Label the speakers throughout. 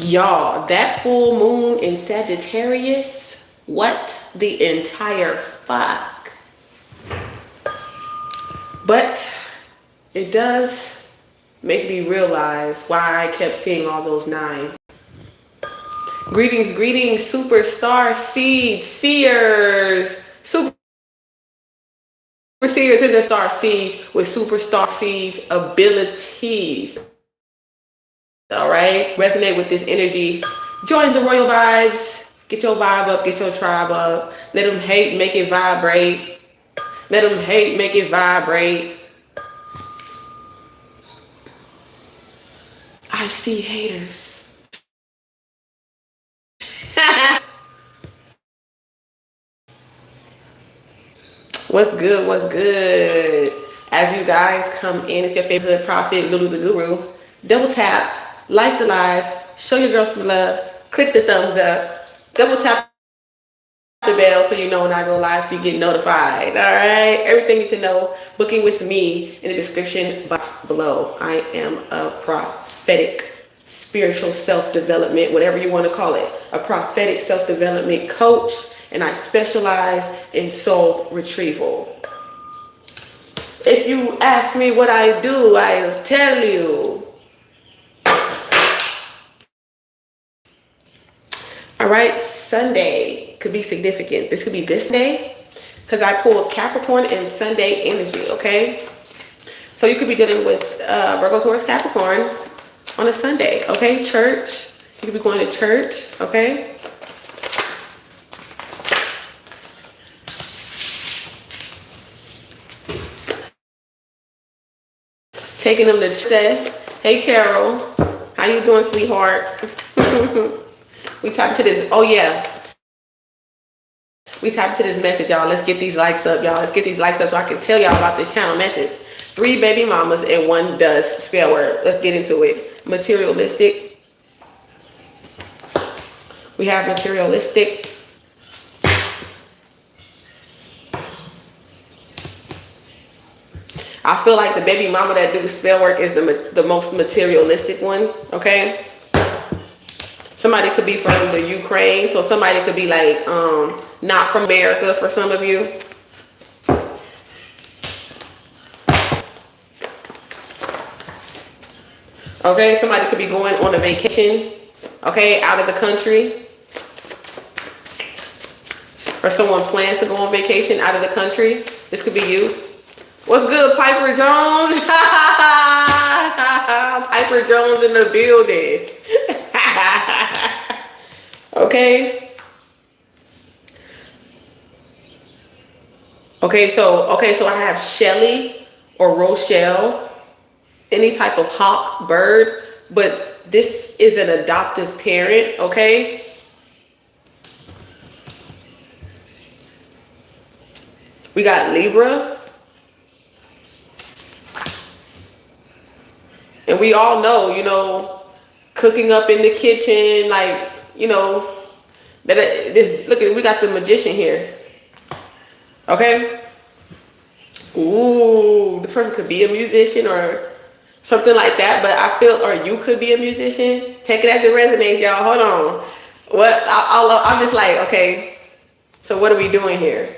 Speaker 1: Y'all, that full moon in Sagittarius, what the entire fuck? But it does make me realize why I kept seeing all those nines. Greetings, greetings, superstar seed seers. Super seers in the star seed with superstar seed abilities. All right, resonate with this energy. Join the royal vibes. Get your vibe up, get your tribe up. Let them hate, make it vibrate. Let them hate, make it vibrate. I see haters. What's good? What's good? As you guys come in, it's your favorite hood prophet, Lulu the Guru. Double tap, like the live, show your girl some love, click the thumbs up, double tap the bell so you know when I go live so you get notified. All right, everything you need to know. Booking with me in the description box below. I am a prophetic spiritual self-development, whatever you want to call it, a prophetic self-development coach, and I specialize in soul retrieval. If you ask me what I do, I'll tell you. All right, Sunday could be significant. This could be this day because I pulled Capricorn and Sunday energy, okay? So you could be dealing with Virgo, Taurus, Capricorn on a Sunday, okay? Church. You could be going to church, okay? Taking them to church. Hey, Carol. How you doing, sweetheart? We tapped to this. Oh, yeah. We tapped to this message, y'all. Let's get these likes up, y'all. Let's get these likes up so I can tell y'all about this channel message. 3 baby mamas and 1 does spell word. Let's get into it. Materialistic. We have materialistic. I feel like the baby mama that do spell work is the most materialistic one, okay? Somebody could be from the Ukraine, so somebody could be like not from America for some of you. Okay, somebody could be going on a vacation, okay, out of the country. Or someone plans to go on vacation out of the country. This could be you. What's good, Piper Jones? Piper Jones in the building. Okay. Okay, so I have Shelly or Rochelle, any type of hawk, bird, but this is an adoptive parent, okay? We got Libra. And we all know, you know, cooking up in the kitchen, like, you know, that this, look at, we got the magician here. Okay? Ooh, this person could be a musician or something like that, but I feel, or you could be a musician. Take it as it resonates, y'all. Hold on. What? I'm just like, okay, so what are we doing here?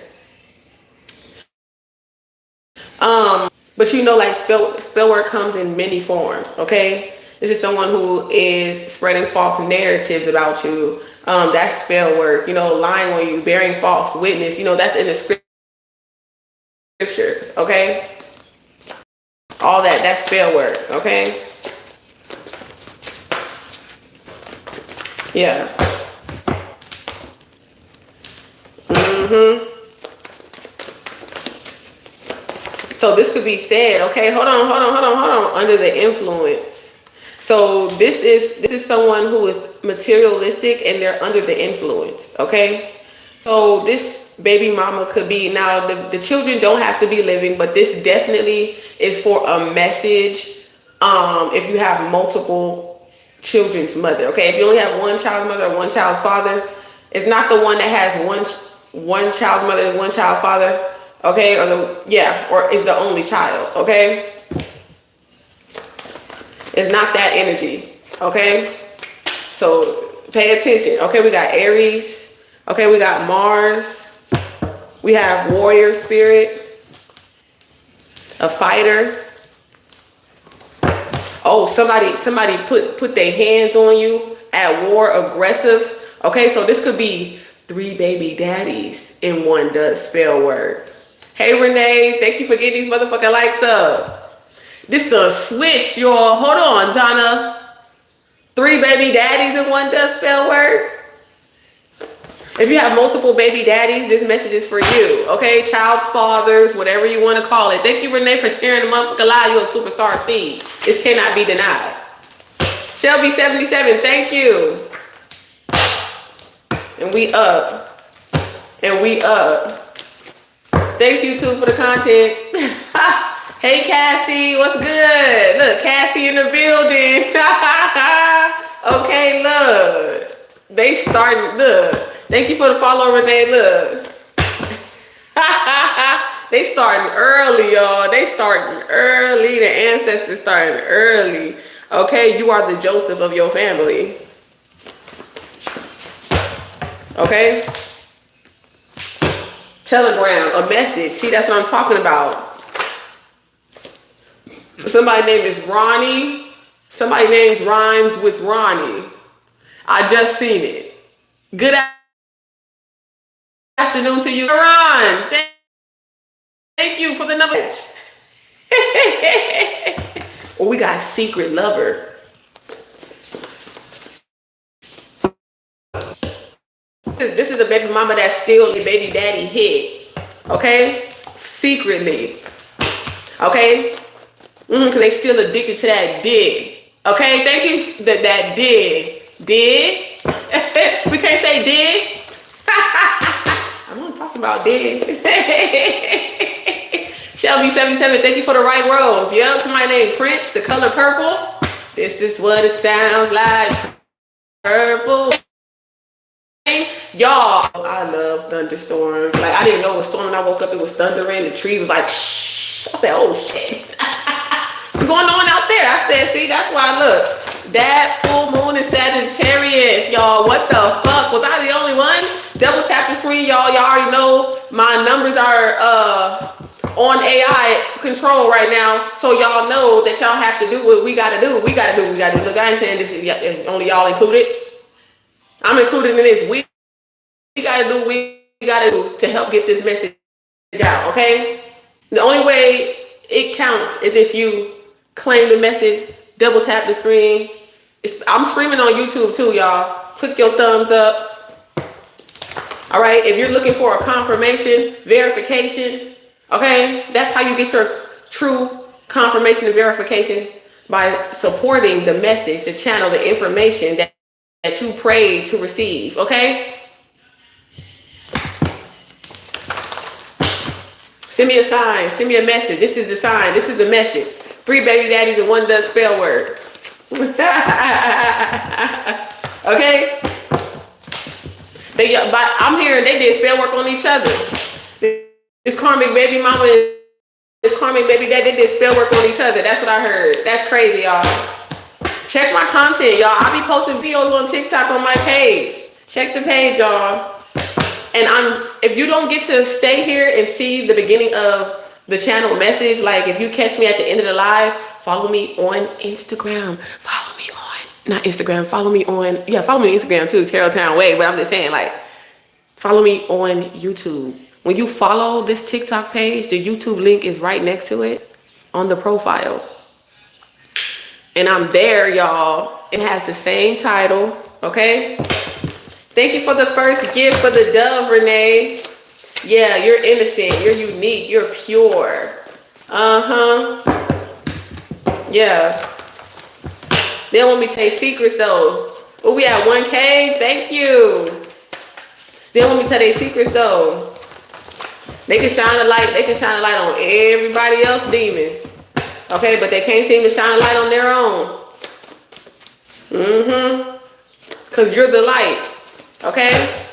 Speaker 1: But you know, like spell work comes in many forms, okay? This is someone who is spreading false narratives about you. That's spell work, you know, lying on you, bearing false witness, you know, that's in the scriptures, okay? All that's spell work, okay? Yeah. So this could be said, okay, hold on, under the influence. So this is someone who is materialistic and they're under the influence, okay? So this baby mama could be, now the children don't have to be living, but this definitely is for a message if you have multiple children's mother, okay? If you only have one child's mother or one child's father, it's not the one that has one child's mother and one child's father. Okay, or is the only child, okay? It's not that energy, okay? So pay attention. Okay, we got Aries. Okay, we got Mars. We have warrior spirit, a fighter. Oh, somebody put their hands on you, at war, aggressive. Okay, so this could be 3 baby daddies in one does spell word. Hey Renee, thank you for getting these motherfucking likes up. This done switched, y'all. Hold on, Donna. 3 baby daddies in one does spell word. If you have multiple baby daddies, this message is for you. Okay, child's fathers, whatever you want to call it. Thank you, Renee, for sharing the motherfucking live. You're a superstar seed. This cannot be denied. Shelby77, thank you. And we up. And we up. Thank you too for the content. Hey Cassie, what's good? Look, Cassie in the building. Okay, look. They starting, look. Thank you for the follow, Renee, look. They starting early, y'all. They starting early. The ancestors starting early. Okay, you are the Joseph of your family. Okay? Telegram, a message. See, that's what I'm talking about. Somebody named is Ronnie. Somebody names rhymes with Ronnie. I just seen it. Good afternoon to you, Ron. Thank you for the number. Well, we got secret lover. This is a baby mama that's still the baby daddy hit. Okay? Secretly. Okay? Because they still addicted to that dick. Okay? Thank you, that dick. Dick? We can't say dick. I'm not talking about dick. Shelby77, thank you for the right rose. Yep, somebody named Prince, the color purple. This is what it sounds like. Purple. Y'all, I love thunderstorms. Like, I didn't know it was storming. I woke up, it was thundering. The trees was like, shh. I said, oh shit. What's going on out there? I said, see, that's why, look. That full moon is Sagittarius, y'all. What the fuck? Was I the only one? Double tap the screen, y'all. Y'all already know my numbers are on AI control right now. So y'all know that y'all have to do what we gotta do. We gotta do. Look, I ain't saying this is only y'all included. I'm included in this. We gotta do what we gotta do to help get this message out, okay? The only way it counts is if you claim the message, double tap the screen. I'm streaming on YouTube too, y'all. Click your thumbs up. All right, if you're looking for a confirmation, verification, okay, that's how you get your true confirmation and verification, by supporting the message, the channel, the information that you prayed to receive, okay? Send me a sign, send me a message. This is the sign, this is the message. 3 baby daddies and 1 does spell word. Okay? I'm hearing they did spell work on each other. This karmic baby mama and this karmic baby dad, they did spell work on each other. That's what I heard. That's crazy, y'all. Check my content, y'all. I be posting videos on TikTok on my page. Check the page, y'all. And if you don't get to stay here and see the beginning of the channel message, like if you catch me at the end of the live, follow me on Instagram. Follow me on, not Instagram, follow me on Instagram too, Terrelltown Way. But I'm just saying, like, follow me on YouTube. When you follow this TikTok page, the YouTube link is right next to it on the profile. And I'm there, y'all. It has the same title, okay? Thank you for the first gift for the dove, Renee. Yeah, you're innocent, you're unique, you're pure. Yeah. They don't want me to take secrets though. Oh, we at 1K? Thank you. They don't want me to tell their secrets though. They can shine a light, on everybody else's demons. Okay, but they can't seem to shine a light on their own. Cause you're the light. Okay?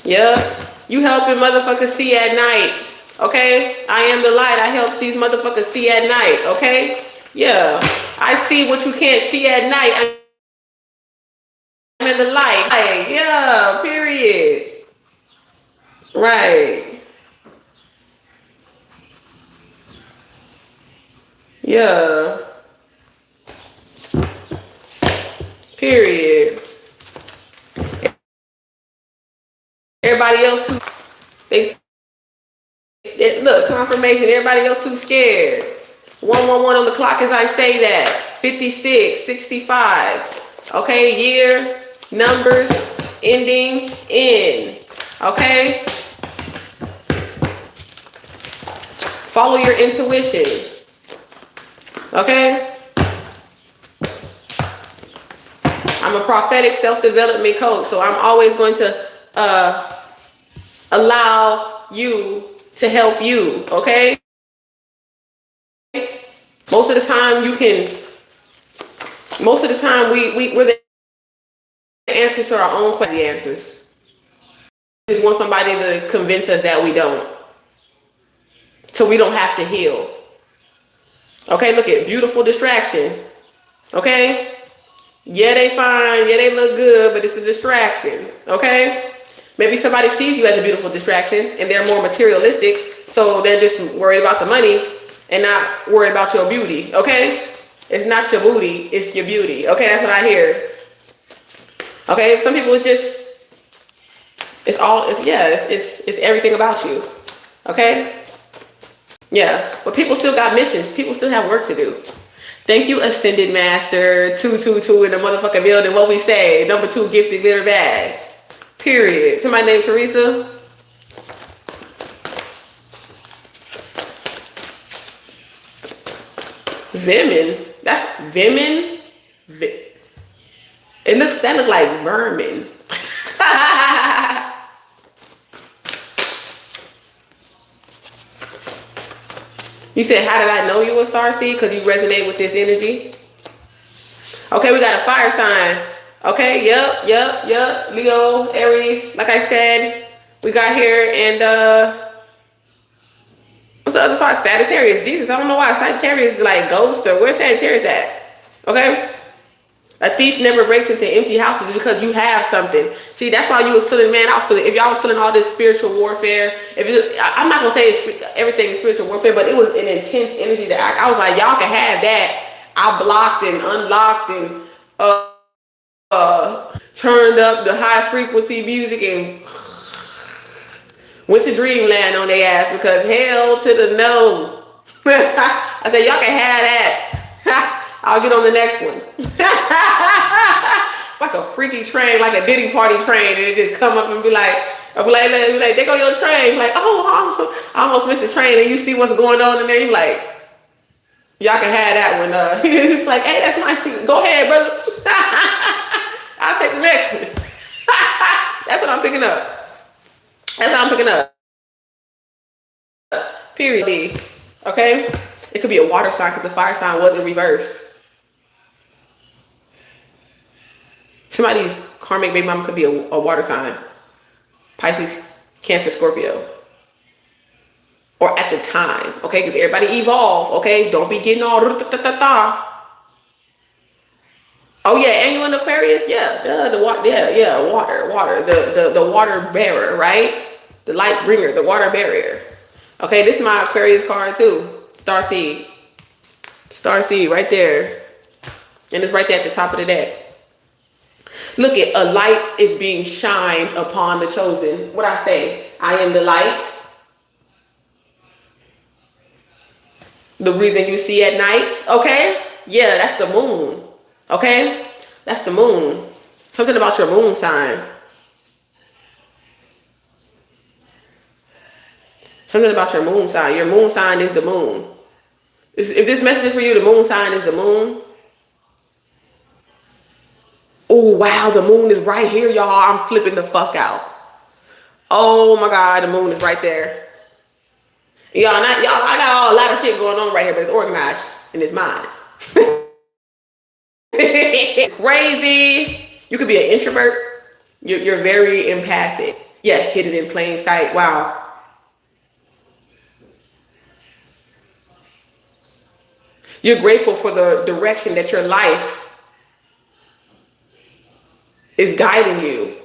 Speaker 1: Yeah. You helping motherfuckers see at night. Okay? I am the light. I help these motherfuckers see at night. Okay? Yeah. I see what you can't see at night. in the light. Like, yeah, period. Right. Yeah. Period. Everybody else too. Look, confirmation. Everybody else too scared. 111 on the clock as I say that. 56, 65. Okay, year, numbers, ending, in. Okay? Follow your intuition. Okay? I'm a prophetic self-development coach, so I'm always going to allow you to help you. Okay? Most of the time we're the answers to our own questions. The answers. We just want somebody to convince us that we don't. So we don't have to heal. Okay, look at beautiful distraction. Okay? Yeah, they fine. Yeah, they look good, but it's a distraction. Okay? Maybe somebody sees you as a beautiful distraction and they're more materialistic, so they're just worried about the money and not worried about your beauty. Okay? It's not your booty, it's your beauty. Okay, that's what I hear. Okay, some people it's everything about you. Okay? Yeah, but people still got missions. People still have work to do. Thank you, Ascended Master 222 in the motherfucking building. What we say? Number 2 gifted glitter badge. Period. Somebody named Teresa. Vermin. That's Vermin. That look like vermin. You said, how did I know you were Starseed? Because you resonate with this energy. Okay, we got a fire sign. Okay, yep. Leo, Aries. Like I said, we got here, and what's the other fire? Sagittarius. Jesus, I don't know why Sagittarius is like ghost, or where's Sagittarius at? Okay. A thief never breaks into empty houses because you have something. See, that's why you was feeling, man, I was feeling, if y'all was feeling all this spiritual warfare, I'm not going to say everything is spiritual warfare, but it was an intense energy that I was like, y'all can have that. I blocked and unlocked and turned up the high frequency music and went to dreamland on their ass because hell to the no. I said, y'all can have that. I'll get on the next one. It's like a freaky train, like a Diddy party train, and it just come up and be like, there go your train. Like, oh, I almost missed the train, and you see what's going on in there. You like, y'all can have that one. It's like, hey, that's my thing. Go ahead, brother. I'll take the next one. That's what I'm picking up. That's what I'm picking up. Period. Okay? It could be a water sign because the fire sign was in reverse. Somebody's karmic baby mama could be a water sign. Pisces, Cancer, Scorpio. Or at the time, okay? Because everybody evolve, okay? Don't be getting all da-da-da-da. Oh yeah, and you in Aquarius? Yeah, the water, water. The water bearer, right? The light bringer, the water barrier. Okay, this is my Aquarius card too. Starseed. Starseed right there. And it's right there at the top of the deck. Look at, a light is being shined upon the chosen. What I say? I am the light. The reason you see at night, okay? Yeah, that's the moon. Okay? That's the moon. Something about your moon sign. Something about your moon sign. Your moon sign is the moon. If this message is for you, the moon sign is the moon. Oh, wow, the moon is right here, y'all. I'm flipping the fuck out. Oh, my God, the moon is right there. Y'all, I got a lot of shit going on right here, but it's organized in his mind. It's crazy. You could be an introvert. You're very empathic. Yeah, hid it in plain sight. Wow. You're grateful for the direction that your life is guiding you.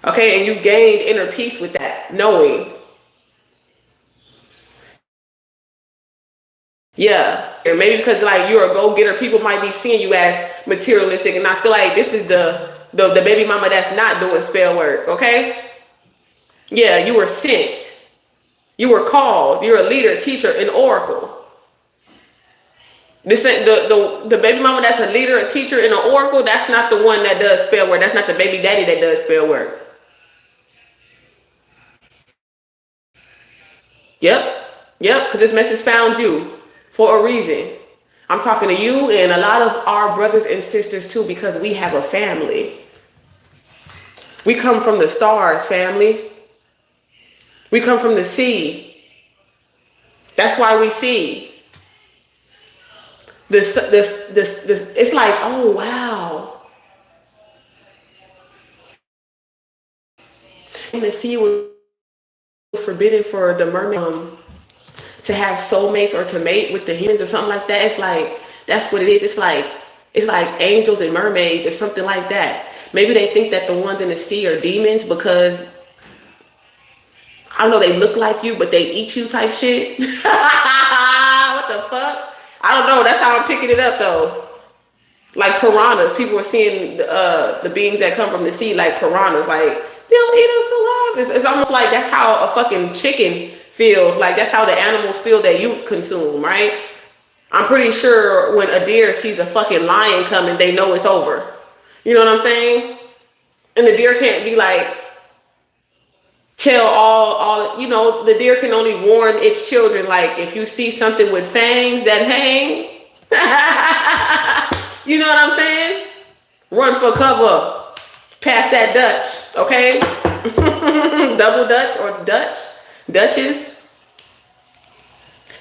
Speaker 1: Okay, and you've gained inner peace with that, knowing. Yeah, or maybe because like you're a go-getter, people might be seeing you as materialistic, and I feel like this is the baby mama that's not doing spell work. Okay, yeah, you were sent, you were called, you're a leader, teacher, an oracle. This ain't the baby mama that's a leader, a teacher, and an oracle. That's not the one that does spell work. That's not the baby daddy that does spell work. Yep, yep, because this message found you for a reason. I'm talking to you and a lot of our brothers and sisters too, because we have a family. We come from the stars, family. We come from the sea. That's why we see. This, it's like, oh, wow. And the sea was forbidden for the mermaid to have soulmates or to mate with the humans or something like that. It's like, that's what it is. It's like angels and mermaids or something like that. Maybe they think that the ones in the sea are demons because, I don't know, they look like you, but they eat you type shit. What the fuck? I don't know. That's how I'm picking it up though. Like piranhas. People are seeing the beings that come from the sea like piranhas. Like, they'll eat us alive. It's almost like that's how a fucking chicken feels. Like that's how the animals feel that you consume, right? I'm pretty sure when a deer sees a fucking lion coming, they know it's over. You know what I'm saying? And the deer can't be like, tell all, you know, the deer can only warn its children. Like if you see something with fangs that hang, you know what I'm saying? Run for cover. Pass that Dutch, okay? Double Dutch or Duchess.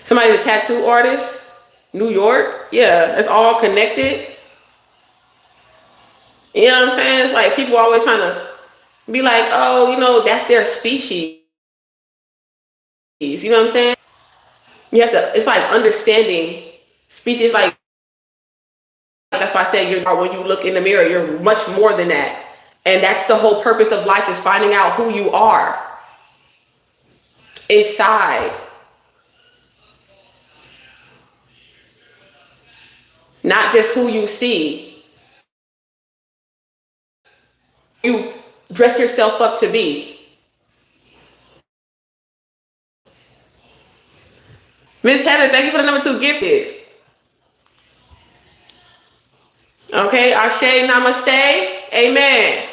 Speaker 1: Somebody's a tattoo artist. New York. Yeah, it's all connected. You know what I'm saying? It's like people always trying to be like, oh, you know, that's their species. You know what I'm saying? You have to, it's like understanding species. Like, that's why I said when you look in the mirror, you're much more than that. And that's the whole purpose of life, is finding out who you are inside. Not just who you see. You dress yourself up to be. Miss Heather, thank you for the number 2 gifted. Okay, Ashe, namaste, amen.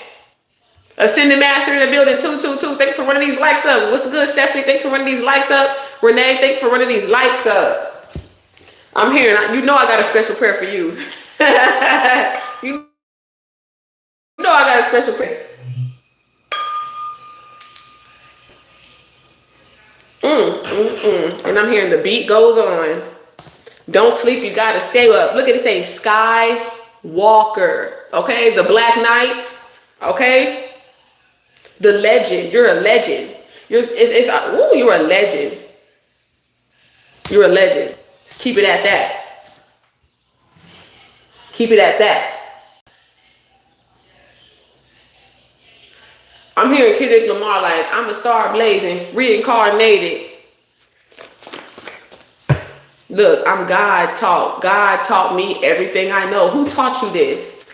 Speaker 1: Ascending Master in the building, 222. Thanks for running these likes up. What's good, Stephanie? Thanks for running these likes up. Renee, thanks for running these likes up. I'm here, and you know I got a special prayer for you. You know I got a special prayer. And I'm hearing the beat goes on. Don't sleep, you gotta stay up. Look at it, say Sky Walker. Okay, the Black Knight. Okay. The legend. You're a legend. You're a legend. You're a legend. Just keep it at that. Keep it at that. I'm hearing Kendrick Lamar like, I'm a star blazing, reincarnated. Look, I'm God taught. God taught me everything I know. Who taught you this?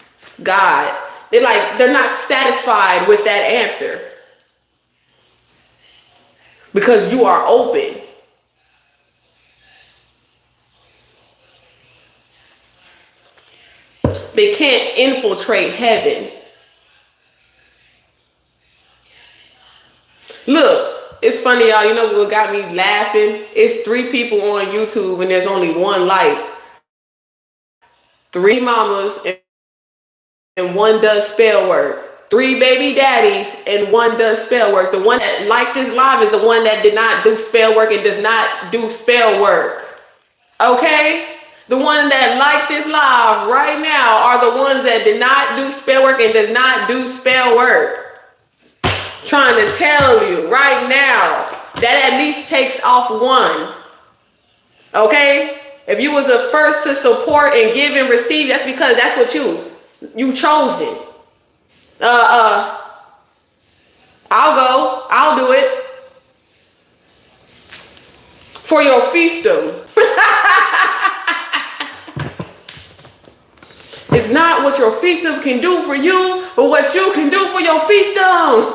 Speaker 1: God. They're not satisfied with that answer. Because you are open. They can't infiltrate heaven. Look, it's funny, y'all. You know what got me laughing? It's 3 people on YouTube and there's only 1 like. 3 mamas and 1 does spell work. 3 baby daddies and 1 does spell work. The one that liked this live is the one that did not do spell work and does not do spell work. Okay? The one that liked this live right now are the ones that did not do spell work and does not do spell work. Trying to tell you right now that at least takes off 1. Okay? If you was the first to support and give and receive, that's because that's what you chosen. I'll go. I'll do it for your fiefdom. It's not what your fiefdom can do for you, but what you can do for your fiefdom.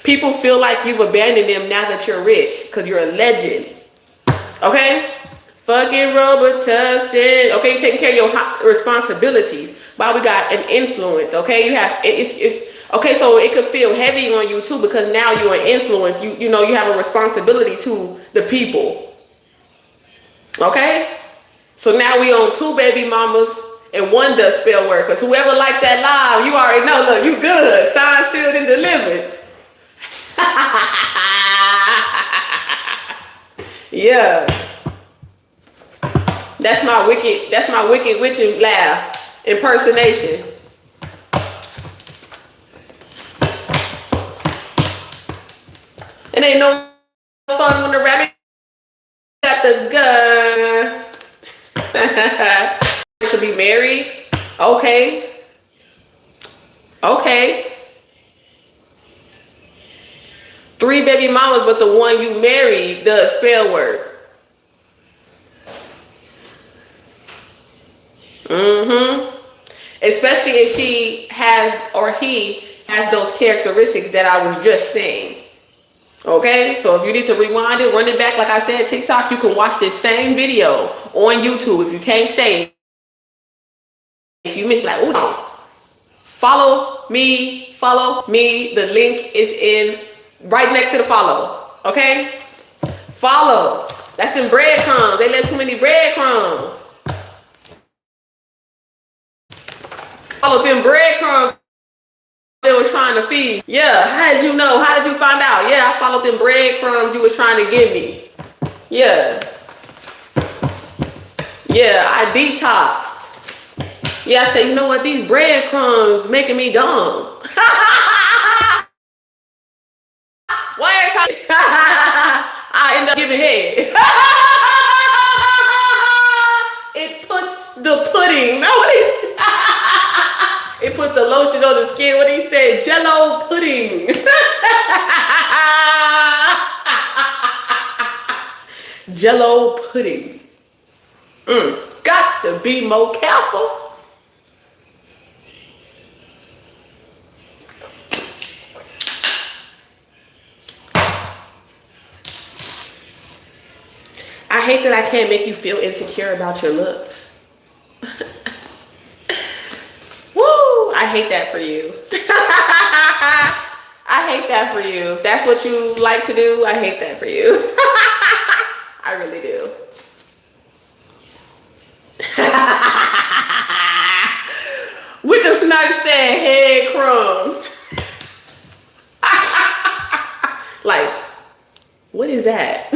Speaker 1: People feel like you've abandoned them now that you're rich because you're a legend. Okay? Fucking Robitussin. Okay, you're taking care of your responsibilities. But we got an influence. Okay, you have it's okay. So it could feel heavy on you too because now you're an influence. You know you have a responsibility to the people. Okay, so now we own 2 baby mamas and 1 does spell work. Cause whoever liked that live, you already know. Look, you good. Signed, sealed, and delivered. Yeah. That's my wicked witching laugh impersonation. It ain't no fun when the rabbit got the gun. It could be married. Okay. Okay. 3 baby mamas, but the one you married does spell work. Especially if she has or he has those characteristics that I was just saying. Okay, so if you need to rewind it, run it back, like I said, TikTok, you can watch this same video on YouTube. If you can't stay, if you miss, like, oh no, follow me. The link is in right next to the follow. Okay, follow. That's them breadcrumbs. They left too many breadcrumbs. Follow them breadcrumbs they was trying to feed. Yeah, how did you know? How did you find out? Yeah, I followed them breadcrumbs you was trying to give me. Yeah. Yeah, I detoxed. Yeah, I said, you know what? These breadcrumbs making me dumb. Why every time I end up giving head? It puts the pudding. No, it puts the lotion on the skin. What he said? Jello pudding. Jello pudding. Gots to be more careful. I hate that I can't make you feel insecure about your looks. I hate that for you. I hate that for you. If that's what you like to do, I hate that for you. I really do. With the snug said head crumbs. Like, what is that?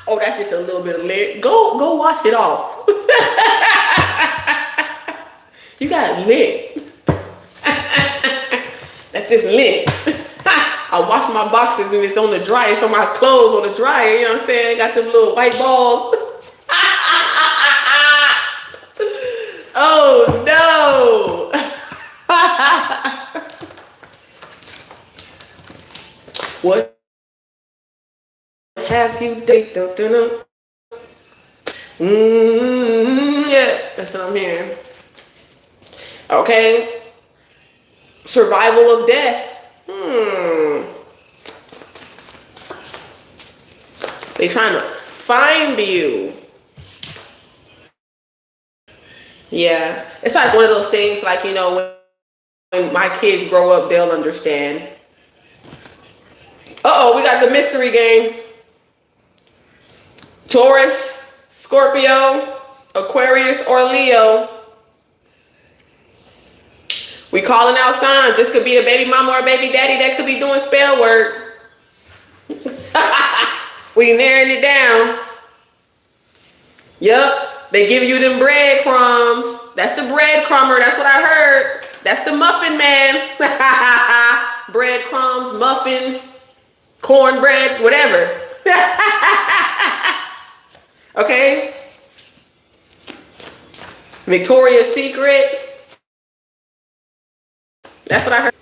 Speaker 1: Oh, that's just a little bit of lint. Go wash it off. You got lint. That's just lint. I wash my boxes and it's on the dryer. So my clothes on the dryer, you know what I'm saying? Got them little white balls. Oh no. What have you done? Yeah, that's what I'm hearing. Okay. Survival of death. They trying to find you. Yeah. It's like one of those things, like, you know, when my kids grow up, they'll understand. Uh-oh, we got the mystery game. Taurus, Scorpio, Aquarius, or Leo. We calling out signs. This could be a baby mama or a baby daddy that could be doing spell work. We narrowing it down. Yup. They give you them breadcrumbs. That's the breadcrumber. That's what I heard. That's the muffin man. Breadcrumbs, muffins, cornbread, whatever. Okay? Victoria's Secret. That's what I heard.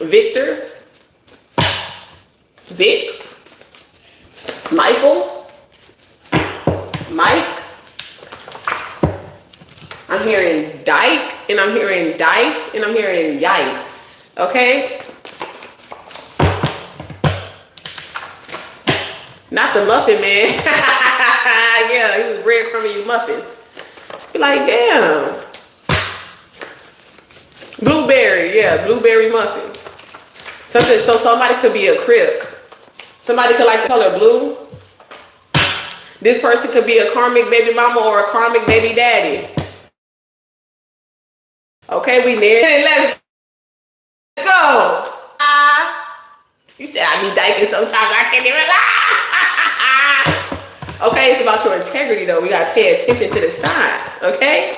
Speaker 1: Victor. Vic. Michael. Mike. I'm hearing Dyke, and I'm hearing Dice, and I'm hearing Yikes. Okay? Not the muffin man. Yeah, he was breadcrumbing you muffins. You're like, damn. Blueberry, yeah, blueberry muffins. Something, so somebody could be a Crip. Somebody could like the color blue. This person could be a karmic baby mama or a karmic baby daddy. Okay, we there. Let's go. She said I be dyking sometimes. I can't even lie. Okay, it's about your integrity though. We gotta pay attention to the signs. Okay,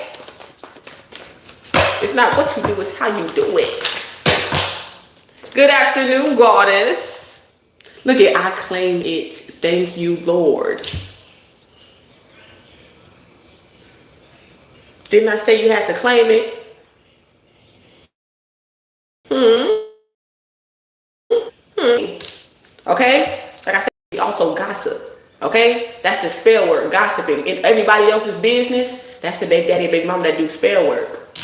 Speaker 1: it's not what you do, it's how you do it. Good afternoon, goddess. Look at, I claim it. Thank you, Lord. Didn't I say you had to claim it? Okay? Like I said, we also gossip. Okay? That's the spell word, gossiping. In everybody else's business, that's the big daddy, big mama that do spell work.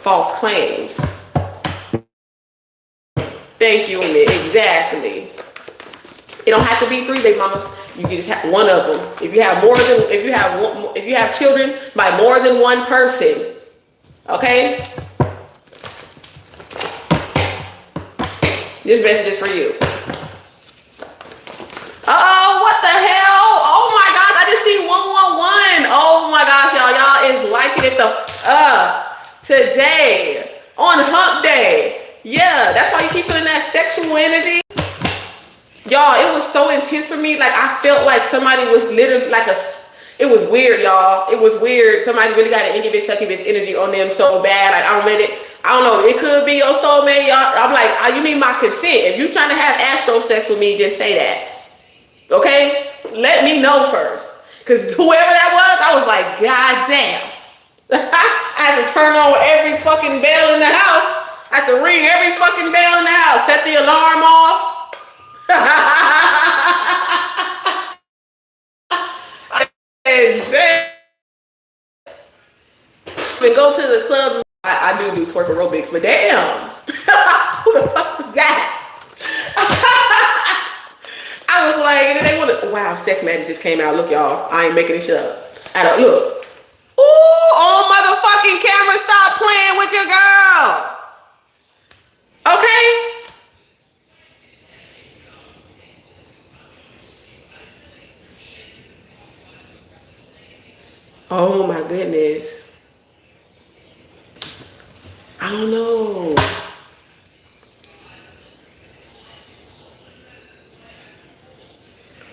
Speaker 1: False claims. Thank you, exactly. It don't have to be 3 big mamas. You can just have one of them. If you have more than, if you have children by more than one person, okay? This message is for you. Oh, what the hell? Oh my gosh, I just see 111. Oh my gosh, y'all is liking it today on Hump Day. Yeah, that's why you keep feeling that sexual energy. Y'all, it was so intense for me. Like I felt like somebody was literally like it was weird, y'all. It was weird. Somebody really got an incubus, succubus energy on them so bad. Like I don't know. It could be your soulmate, y'all. I'm like, you need my consent. If you trying to have astro sex with me, just say that. Okay? Let me know first. Because whoever that was, I was like, God damn. I had to turn on every fucking bell in the house. I had to ring every fucking bell in the house. Set the alarm off. And go to the club. I do twerk aerobics, but damn. Who the fuck was that? I was like, and they want to, wow, sex magic just came out. Look, y'all, I ain't making this shit up. I don't look. Ooh, oh motherfucking camera, stop playing with your girl. Okay? Oh my goodness. I don't know.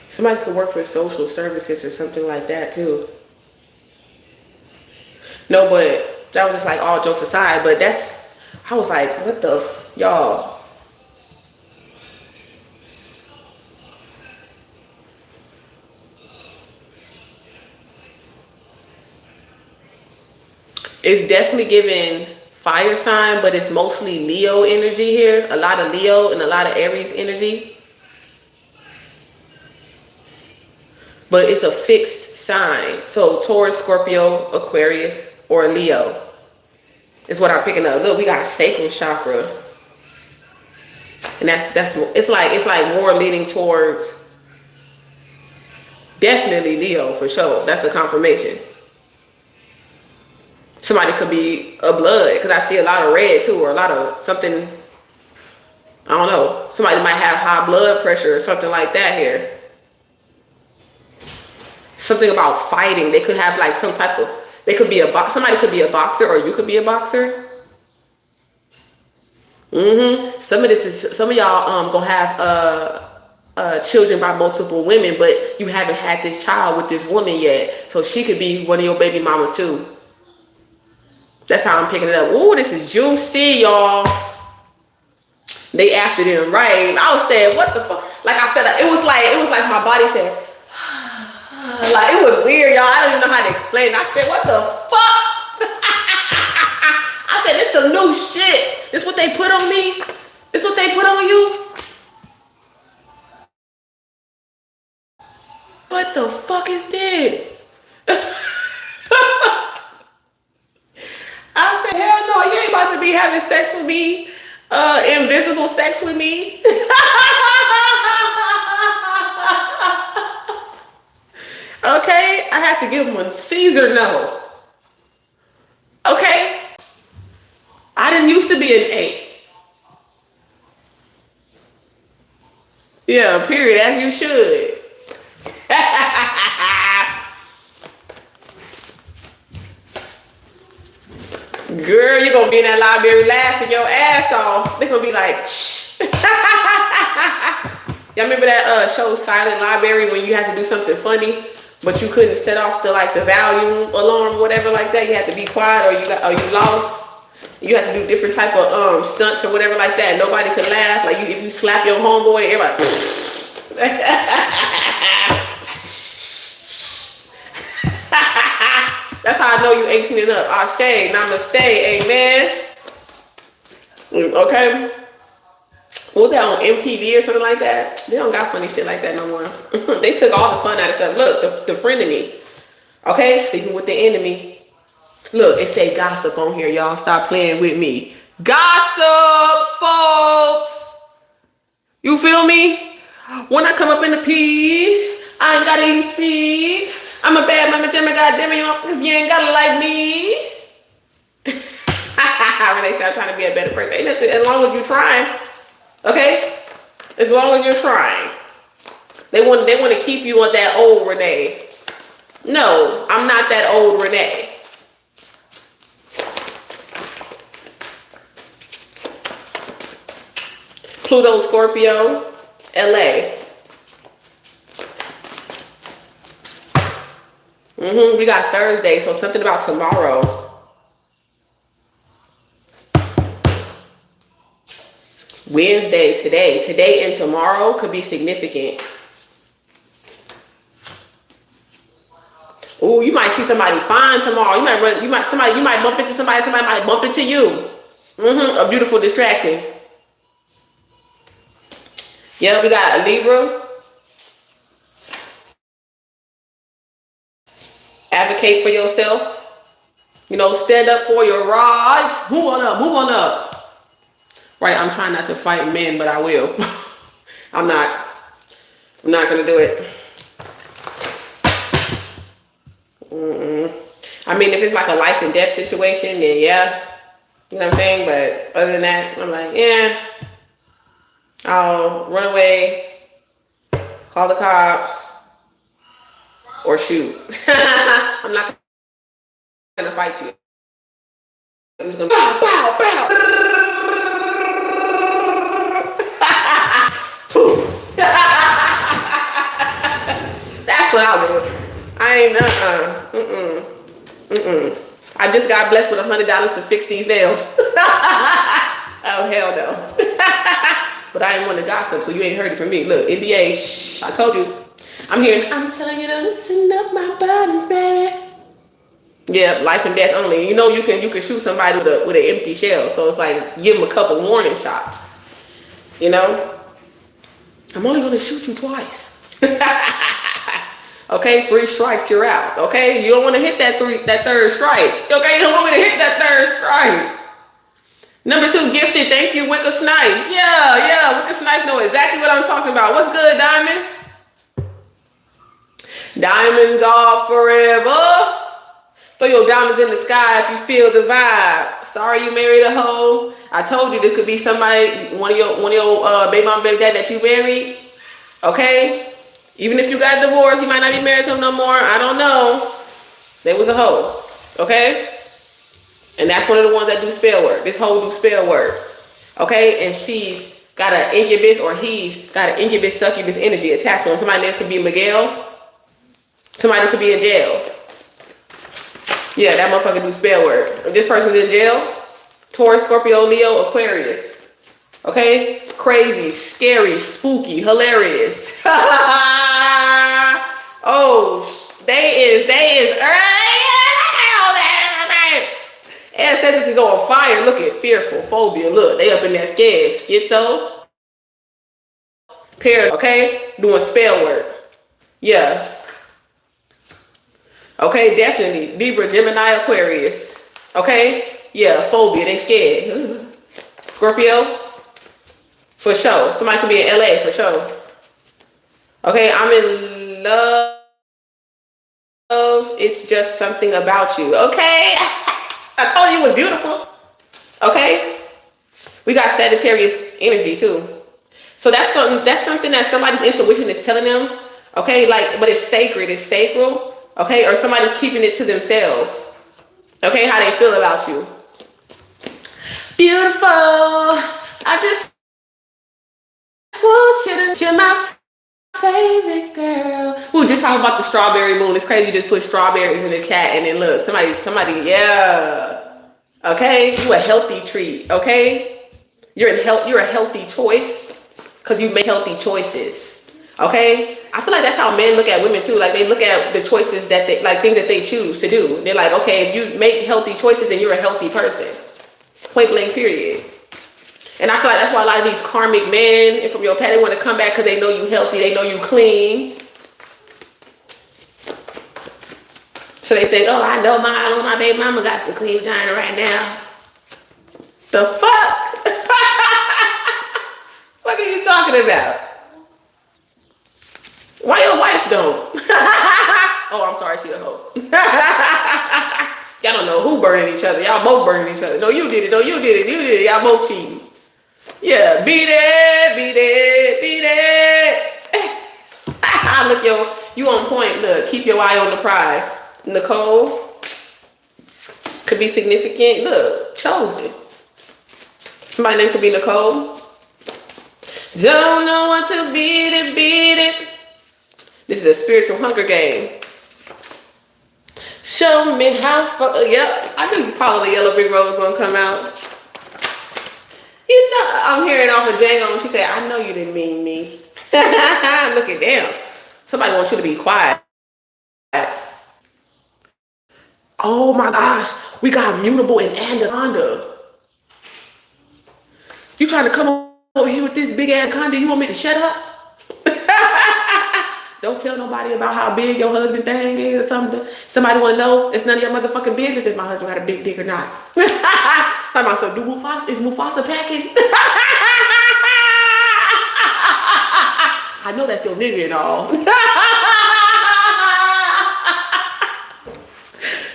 Speaker 1: Somebody could work for social services or something like that too. No, but that was just like all jokes aside, but I was like, what the, y'all. It's definitely giving fire sign, but it's mostly Leo energy here. A lot of Leo and a lot of Aries energy. But it's a fixed sign. So Taurus, Scorpio, Aquarius, or Leo is what I'm picking up. Look, we got sacral chakra. And it's like more leaning towards definitely Leo for sure. That's a confirmation. Somebody could be a blood, because I see a lot of red too, or a lot of something, I don't know. Somebody might have high blood pressure or something like that here. Something about fighting. They could have like some type of, somebody could be a boxer, or you could be a boxer. Some of y'all gonna have children by multiple women, but you haven't had this child with this woman yet. So she could be one of your baby mamas too. That's how I'm picking it up. Ooh, this is juicy, y'all. They after them, right? I was saying, what the fuck? Like I felt like it was like my body said, like it was weird, y'all. I don't even know how to explain it. I said, what the fuck? I said, this some new shit. This what they put on me? This what they put on you? What the fuck is this? I said, hell no, you ain't about to be having sex with me. Invisible sex with me. Okay, I have to give him a Caesar no. Okay, I didn't used to be an 8. Yeah, period, as you should. Girl, you're gonna be in that library laughing your ass off. They're gonna be like, shh. Y'all remember that show Silent Library when you had to do something funny, but you couldn't set off the volume alarm or whatever like that? You had to be quiet or you lost. You had to do different type of stunts or whatever like that. Nobody could laugh. Like if you slap your homeboy, everybody. That's how I know you 18 and up. Ashe, namaste, amen. Okay. What was that on MTV or something like that? They don't got funny shit like that no more. They took all the fun out of stuff. Look, the frenemy. Okay, sleeping with the enemy. Look, it say gossip on here, y'all. Stop playing with me. Gossip, folks. You feel me? When I come up in the piece, I ain't gotta even speak. I'm a bad mama jamma, goddamn it, you know, because you ain't gotta like me. When they start trying to be a better person, ain't nothing, as long as you're trying. Okay? As long as you're trying. They want to keep you on that old Renee. No, I'm not that old Renee. Pluto, Scorpio, LA. We got Thursday, so something about tomorrow. Wednesday, today and tomorrow could be significant. Ooh, you might see somebody fine tomorrow. You might bump into somebody might bump into you. A beautiful distraction. Yeah, we got a Libra. Advocate for yourself. You know, stand up for your rights. Move on up. Right, I'm trying not to fight men, but I will. I'm not gonna do it. I mean, if it's like a life and death situation, then yeah. You know what I'm saying? But other than that, I'm like, yeah. I'll run away, call the cops, or shoot. I'm not gonna fight you. I'm just gonna bow, bow, bow. That's what I'll do. I ain't I just got blessed with $100 to fix these nails. Oh hell no. But I ain't want to gossip, so you ain't heard it from me. Look, NDA, shh, I told you. I'm telling you to loosen up my buttons, baby. Yeah, life and death only. You know you can shoot somebody with an empty shell, so it's like give them a couple warning shots. You know? I'm only gonna shoot you twice. Okay, 3 strikes, you're out. Okay, you don't want to hit that third strike. Okay, you don't want me to hit that third strike. Number 2, gifted. Thank you, Wicca Snipe. Yeah, Wicca Snipe know exactly what I'm talking about. What's good, Diamond? Diamonds are forever. Throw your diamonds in the sky if you feel the vibe. Sorry you married a hoe. I told you this could be somebody, one of your baby mom, baby dad that you married. Okay? Even if you got a divorce, you might not be married to him no more. I don't know. They was a hoe. Okay? And that's one of the ones that do spell work. This hoe do spell work. Okay? And she's got an incubus, or he's got an incubus, succubus energy attached to him. Somebody that could be Miguel. Somebody that could be in jail. Yeah, that motherfucker do spell work. If this person's in jail, Taurus, Scorpio, Leo, Aquarius. Okay? Crazy, scary, spooky, hilarious. Oh, they is ancestors is on fire. Look at fearful, phobia. Look, they up in that scared. Schizo. Pair, okay? Doing spell work. Yeah. Okay, definitely. Libra, Gemini, Aquarius. Okay? Yeah, phobia. They scared. Scorpio. For sure. Somebody could be in LA for sure. Okay, I'm in love. It's just something about you. Okay? I told you it was beautiful. Okay? We got Sagittarius energy too. So that's something that somebody's intuition is telling them. Okay, like, but it's sacred, it's sacral. Okay, or somebody's keeping it to themselves. Okay, how they feel about you. Beautiful. I just want you to, you're my favorite girl. Ooh, just talking about the strawberry moon. It's crazy you just put strawberries in the chat and then look, somebody, yeah. Okay, you a healthy treat, okay? You're a healthy choice because you make healthy choices. Okay? I feel like that's how men look at women too. Like they look at the choices that they like, things that they choose to do. They're like, okay, if you make healthy choices, then you're a healthy person. Point blank, period. And I feel like that's why a lot of these karmic men from your past, they want to come back because they know you healthy, they know you clean. So they think, oh, I know my baby mama got some clean vagina right now. The fuck? What are you talking about? Why your wife don't? Oh, I'm sorry, she a hoe. Y'all don't know who burning each other. Y'all both burning each other. No, you did it. No, you did it. You did it. Y'all both cheating. Yeah, beat it, beat it, beat it. Look, yo, you on point. Look, keep your eye on the prize. Nicole could be significant. Look, chosen. Somebody named could be Nicole. Don't know what to beat it, beat it. This is a spiritual Hunger game. Show me how far. Yep, I knew you follow the yellow brick road was gonna come out. You know, I'm hearing off of Django and she said, I know you didn't mean me. Look at them. Somebody wants you to be quiet. Oh my gosh, we got mutable and anaconda. You trying to come over here with this big anaconda? You want me to shut up? Don't tell nobody about how big your husband thing is or something. Somebody want to know? It's none of your motherfucking business if my husband got a big dick or not. Talking about, so is Mufasa packing? I know that's your nigga and all.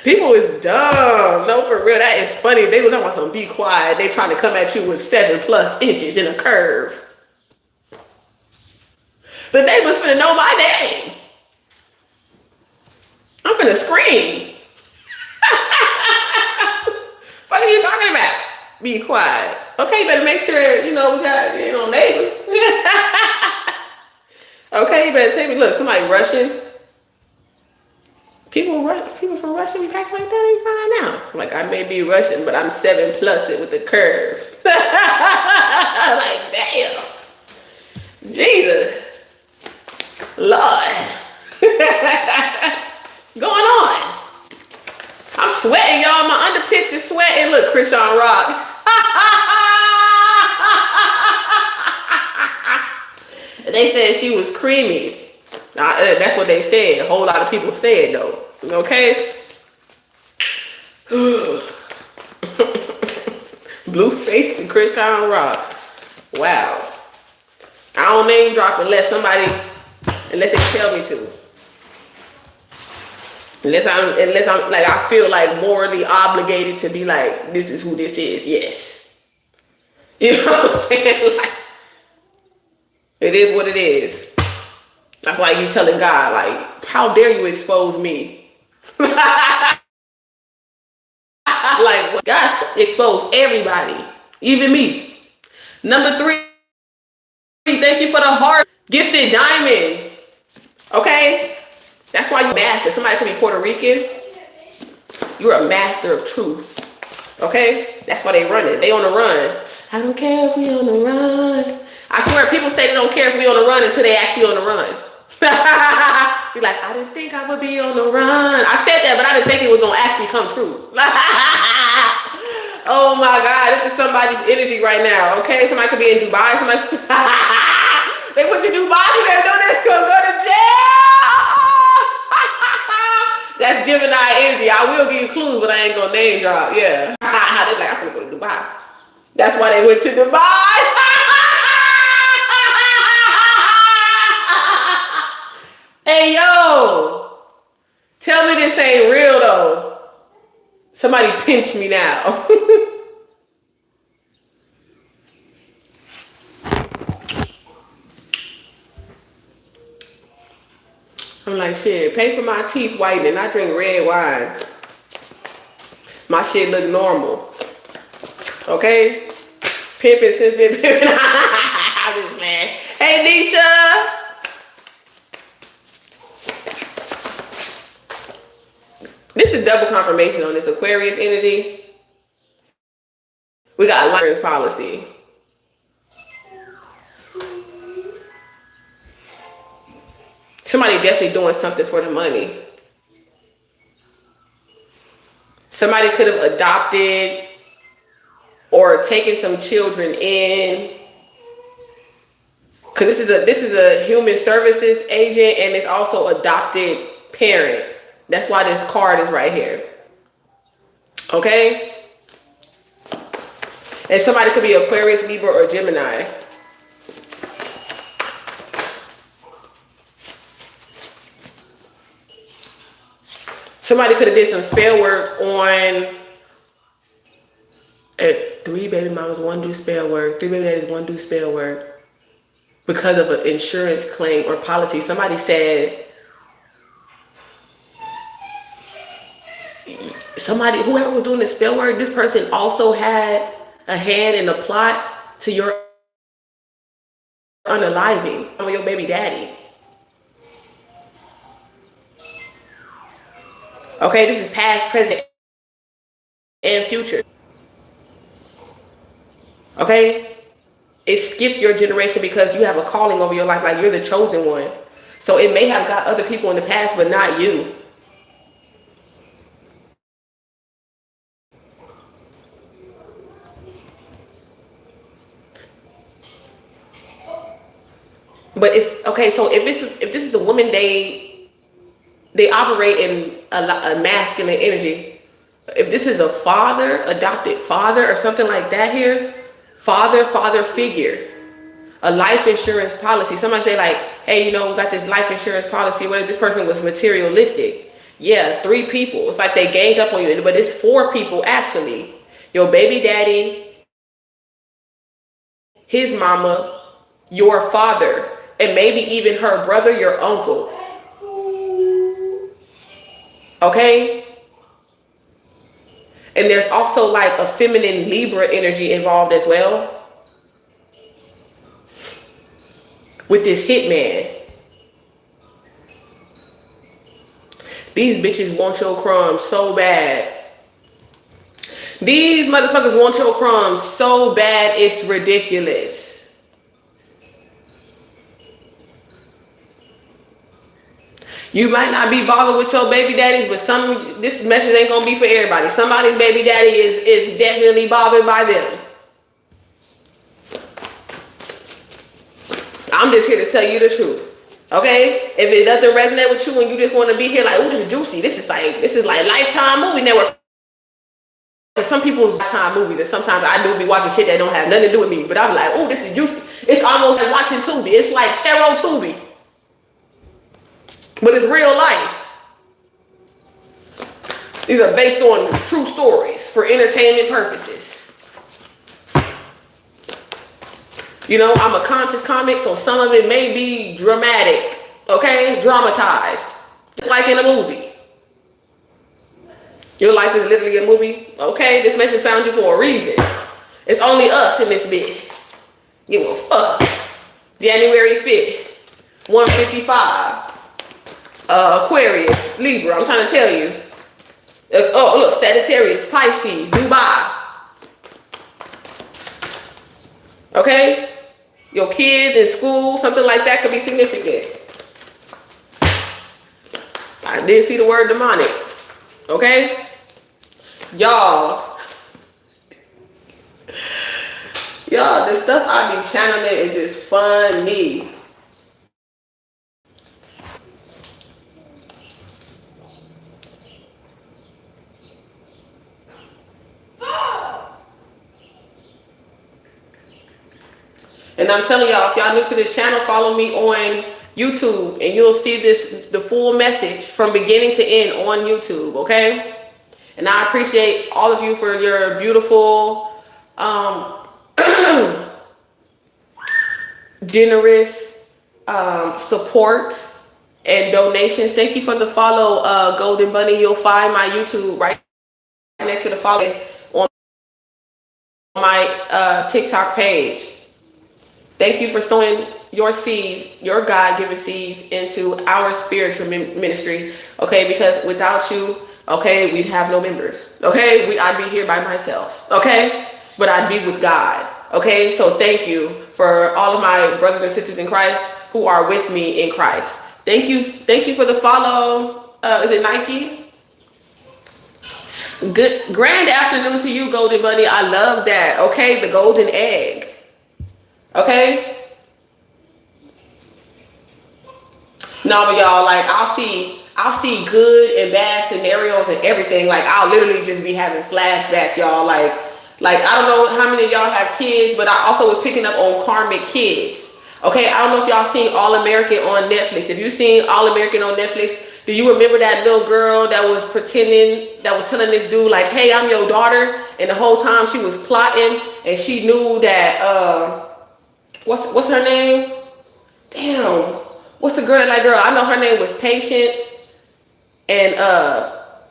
Speaker 1: People is dumb. No, for real, that is funny. They were talking about some be quiet. They trying to come at you with 7+ inches in a curve. The neighbors finna know my name. I'm finna scream. What are you talking about? Be quiet. Okay, you better make sure, we got, neighbors. Okay, you better tell me, look, somebody Russian. People from Russia be acting like that, ain't fine now. Like, I may be Russian, but I'm 7+ it with the curve. Like, damn. Jesus. Lord. What's going on? I'm sweating, y'all. My underpits is sweating. Look, Christian Rock. They said she was creamy. That's what they said. A whole lot of people said, though. Okay? Blueface and Christian Rock. Wow. I don't name drop unless they tell me to. Unless I'm like, I feel like morally obligated to be like, this is who this is. Yes. You know what I'm saying? Like, it is what it is. That's like you telling God, like, how dare you expose me? Like, God exposed everybody, even me. Number 3, thank you for the heart. Gifted diamond. Okay? That's why you master. Somebody could be Puerto Rican. You're a master of truth. Okay? That's why they run it. They on the run. I don't care if we on the run. I swear people say they don't care if we on the run until they actually on the run. Be like, I didn't think I would be on the run. I said that, but I didn't think it was gonna actually come true. Oh my God, this is somebody's energy right now. Okay, somebody could be in Dubai. Somebody they went to Dubai. They know they're gonna go to jail. That's Gemini energy. I will give you clues, but I ain't gonna name drop. Yeah, they're like, I'm gonna go to Dubai. That's why they went to Dubai. Hey, yo, tell me this ain't real, though. Somebody pinch me now. I'm like, shit, pay for my teeth whitening. I drink red wine. My shit look normal. Okay? Pimping since been pimping. I'm just mad. Hey, Nisha. This is double confirmation on this Aquarius energy. We got a life insurance policy. Somebody definitely doing something for the money. Somebody could have adopted or taken some children in. Because this is a human services agent, and it's also adopted parent. That's why this card is right here. Okay? And somebody could be Aquarius, Libra, or Gemini. Somebody could have did some spell work on 3 baby mamas, 1 do spell work, 3 baby daddies, 1 do spell work because of an insurance claim or policy. Somebody said, whoever was doing the spell work, this person also had a hand in the plot to your unaliving of your baby daddy. Okay, this is past, present, and future. Okay? It skipped your generation because you have a calling over your life, like you're the chosen one. So it may have got other people in the past, but not you. But it's okay. So if this is a woman, they operate in a masculine energy. If this is a father, adopted father, or something like that here, father figure, a life insurance policy. Somebody say like, hey, we got this life insurance policy. What if this person was materialistic? Yeah, 3 people. It's like they ganged up on you, but it's 4 people actually. Your baby daddy, his mama, your father, and maybe even her brother, your uncle. Okay? And there's also like a feminine Libra energy involved as well. With this hitman. These bitches want your crumbs so bad. These motherfuckers want your crumbs so bad it's ridiculous. You might not be bothered with your baby daddies, but this message ain't gonna be for everybody. Somebody's baby daddy is definitely bothered by them. I'm just here to tell you the truth. Okay? If it doesn't resonate with you and you just want to be here like, oh, this is juicy. This is like Lifetime Movie Network. Some people's Lifetime movies, and sometimes I do be watching shit that don't have nothing to do with me. But I'm like, oh, this is juicy. It's almost like watching Tubi. It's like Tarot Tubi. But it's real life. These are based on true stories for entertainment purposes. I'm a conscious comic, so some of it may be dramatic, okay? Dramatized. Just like in a movie. Your life is literally a movie. Okay, this message found you for a reason. It's only us in this bit. Give a fuck. January 5th, 1:55. Aquarius, Libra, I'm trying to tell you. Oh, look, Sagittarius, Pisces, Dubai. Okay? Your kids in school, something like that could be significant. I did see the word demonic. Okay? Y'all, the stuff I be channeling is just funny. And I'm telling y'all, if y'all new to this channel, follow me on YouTube and you'll see the full message from beginning to end on YouTube, okay? And I appreciate all of you for your beautiful, generous support and donations. Thank you for the follow, Golden Bunny. You'll find my YouTube right next to the follow on my TikTok page. Thank you for sowing your seeds, your God-given seeds into our spiritual ministry, okay? Because without you, okay, we'd have no members, okay? I'd be here by myself, okay? But I'd be with God, okay? So thank you for all of my brothers and sisters in Christ who are with me in Christ. Thank you for the follow. Is it Nike? Good grand afternoon to you, Golden Bunny. I love that, okay? The golden egg. Okay? No, but y'all, like, I'll see good and bad scenarios and everything. Like, I'll literally just be having flashbacks, y'all. Like I don't know how many of y'all have kids, but I also was picking up on karmic kids. Okay, I don't know if y'all seen All American on Netflix. If you seen All American on Netflix, do you remember that little girl that was pretending, that was telling this dude, like, hey, I'm your daughter, and the whole time she was plotting, and she knew that, what's her name? Damn. What's the girl that girl? I know her name was Patience. And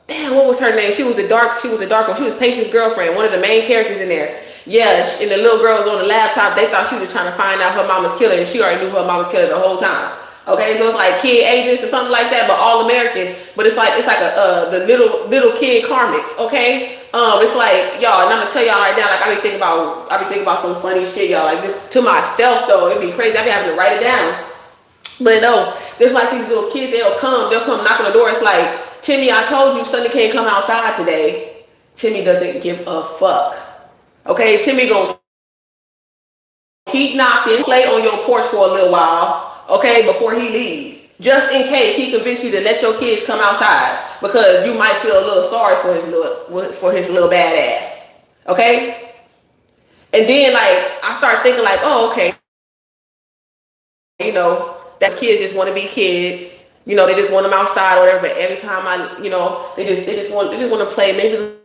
Speaker 1: damn, what was her name? She was a dark one. She was Patience's girlfriend, one of the main characters in there. Yeah, and the little girl was on the laptop. They thought she was trying to find out her mama's killer, and she already knew her mama's killer the whole time. Okay, so it's like Kid Agents or something like that, but all American. But it's like the little kid karmics. Okay. It's like, y'all, and I'm gonna tell y'all right now, like, I be thinking about some funny shit, y'all. Like, to myself though, it'd be crazy. I be having to write it down. But no, there's like these little kids, they'll come knock on the door. It's like, Timmy, I told you Sunday can't come outside today. Timmy doesn't give a fuck. Okay, Timmy gonna keep knocking, play on your porch for a little while, okay, before he leaves. Just in case he convinced you to let your kids come outside, because you might feel a little sorry for his little bad ass. Okay? And then, like, I start thinking like, oh, okay, you know, that kids just want to be kids. You know, they just want them outside or whatever. But every time they just want to play. Maybe the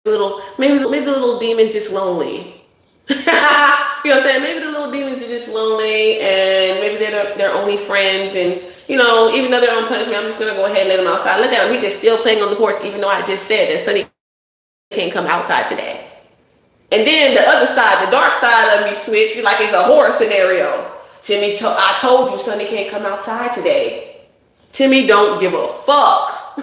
Speaker 1: little demon's just lonely. You know what I'm saying? Maybe the little demons are just lonely, and maybe they're their only friends. And you know, even though they're on punishment, I'm just gonna go ahead and let them outside. Look at him; he just still playing on the porch, even though I just said that Sonny can't come outside today. And then the other side, the dark side of me switched, like it's a horror scenario. Timmy, I told you Sonny can't come outside today. Timmy don't give a fuck.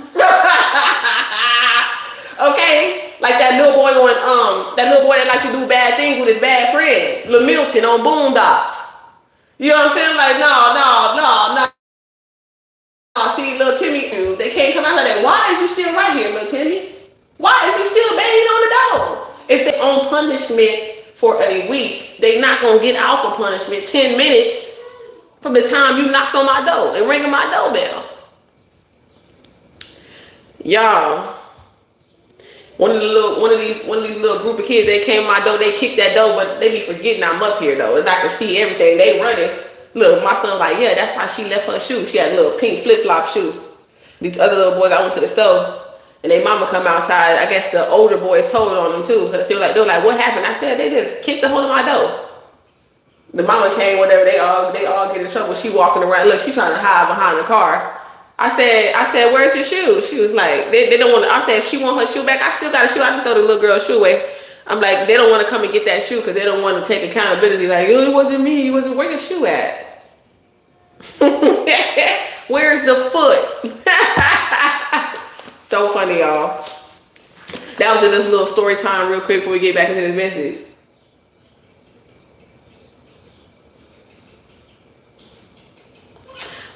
Speaker 1: Okay? Like that little boy that likes to do bad things with his bad friends. Lil Milton on Boondocks. You know what I'm saying? Like, no. See, little Timmy, they can't come out like that. Why is you still right here, little Timmy? Why is you still banging on the door? If they're on punishment for a week, they not gonna get out for punishment 10 minutes from the time you knocked on my door and ringing my doorbell. Y'all, one of these little group of kids, they came to my door, they kicked that door, but they be forgetting I'm up here though, and I can see everything. They running. Look, my son's like, yeah, that's why she left her shoe. She had a little pink flip-flop shoe. These other little boys, I went to the store, and they mama come outside. I guess the older boys told on them too, because they were like, what happened? I said, they just kicked the hole in my door. The mama came, whatever, they all get in trouble. She walking around, look, she trying to hide behind the car. I said, where's your shoe? She was like, they don't want to. I said, if she want her shoe back, I still got a shoe. I can throw the little girl's shoe away. I'm like, they don't want to come and get that shoe because they don't want to take accountability. Like, it wasn't me. Where your shoe at? Where's the foot? So funny, y'all. That was just a little story time real quick before we get back into this message.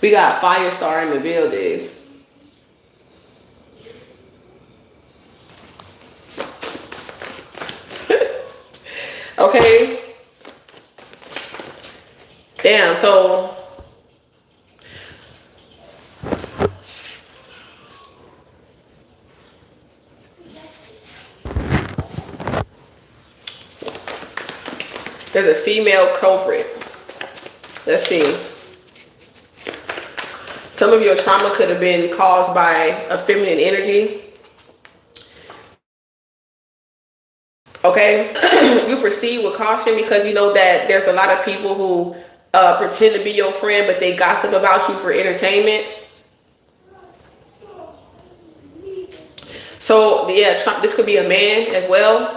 Speaker 1: We got Firestar in the building. Okay. Damn, so there's a female culprit. Let's see. Some of your trauma could have been caused by a feminine energy. Okay? You proceed with caution because you know that there's a lot of people who pretend to be your friend, but they gossip about you for entertainment. So, yeah, this could be a man as well.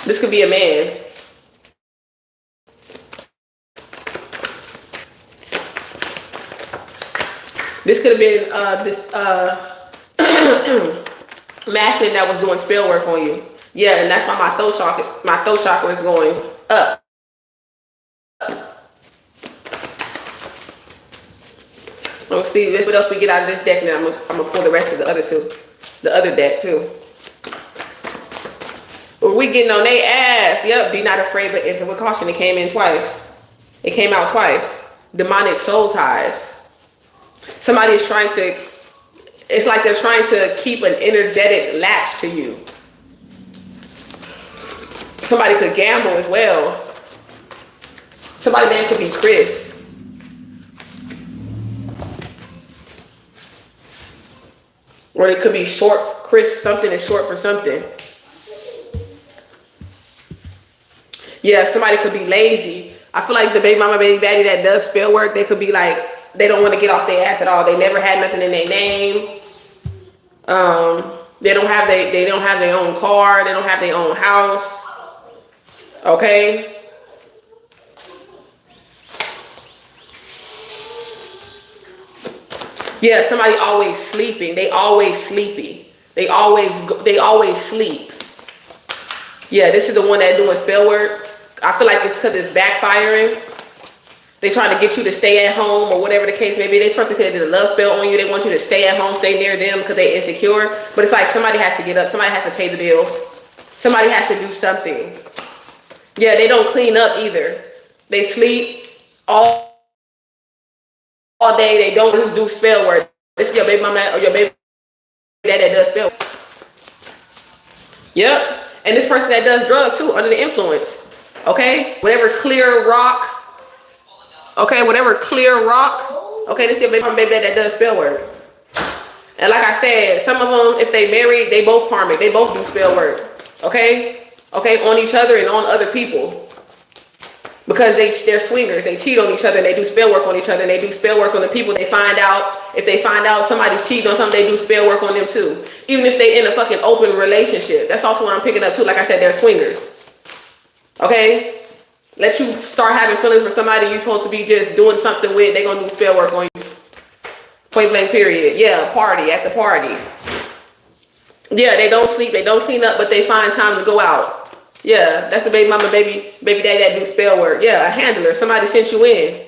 Speaker 1: This could be a man. This could have been this masculine that was doing spell work on you. Yeah, and that's why my throat chakra is going up. Let's see what else we get out of this deck. Now I'm gonna pull the rest of the other deck too. We getting on their ass. Yep, be not afraid, but answer with caution. It came in twice. It came out twice. Demonic soul ties. Somebody is trying to, it's like they're trying to keep an energetic latch to you. Somebody could gamble as well. Somebody's name could be Chris. Or it could be short, Chris, something is short for something. Yeah, somebody could be lazy. I feel like the baby mama, baby daddy that does spell work, they could be like, they don't want to get off their ass at all. They never had nothing in their name. They don't have their own car. They don't have their own house. Okay. Yeah, somebody always sleeping. They always sleepy. They always sleep. Yeah, this is the one that doing spell work. I feel like it's because it's backfiring. They trying to get you to stay at home or whatever the case may be. They probably did a love spell on you. They want you to stay at home, stay near them because they're insecure. But it's like somebody has to get up. Somebody has to pay the bills. Somebody has to do something. Yeah, they don't clean up either. They sleep all day. They don't do spell work. This is your baby mama or your baby dad that does spell work. Yep. And this person that does drugs too, under the influence. Okay? Whatever clear rock. Okay, whatever clear rock. Okay, this is your baby mama, baby dad that does spell work. And like I said, some of them, if they married, they both karmic. They both do spell work. Okay? Okay, on each other and on other people. Because they're swingers. They cheat on each other and they do spell work on each other. And they do spell work on the people they find out. If they find out somebody's cheating on something, they do spell work on them too. Even if they in a fucking open relationship. That's also what I'm picking up too. Like I said, they're swingers. Okay? Let you start having feelings for somebody you're supposed to be just doing something with. They're going to do spell work on you. Point blank period. Yeah, party at the party. Yeah, they don't sleep. They don't clean up, but they find time to go out. Yeah, that's the baby mama, baby daddy that do spell work. Yeah, a handler. Somebody sent you in.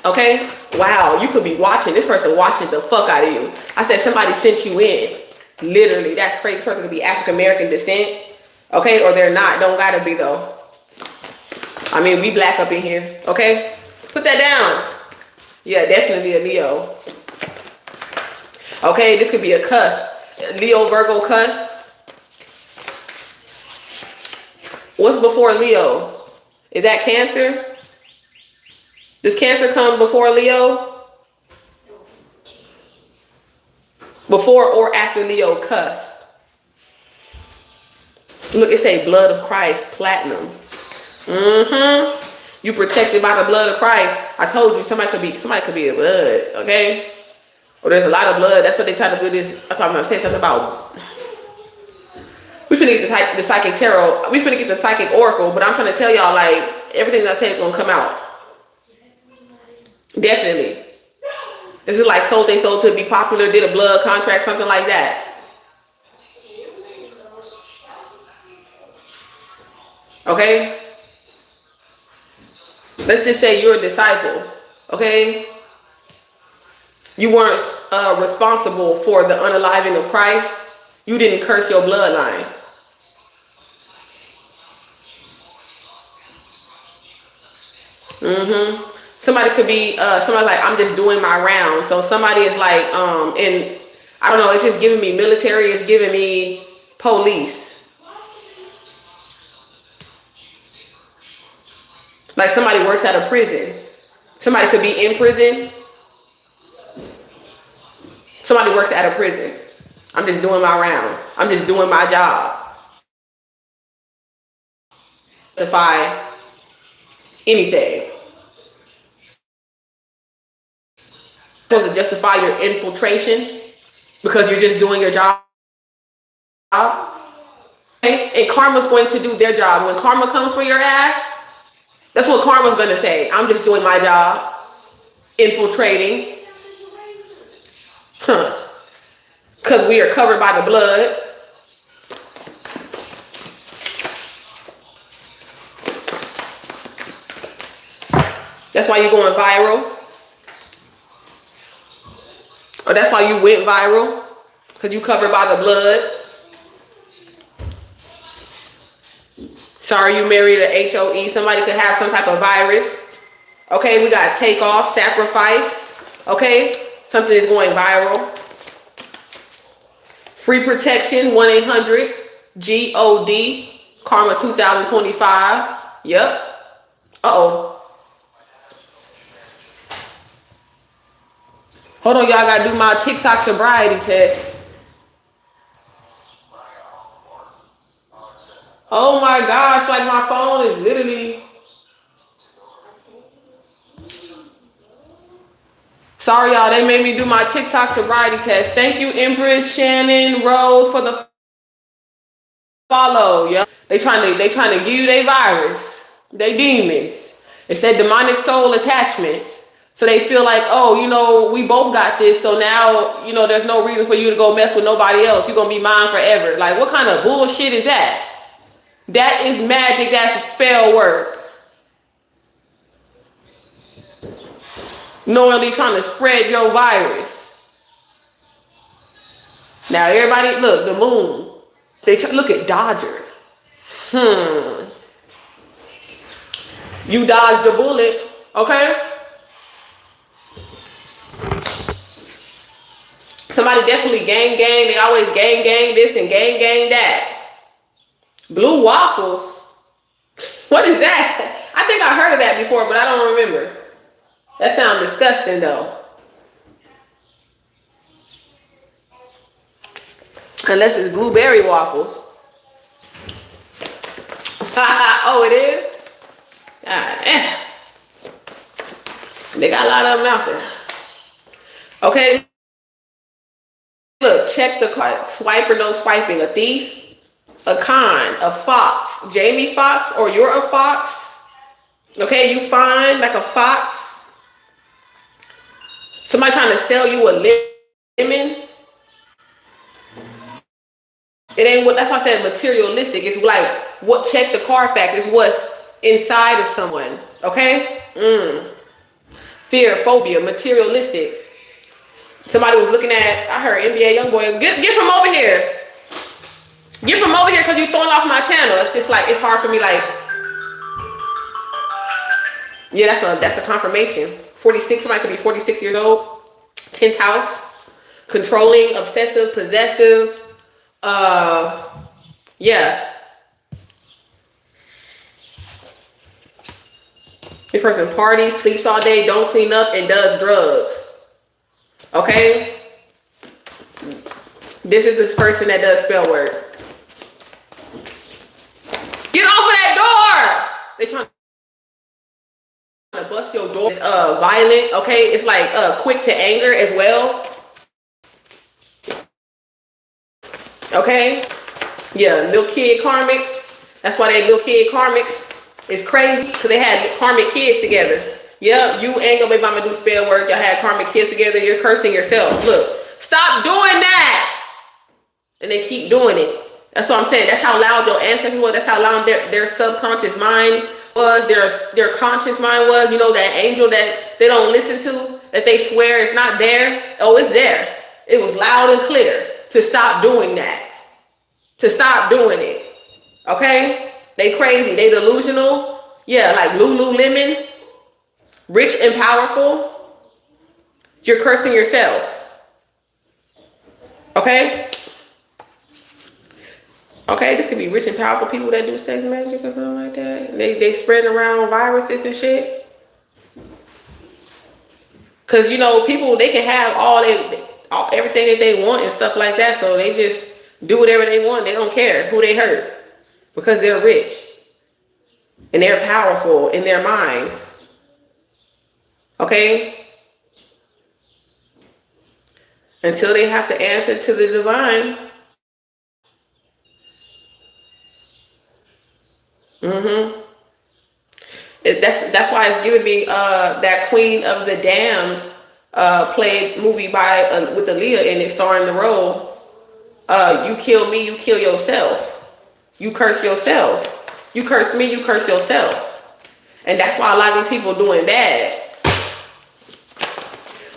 Speaker 1: Okay? Wow, you could be watching. This person watching the fuck out of you. I said somebody sent you in. Literally, that's crazy. This person could be African American descent. Okay? Or they're not. Don't gotta be though. I mean, we black up in here. Okay? Put that down. Yeah, definitely a Leo. Okay, this could be a cusp. Leo, Virgo cusp. What's before Leo? Is that Cancer? Does Cancer come before Leo? Before or after Leo cusp? Look, it say blood of Christ, platinum. You protected by the blood of Christ. I told you somebody could be the blood, okay? Or there's a lot of blood. That's what they try to do this. I thought I'm gonna say something about. We finna get the psychic tarot. We finna get the psychic oracle, but I'm trying to tell y'all like everything I say is gonna come out. Definitely. This is like sold they sold to be popular, did a blood contract, something like that. Okay? Let's just say you're a disciple. Okay? You weren't responsible for the unaliving of Christ. You didn't curse your bloodline. Somebody could be somebody like, I'm just doing my round. So somebody is like, and I don't know, it's just giving me military, it's giving me police. Like somebody works at a prison. Somebody could be in prison. Somebody works at a prison. I'm just doing my rounds. I'm just doing my job. Justify anything. Supposed to justify your infiltration because you're just doing your job. Okay? And karma's going to do their job. When karma comes for your ass, that's what karma's going to say. I'm just doing my job. Infiltrating. Because we are covered by the blood. That's why you're going viral. Or that's why you went viral. Because you covered by the blood. Sorry you married a HOE. Somebody could have some type of virus. Okay, we got take off, sacrifice. Okay, something is going viral. Free protection, 1-800-GOD, Karma 2025. Yep. Uh-oh. Hold on, y'all, gotta do my TikTok sobriety test. Oh my gosh, like my phone is literally... Sorry, y'all, they made me do my TikTok sobriety test. Thank you, Empress, Shannon, Rose, for the follow. Yeah, they trying to give you their virus, they demons. It said demonic soul attachments. So they feel like, oh, you know, we both got this. So now, you know, there's no reason for you to go mess with nobody else. You're gonna be mine forever. Like, what kind of bullshit is that? That is magic. That's spell work. Knowingly trying to spread your virus. Now everybody, look, the moon. Look at Dodger. You dodged the bullet, okay? Somebody definitely gang. They always gang this and gang that. Blue waffles? What is that? I think I heard of that before, but I don't remember. That sounds disgusting though. Unless it's blueberry waffles. Oh, it is? God damn. They got a lot of them out there. Okay. Look, check the card. Swipe or no swiping. A thief, a con, a fox. Jamie Foxx, or you're a fox. Okay, you find like a fox. Somebody trying to sell you a lemon. It ain't what, that's why I said materialistic. It's like what, check the Carfax, is what's inside of someone. Okay? Fear, phobia, materialistic. Somebody was looking at, I heard NBA Youngboy, get from over here. Get from over here because you're throwing off my channel. It's just like, it's hard for me, like, yeah, that's a confirmation. 46, somebody could be 46 years old. 10th house. Controlling, obsessive, possessive. Yeah. This person parties, sleeps all day, don't clean up, and does drugs. Okay? This is this person that does spell work. Get off of that door! They trying to bust your door. Violent, okay? It's like quick to anger as well. Okay? Yeah, little kid karmics. That's why they little kid karmics is crazy, because they had karmic kids together. Yeah, you and your baby mama do spell work. Y'all had karmic kids together. You're cursing yourself. Look, stop doing that. And they keep doing it. That's what I'm saying. That's how loud your ancestors was. That's how loud their subconscious mind was. Their conscious mind was. You know, that angel that they don't listen to, that they swear is not there. Oh, it's there. It was loud and clear to stop doing that. To stop doing it. Okay? They crazy. They delusional. Yeah, like Lululemon. Rich and powerful. You're cursing yourself. Okay? Okay, this could be rich and powerful people that do sex magic or something like that. They spreading around viruses and shit. Cause you know, people, they can have everything that they want and stuff like that. So they just do whatever they want. They don't care who they hurt because they're rich and they're powerful in their minds. Okay? Until they have to answer to the divine. That's why it's giving me that Queen of the Damned played movie by with Aaliyah in it, starring the role. You kill me, you kill yourself. You curse yourself. You curse me, you curse yourself. And that's why a lot of these people doing bad.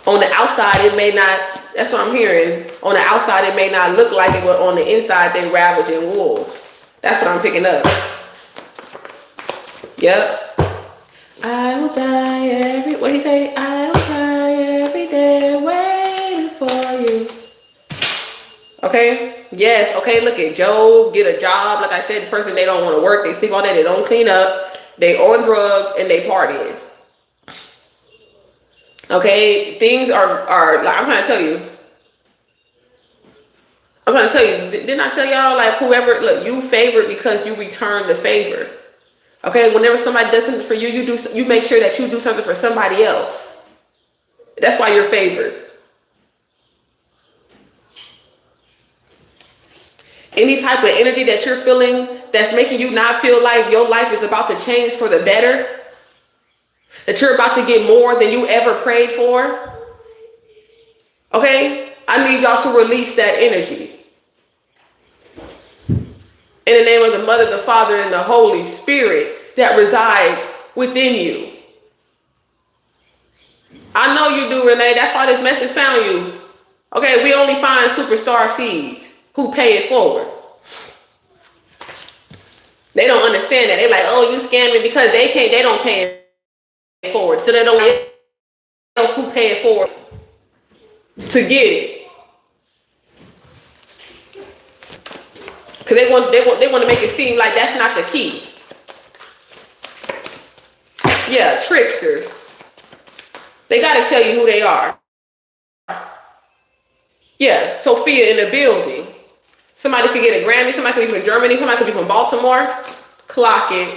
Speaker 1: On the outside, it may not. That's what I'm hearing. On the outside, it may not look like it, but on the inside, they ravaging wolves. That's what I'm picking up. Yep. I will die what did he say? I will die every day waiting for you. Okay? Yes. Okay, look at Job. Get a job. Like I said, the person, they don't want to work. They sleep all day. They don't clean up. They on drugs and they partying. Okay? Things are like, I'm trying to tell you. Didn't I tell y'all, like, whoever, look, you favored because you return the favor. Okay, whenever somebody does something for you, you make sure that you do something for somebody else. That's why you're favored. Any type of energy that you're feeling that's making you not feel like your life is about to change for the better, that you're about to get more than you ever prayed for, okay, I need y'all to release that energy. In the name of the Mother, the Father, and the Holy Spirit that resides within you. I know you do, Renee. That's why this message found you. Okay, we only find superstar seeds who pay it forward. They don't understand that. They're like, oh, you scamming because they don't pay it forward. So they don't want else who pay it forward to get it. Because they want to make it seem like that's not the key. Yeah, tricksters. They got to tell you who they are. Yeah, Sophia in the building. Somebody could get a Grammy. Somebody could be from Germany. Somebody could be from Baltimore. Clock it.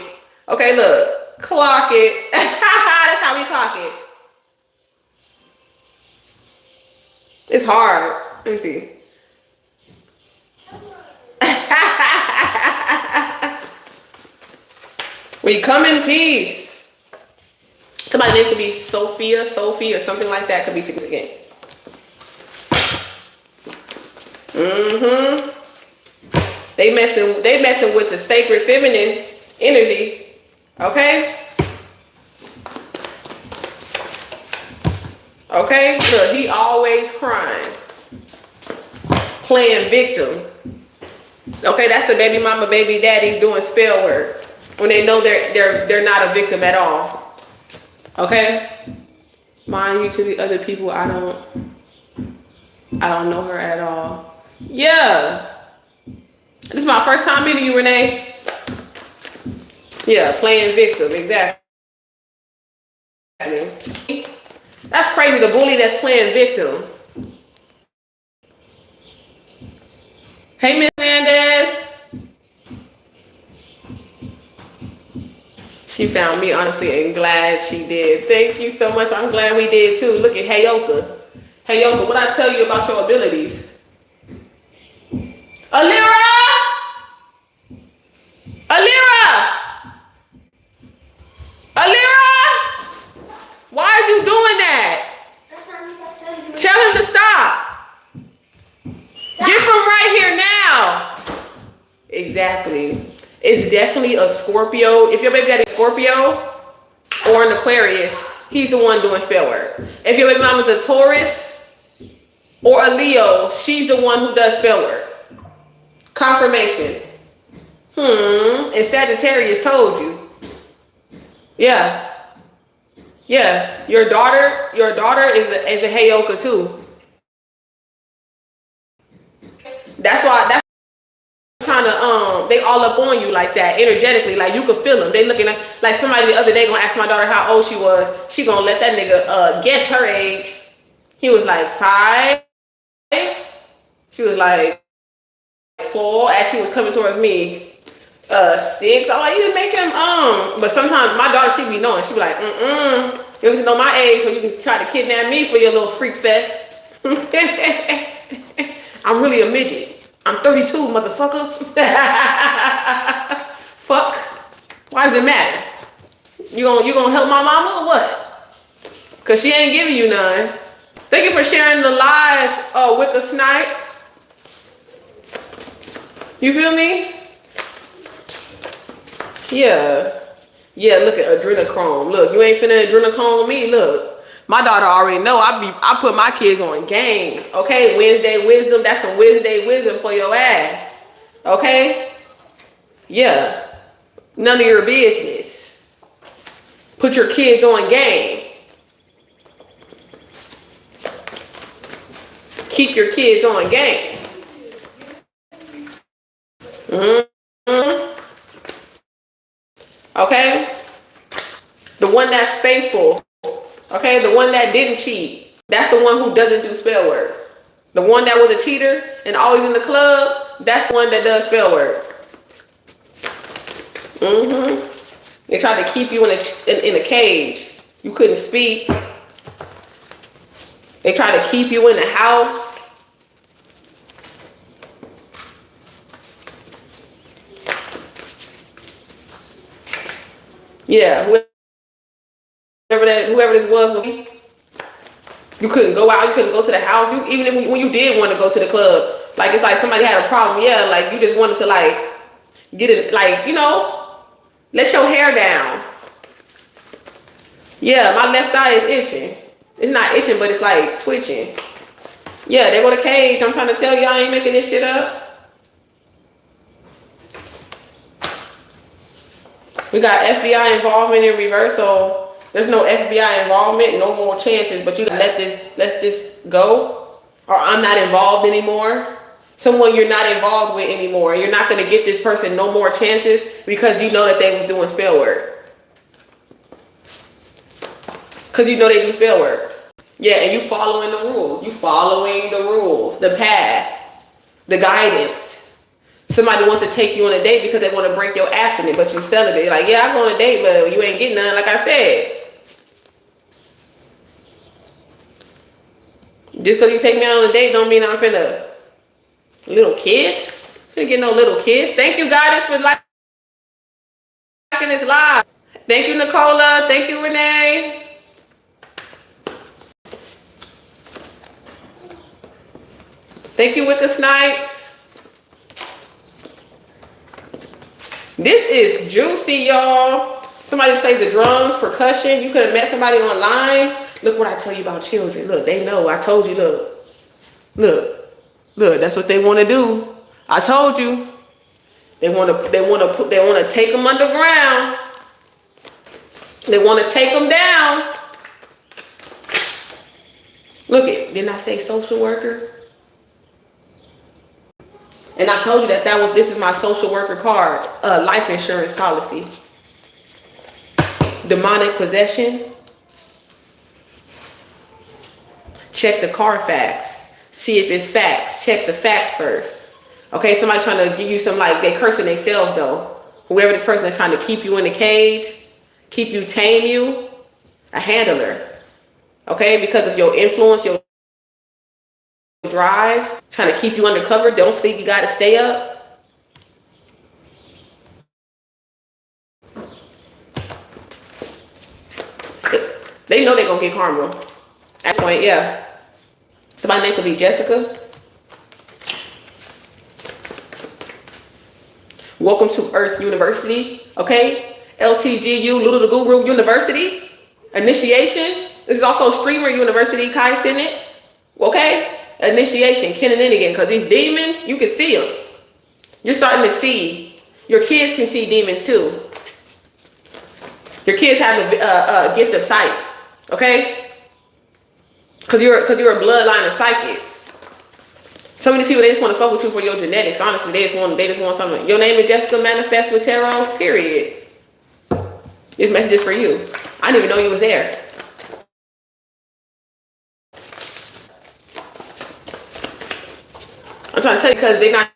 Speaker 1: Okay, look. Clock it. That's how we clock it. It's hard. Let me see. We come in peace. Somebody's name could be Sophia, Sophie, or something like that. Could be significant. They messing with the sacred feminine energy. Okay? Okay? Look, he always crying. Playing victim. Okay, that's the baby mama, baby daddy doing spell work. When they know they're not a victim at all. Okay? Mind you, to the other people, I don't know her at all. Yeah. This is my first time meeting you, Renee. Yeah, playing victim, exactly. That's crazy, the bully that's playing victim. Hey, Miss Hernandez. She found me, honestly, and glad she did. Thank you so much. I'm glad we did too. Look at Hayoka. Hayoka, what I tell you about your abilities? Alira! Alira! Alira! Why are you doing that? Tell him to stop. Get from right here now. Exactly. It's definitely a Scorpio. If your baby got a Scorpio or an Aquarius, he's the one doing spell work. If your baby mama's a Taurus or a Leo, she's the one who does spell work. Confirmation. And Sagittarius told you. Yeah. Yeah. Your daughter is a Heyoka too. That's why trying to they all up on you like that energetically, like you could feel them. They looking like somebody the other day gonna ask my daughter how old she was. She gonna let that nigga guess her age. He was like 5. She was like 4 as she was coming towards me. 6. I'm like, you make him but sometimes my daughter, she be knowing. She be like, you want to know my age so you can try to kidnap me for your little freak fest. I'm really a midget. I'm 32, motherfucker. Fuck. Why does it matter? You gonna help my mama or what? Cause she ain't giving you none. Thank you for sharing the live, Wicca Snipes. You feel me? Yeah. Yeah, look at adrenochrome. Look, you ain't finna adrenochrome me. Look. My daughter already know I put my kids on game. Okay, Wednesday wisdom. That's some Wednesday wisdom for your ass. Okay? Yeah. None of your business. Put your kids on game. Keep your kids on game. Okay? The one that's faithful. Okay, the one that didn't cheat. That's the one who doesn't do spell work. The one that was a cheater and always in the club, that's the one that does spell work. They tried to keep you in a cage. You couldn't speak. They tried to keep you in the house. Yeah, whoever this was, you couldn't go out, you couldn't go to the house. Even when you did want to go to the club, like it's like somebody had a problem. Yeah, like you just wanted to like get it, like let your hair down. Yeah, my left eye is itching. It's not itching, but it's like twitching. Yeah, they go to cage. I'm trying to tell you, I ain't making this shit up. We got FBI involvement in reverse, so there's no FBI involvement, no more chances, but you gotta let this go, or I'm not involved anymore. Someone you're not involved with anymore. You're not gonna get this person no more chances because you know that they was doing spell work. Because you know they do spell work. Yeah, and you following the rules. You following the rules, the path, the guidance. Somebody wants to take you on a date because they want to break your abstinence, but you celibate. Like, yeah, I'm going on a date, but you ain't getting none, like I said. Just because you take me out on a date don't mean I'm finna little kiss. Finna get no little kiss. Thank you, Goddess, for liking this live. Thank you, Nicola. Thank you, Renee. Thank you, Wicca Snipes. This is juicy, y'all. Somebody plays the drums, percussion. You could have met somebody online. Look what I tell you about children. Look, they know. I told you, look. Look. Look, that's what they want to do. I told you. They want to take them underground. They want to take them down. Look it. Didn't I say social worker? And I told you this is my social worker card, life insurance policy. Demonic possession. Check the Carfax. See if it's facts. Check the facts first. Okay, somebody trying to give you some, like, they cursing themselves though. Whoever this person is trying to keep you in the cage, keep you, tame you, a handler. Okay, because of your influence, your drive, trying to keep you undercover. Don't sleep, you gotta stay up. They know they're gonna get karma. At that point, yeah. Somebody's name could be Jessica. Welcome to Earth University, okay? LTGU, Little the Guru University. Initiation. This is also Streamer University, Kai Senate. Okay? Initiation, Ken and Ninigan, because these demons, you can see them. You're starting to see. Your kids can see demons too. Your kids have a gift of sight, okay? Because you're a bloodline of psychics. Some of these people, they just want to fuck with you for your genetics. Honestly, they just want something. Your name is Jessica Manifest with Tarot, period. This message is for you. I didn't even know you was there. I'm trying to tell you because they're not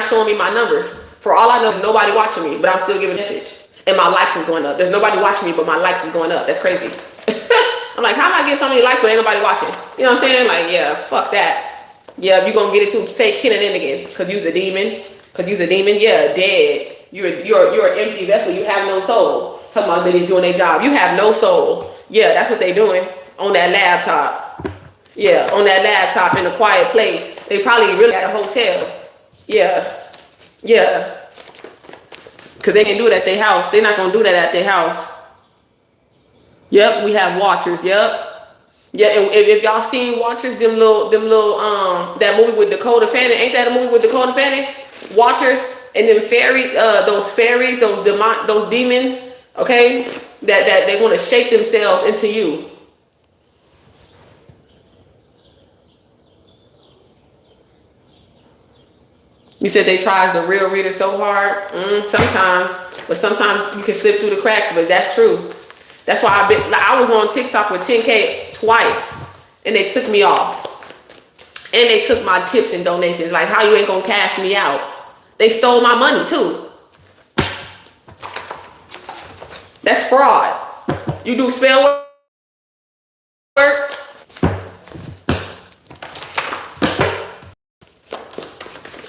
Speaker 1: showing me my numbers. For all I know, there's nobody watching me, but I'm still giving a message. And my likes is going up. There's nobody watching me, but my likes is going up. That's crazy. I'm like, how am I getting so many likes when ain't nobody watching? You know what I'm saying? Like, yeah, fuck that. Yeah, if you gonna get it too, say Ken and Ninigan, because you's a demon. Because you's a demon, yeah, dead. You're an empty vessel. You have no soul. Talking about ladies doing their job. You have no soul. Yeah, that's what they doing on that laptop. Yeah, on that laptop in a quiet place. They probably really at a hotel. Yeah. Yeah. Because they can't do it at their house. They're not gonna do that at their house. Yep, we have watchers. Yep. Yeah, and if y'all seen Watchers, them little, that movie with Dakota Fanning, ain't that a movie with Dakota Fanning? Watchers and them those fairies, those demons, okay, that they want to shape themselves into you. You said they tries the real reader so hard. Sometimes, but sometimes you can slip through the cracks. But that's true. That's why I was on TikTok with 10K twice, and they took me off. And they took my tips and donations. Like, how you ain't gonna cash me out? They stole my money too. That's fraud. You do spell work.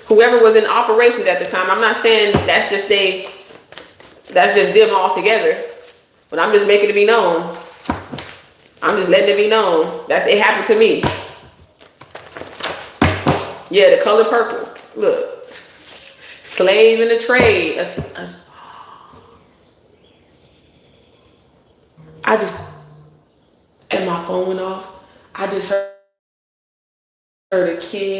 Speaker 1: Whoever was in operations at the time, I'm not saying that's just them all together. But I'm just making it be known. I'm just letting it be known. It happened to me. Yeah, the color purple. Look. Slave in the trade. And my phone went off. I just heard a kid.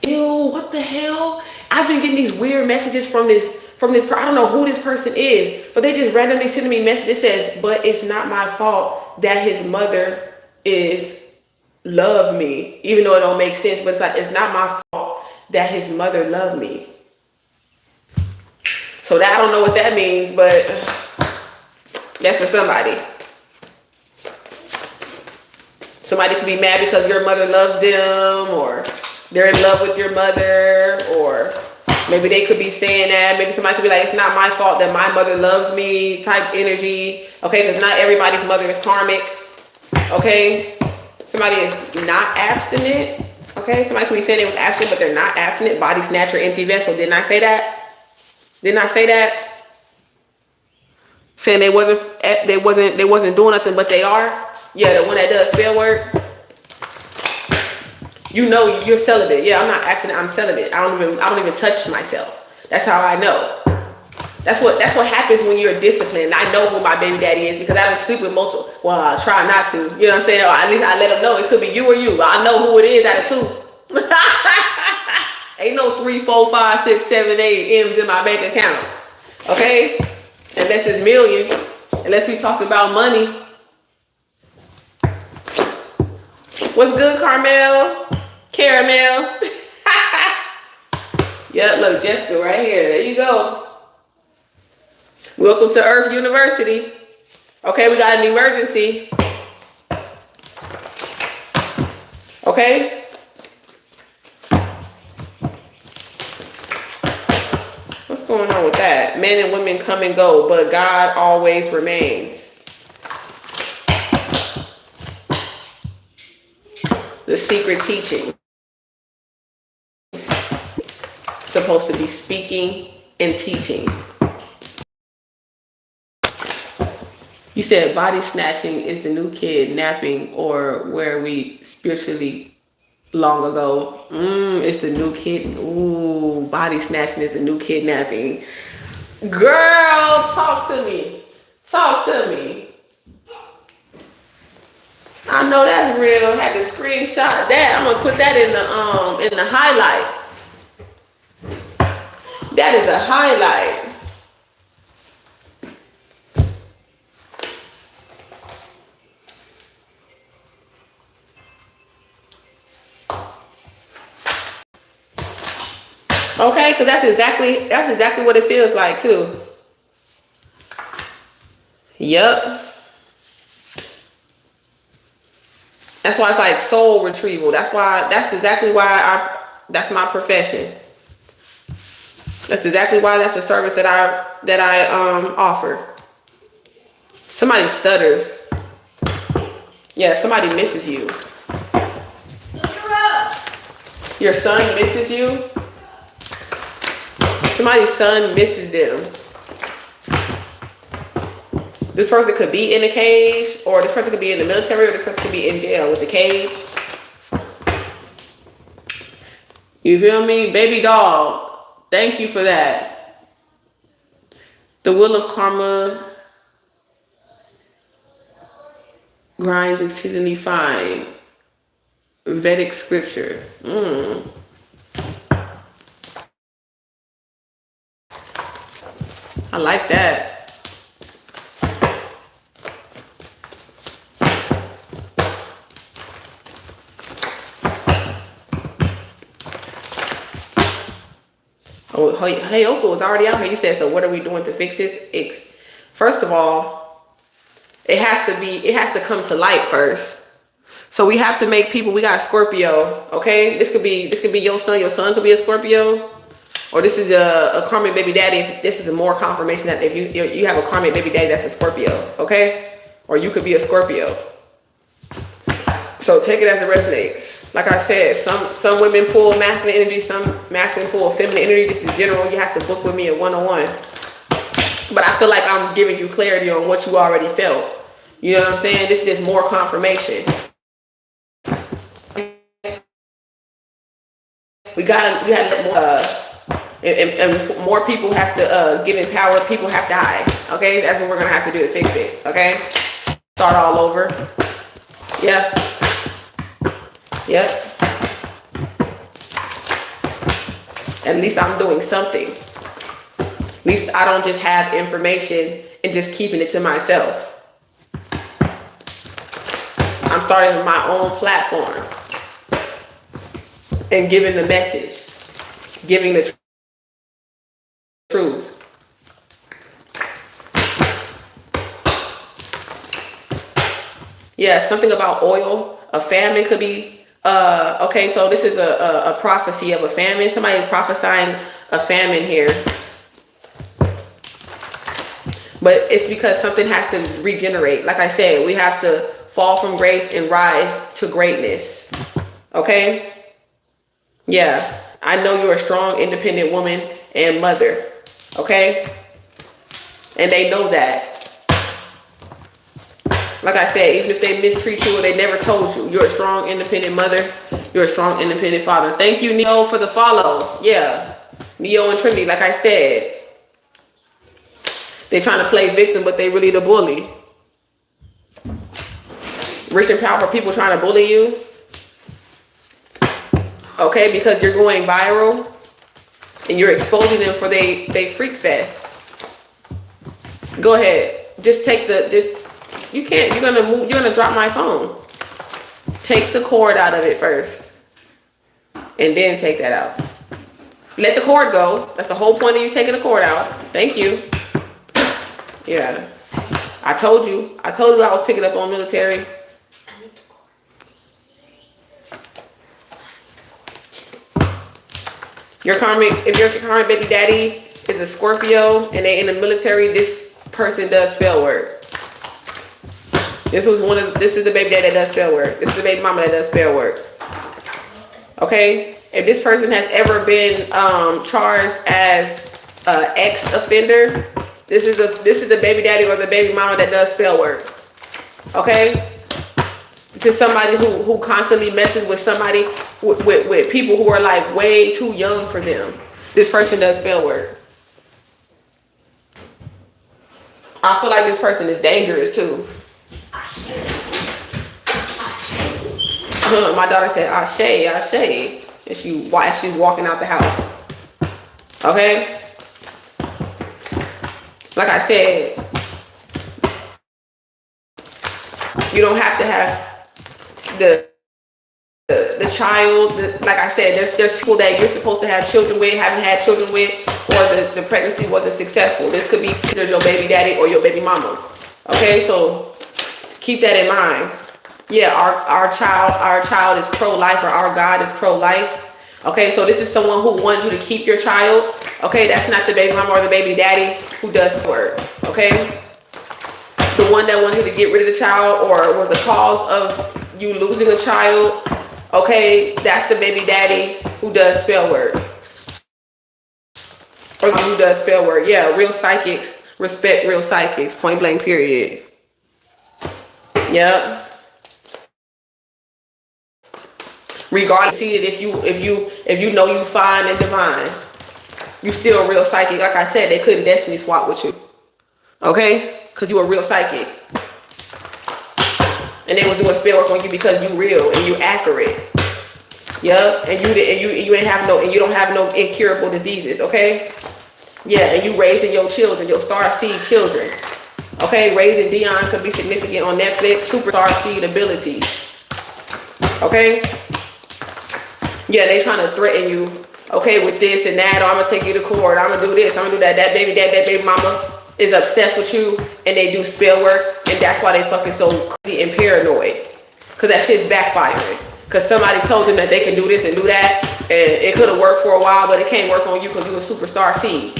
Speaker 1: Ew, what the hell? I've been getting these weird messages from this I don't know who this person is, but they just randomly sending me messages that says, but it's not my fault that his mother love me, even though it don't make sense, but it's not my fault that his mother loved me. So that I don't know what that means, but that's for somebody. Somebody could be mad because your mother loves them, or they're in love with your mother, or maybe they could be saying that. Maybe somebody could be like, it's not my fault that my mother loves me type energy. Okay, because not everybody's mother is karmic. Okay, somebody is not abstinent. Okay, somebody could be saying they was abstinent, but they're not abstinent. Body snatcher, empty vessel. Didn't I say that? Didn't I say that? Saying they wasn't doing nothing, but they are. Yeah, the one that does spell work. You know you're celibate. Yeah, I'm not abstinent. I'm celibate. I don't even touch myself. That's how I know. That's what happens when you're disciplined. I know who my baby daddy is because I don't sleep with multiple. Well, I try not to. You know what I'm saying? Or at least I let them know it could be you or you. I know who it is out of two. Ain't no 3, 4, 5, 6, 7, 8 M's in my bank account. Okay? Unless it's millions. Unless we talk about money. What's good, Carmel? Caramel. Yeah, look, Jessica right here. There you go. Welcome to Earth University. Okay, we got an emergency. Okay? What's going on with that? Men and women come and go, but God always remains. The secret teaching. Supposed to be speaking and teaching. You said body snatching is the new kidnapping, or where we spiritually long ago. It's the new kid. Ooh, body snatching is the new kidnapping. Girl, talk to me. Talk to me. I know that's real. Had to screenshot that. I'm gonna put that in the highlights. That is a highlight. Okay, because that's exactly what it feels like too. Yep. That's why it's like soul retrieval. That's exactly why that's my profession. That's exactly why that's a service that I offer. Somebody stutters. Yeah, somebody misses you. Your son misses you. Somebody's son misses them. This person could be in a cage, or this person could be in the military, or this person could be in jail with a cage. You feel me? Baby doll, thank you for that. The wheel of karma grinds exceedingly fine. Vedic scripture. I like that. Oh, hey, Oka was already out here. You said, so what are we doing to fix this? First of all, it has to come to light first. So we have to make people, we got Scorpio, okay? This could be your son could be a Scorpio. Or this is a karmic baby daddy. If this is a more confirmation that if you have a karmic baby daddy that's a Scorpio, okay? Or you could be a Scorpio. So take it as it resonates. Like I said, some women pull masculine energy, some masculine pull feminine energy. This is general. You have to book with me at 101. But I feel like I'm giving you clarity on what you already felt. You know what I'm saying? This is more confirmation. We got more, and more people have to get empowered. People have to die. Okay, that's what we're gonna have to do to fix it. Okay, start all over. Yeah. Yep. At least I'm doing something. At least I don't just have information and just keeping it to myself. I'm starting my own platform and giving the message, giving the truth. Yeah, something about oil. A famine could be. Okay, so this is a prophecy of a famine. Somebody is prophesying a famine here. But it's because something has to regenerate. Like I said, we have to fall from grace and rise to greatness. Okay? Yeah. I know you're a strong, independent woman and mother. Okay? And they know that. Like I said, even if they mistreat you or they never told you, you're a strong, independent mother. You're a strong, independent father. Thank you, Neo, for the follow. Yeah. Neo and Trinity, like I said. They're trying to play victim, but they really the bully. Rich and powerful people trying to bully you. Okay, because you're going viral. And you're exposing them for they freak fest. Go ahead. Just take you can't, you're gonna drop my phone. Take the cord out of it first. And then take that out. Let the cord go. That's the whole point of you taking the cord out. Thank you. Yeah. I told you I was picking up on military. If your karmic baby daddy is a Scorpio and they in the military, this person does spell work. This is the baby daddy that does spell work. This is the baby mama that does spell work. Okay? If this person has ever been charged as an ex-offender, this is the baby daddy or the baby mama that does spell work. Okay? to somebody who constantly messes with somebody with people who are like way too young for them. This person does spell work. I feel like this person is dangerous too. My daughter said Ashe, Ashe, and she's walking out the house. Okay? Like I said, you don't have to have the child. Like I said, there's people that you're supposed to have children with, haven't had children with, or the pregnancy wasn't successful. This could be either your baby daddy or your baby mama. Okay, so keep that in mind. Yeah, our child is pro-life, or our God is pro-life. Okay, so this is someone who wants you to keep your child. Okay, that's not the baby mama or the baby daddy who does work. Okay, the one that wanted you to get rid of the child or was the cause of you losing a child. Okay, that's the baby daddy who does spell work. Or who does spell work. Yeah, real psychics respect real psychics. Point blank. Period. Yep. Regardless, see it if you know you fine and divine, you still a real psychic. Like I said, they couldn't destiny swap with you. Okay? Because you a real psychic. And they was doing spell work on you because you real and you accurate. Yeah, and you ain't have no, and you don't have no incurable diseases, okay? Yeah, and you raising your children, your star seed children. Okay, Raising Dion could be significant on Netflix. Superstar seed abilities. Okay? Yeah, they trying to threaten you, okay, with this and that, or I'm gonna take you to court, I'm gonna do this, I'm gonna do that. That baby mama is obsessed with you, and they do spell work, and that's why they fucking so crazy and paranoid. Cause that shit's backfiring. Cause somebody told them that they can do this and do that, and it could have worked for a while, but it can't work on you because you a superstar seed.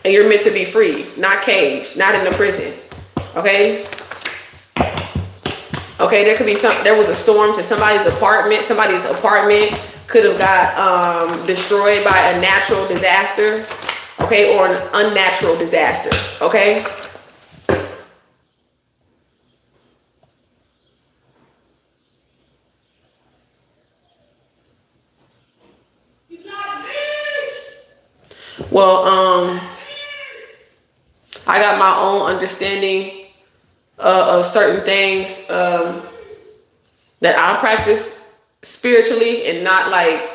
Speaker 1: And you're meant to be free, not caged, not in a prison. Okay? Okay, there was a storm to somebody's apartment. Somebody's apartment could have got destroyed by a natural disaster, okay, or an unnatural disaster, okay? Well, I got my own understanding of certain things that I practice spiritually, and not like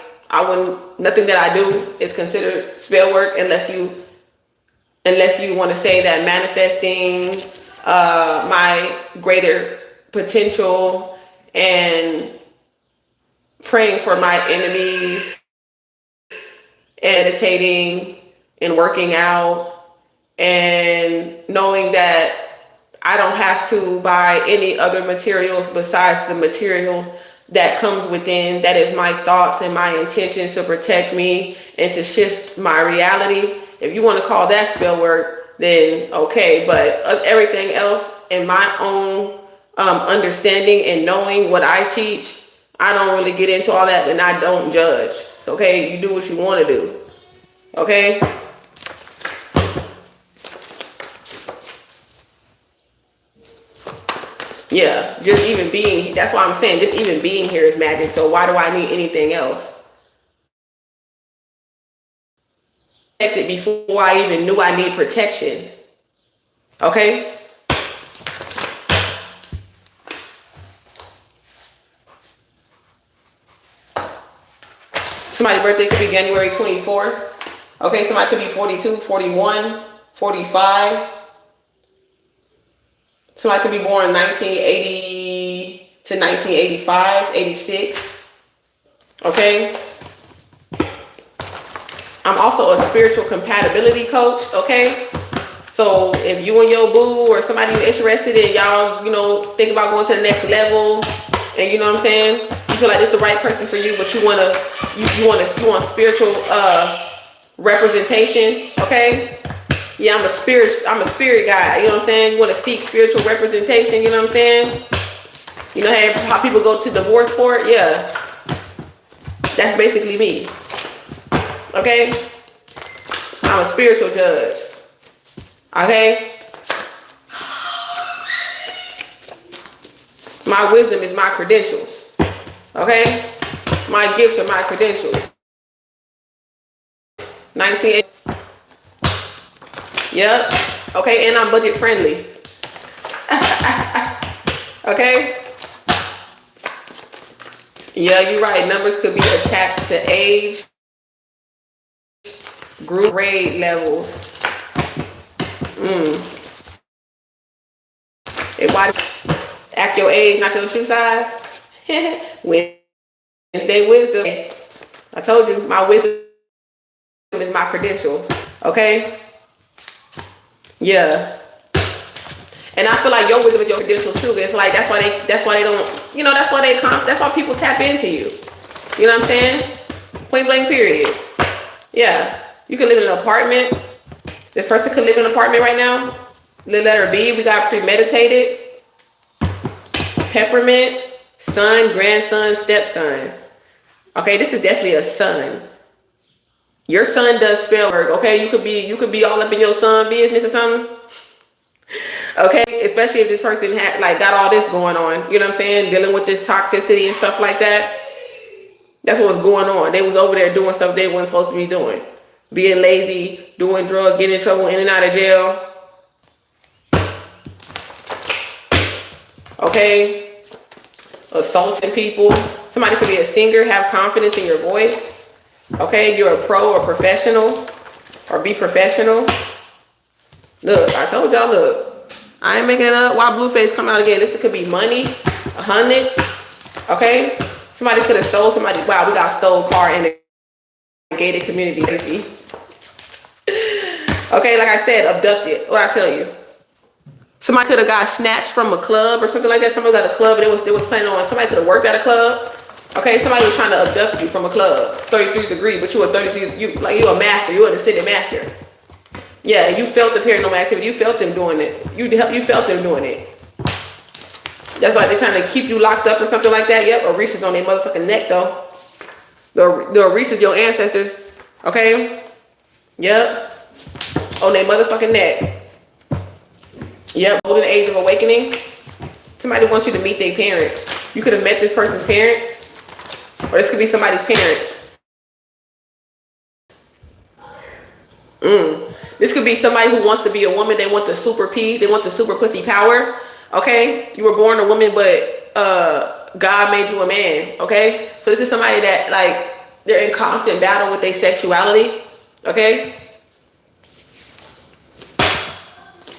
Speaker 1: nothing that I do is considered spell work unless you want to say that manifesting my greater potential and praying for my enemies, meditating and working out, and knowing that I don't have to buy any other materials besides the materials that comes within. That is my thoughts and my intentions to protect me and to shift my reality. If you want to call that spell work, then okay. But everything else, in my own understanding and knowing what I teach, I don't really get into all that, and I don't judge. So okay, you do what you want to do. Okay? Yeah, just even being, that's why I'm saying just even being here is magic. So why do I need anything else? Before I even knew I need protection. Okay? Somebody's birthday could be January 24th. Okay, somebody could be 42, 41, 45. Somebody could be born 1980 to 1985, 86. Okay? I'm also a spiritual compatibility coach, okay? So if you and your boo or somebody you're interested in, y'all, think about going to the next level, and you know what I'm saying? You feel like it's the right person for you, but you want spiritual representation, okay? Yeah, I'm a spirit guy, you know what I'm saying? You want to seek spiritual representation, you know what I'm saying? You know how people go to divorce court? Yeah. That's basically me. Okay? I'm a spiritual judge. Okay? My wisdom is my credentials. Okay? My gifts are my credentials. 19. Yep. Okay, and I'm budget friendly. Okay? Yeah, you're right. Numbers could be attached to age, group, grade levels. And why act your age, not your shoe size? Wednesday wisdom. I told you, my wisdom is my credentials. Okay? Yeah. And I feel like your wisdom is your credentials too. It's like that's why they don't, you know, that's why people tap into you. You know what I'm saying? Point blank period. Yeah. You can live in an apartment. This person could live in an apartment right now. The letter B, we got premeditated, peppermint, son, grandson, stepson. Okay, this is definitely a son. Your son does spell work. Okay, you could be all up in your son business or something. Okay, especially if this person had got all this going on. You know what I'm saying? Dealing with this toxicity and stuff like that. That's what was going on. They was over there doing stuff they weren't supposed to be doing. Being lazy, doing drugs, getting in trouble, in and out of jail. Okay? Assaulting people. Somebody could be a singer, have confidence in your voice. Okay? You're a pro or professional. Or be professional. Look, I told y'all, look. I ain't making it up. Why Blueface come out again? This could be money. 100. Okay? Somebody could have stole somebody. Wow, we got stole car in a gated community. Okay, like I said, abducted. What I tell you? Somebody could have got snatched from a club or something like that. Somebody was at a club and they was planning on. Somebody could have worked at a club. Okay, somebody was trying to abduct you from a club, 33 degree, but you were 33. You a master. You an ascended master. Yeah, you felt the paranormal activity. You felt them doing it. You felt them doing it. That's why they're trying to keep you locked up or something like that. Yep, Orisha's on their motherfucking neck though. The Orisha's your ancestors. Okay? Yep. On their motherfucking neck. Yep, golden age of awakening. Somebody wants you to meet their parents. You could have met this person's parents. Or this could be somebody's parents. This could be somebody who wants to be a woman. They want the super P. They want the super pussy power. Okay? You were born a woman, but God made you a man. Okay? So this is somebody that, they're in constant battle with their sexuality. Okay?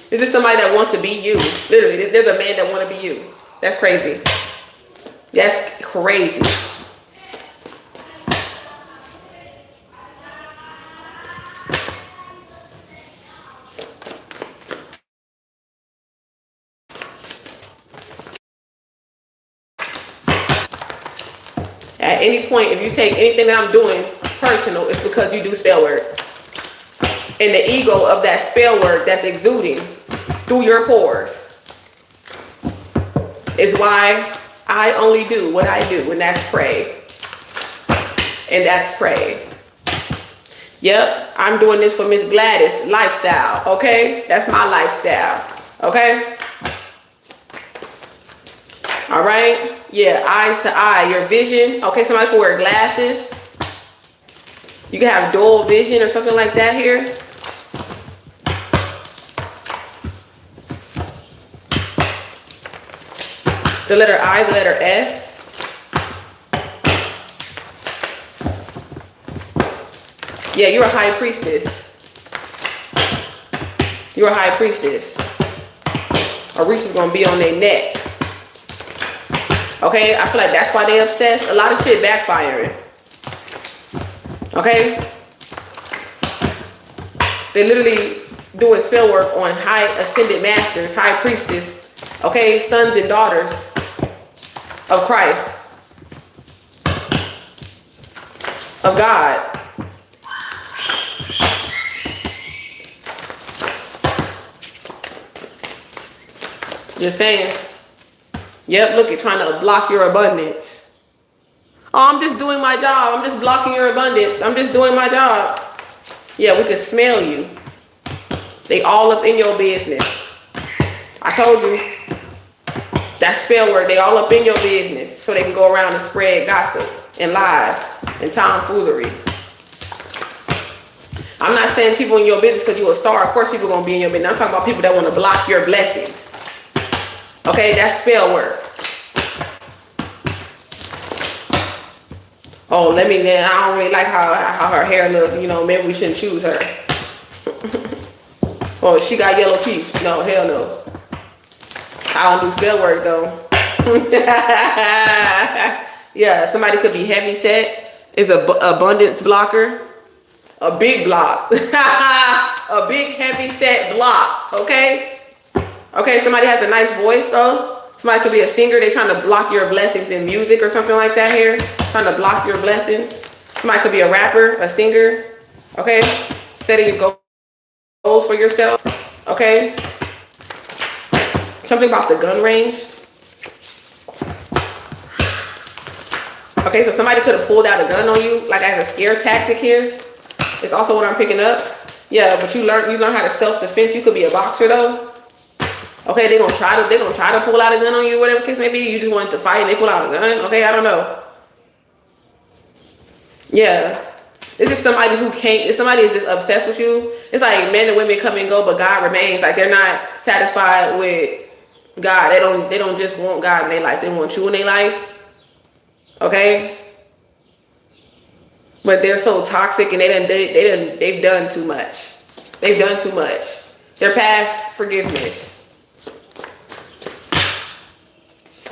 Speaker 1: This is somebody that wants to be you. Literally, there's a man that want to be you. That's crazy. That's crazy. At any point, if you take anything that I'm doing personal, it's because you do spell work. And the ego of that spell work that's exuding through your pores is why I only do what I do, and that's pray. And that's pray. Yep, I'm doing this for Miss Gladys lifestyle, okay? That's my lifestyle, okay? All right? Yeah, eyes to eye, your vision. Okay, somebody can wear glasses. You can have dual vision or something like that here. The letter I, the letter S. Yeah, you're a high priestess. You're a high priestess. Orisha's gonna be on their neck. Okay, I feel like that's why they obsessed. A lot of shit backfiring. Okay? They're literally doing spell work on high ascended masters, high priestess, okay, sons and daughters of Christ, of God. Just saying. Yep, look, you're trying to block your abundance. Oh, I'm just doing my job. I'm just blocking your abundance. I'm just doing my job. Yeah, we can smell you. They all up in your business. I told you. That's spell word. They all up in your business so they can go around and spread gossip and lies and tomfoolery. I'm not saying people in your business because you're a star. Of course people going to be in your business. I'm talking about people that want to block your blessings. Okay, that's spell work. Oh, I don't really like how her hair look. You know, maybe we shouldn't choose her. Oh, she got yellow teeth. No, hell no. I don't do spell work though. Yeah, somebody could be heavy set. It's a abundance blocker. A big block. A big heavy set block. Okay? Okay, somebody has a nice voice though. Somebody could be a singer. They're trying to block your blessings in music or something like that here. Trying to block your blessings. Somebody could be a rapper, a singer. Okay? Setting your goals for yourself. Okay? Something about the gun range. Okay, so somebody could have pulled out a gun on you, like as a scare tactic here. It's also what I'm picking up. Yeah, but you learn how to self-defense. You could be a boxer though. Okay, they're gonna try to pull out a gun on you, whatever the case may be. You just wanted to fight and they pull out a gun. Okay, I don't know. Yeah. This is somebody who can't, if somebody is just obsessed with you, it's like men and women come and go, but God remains. Like they're not satisfied with God. They don't just want God in their life. They want you in their life. Okay? But they're so toxic and they've done too much. They've done too much. They're past forgiveness.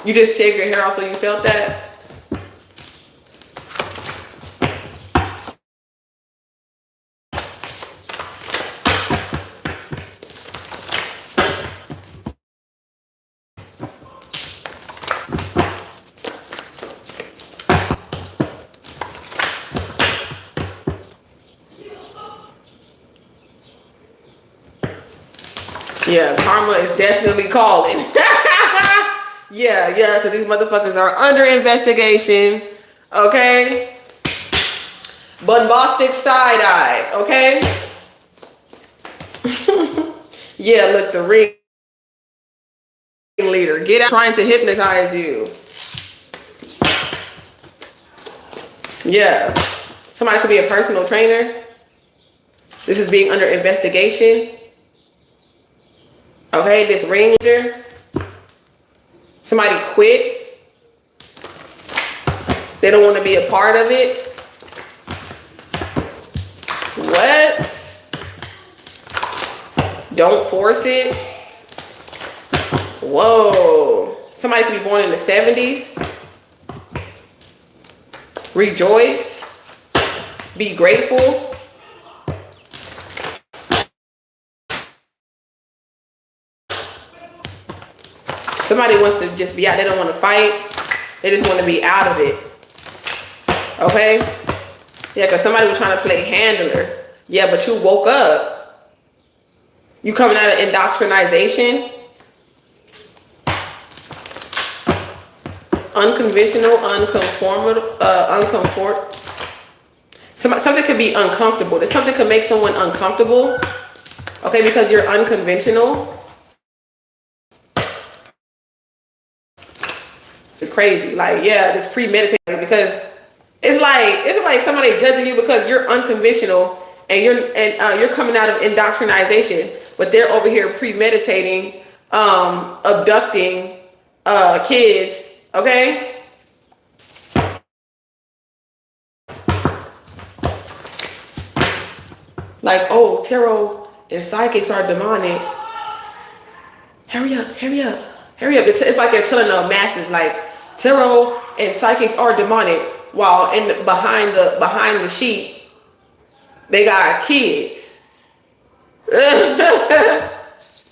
Speaker 1: You just shaved your hair off so you felt that? Yeah, karma is definitely calling. Yeah, because these motherfuckers are under investigation. Okay? Bombastic side eye. Okay? Yeah, look, the ringleader. Get out trying to hypnotize you. Yeah. Somebody could be a personal trainer. This is being under investigation. Okay, this ringleader. Somebody quit. They don't want to be a part of it. What? Don't force it. Whoa. Somebody could be born in the 70s. Rejoice. Be grateful. Somebody wants to just be out. They don't want to fight. They just want to be out of it. Okay? Yeah, because somebody was trying to play handler. Yeah, but you woke up. You coming out of indoctrination. Unconventional, something could be uncomfortable. Something could make someone uncomfortable. Okay, because you're unconventional. It's crazy. Like, yeah, this premeditated, because it's like somebody judging you because you're unconventional and you're coming out of indoctrination, but they're over here premeditating, abducting kids. Okay. Like, oh, tarot and psychics are demonic. Hurry up, hurry up, hurry up. It's like they're telling the masses, like, tarot and psychics are demonic, while behind the sheet, they got kids.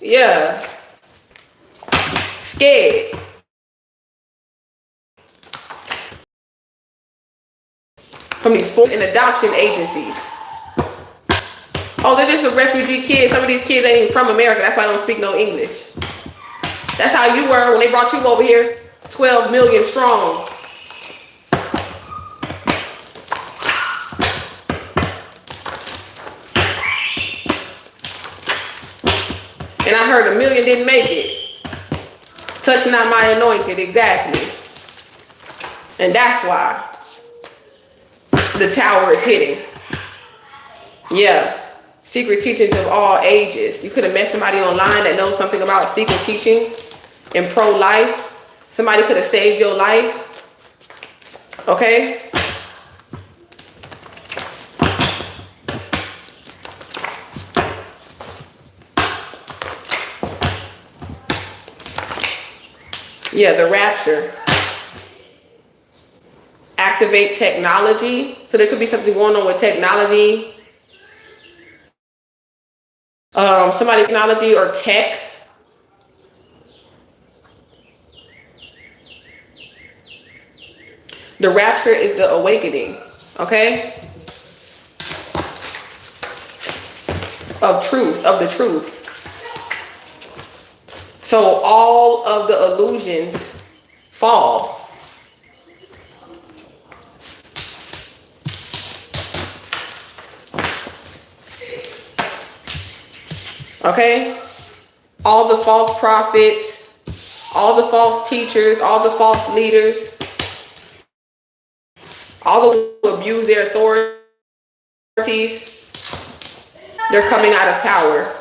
Speaker 1: Yeah. Scared. From these foreign adoption agencies. Oh, they're just a refugee kid. Some of these kids ain't even from America. That's why I don't speak no English. That's how you were when they brought you over here. 12 million strong. And I heard 1 million didn't make it Touch not my anointed, exactly. And that's why the tower is hitting. Yeah. Secret teachings of all ages. You could have met somebody online that knows something about secret teachings and pro-life. Somebody could have saved your life. Okay? Yeah, the rapture. Activate technology. So there could be something going on with technology. Somebody technology or tech. The rapture is the awakening. Okay? Of truth, of the truth. So all of the illusions fall. Okay? All the false prophets, all the false teachers, all the false leaders, all those who abuse their authorities, they're coming out of power.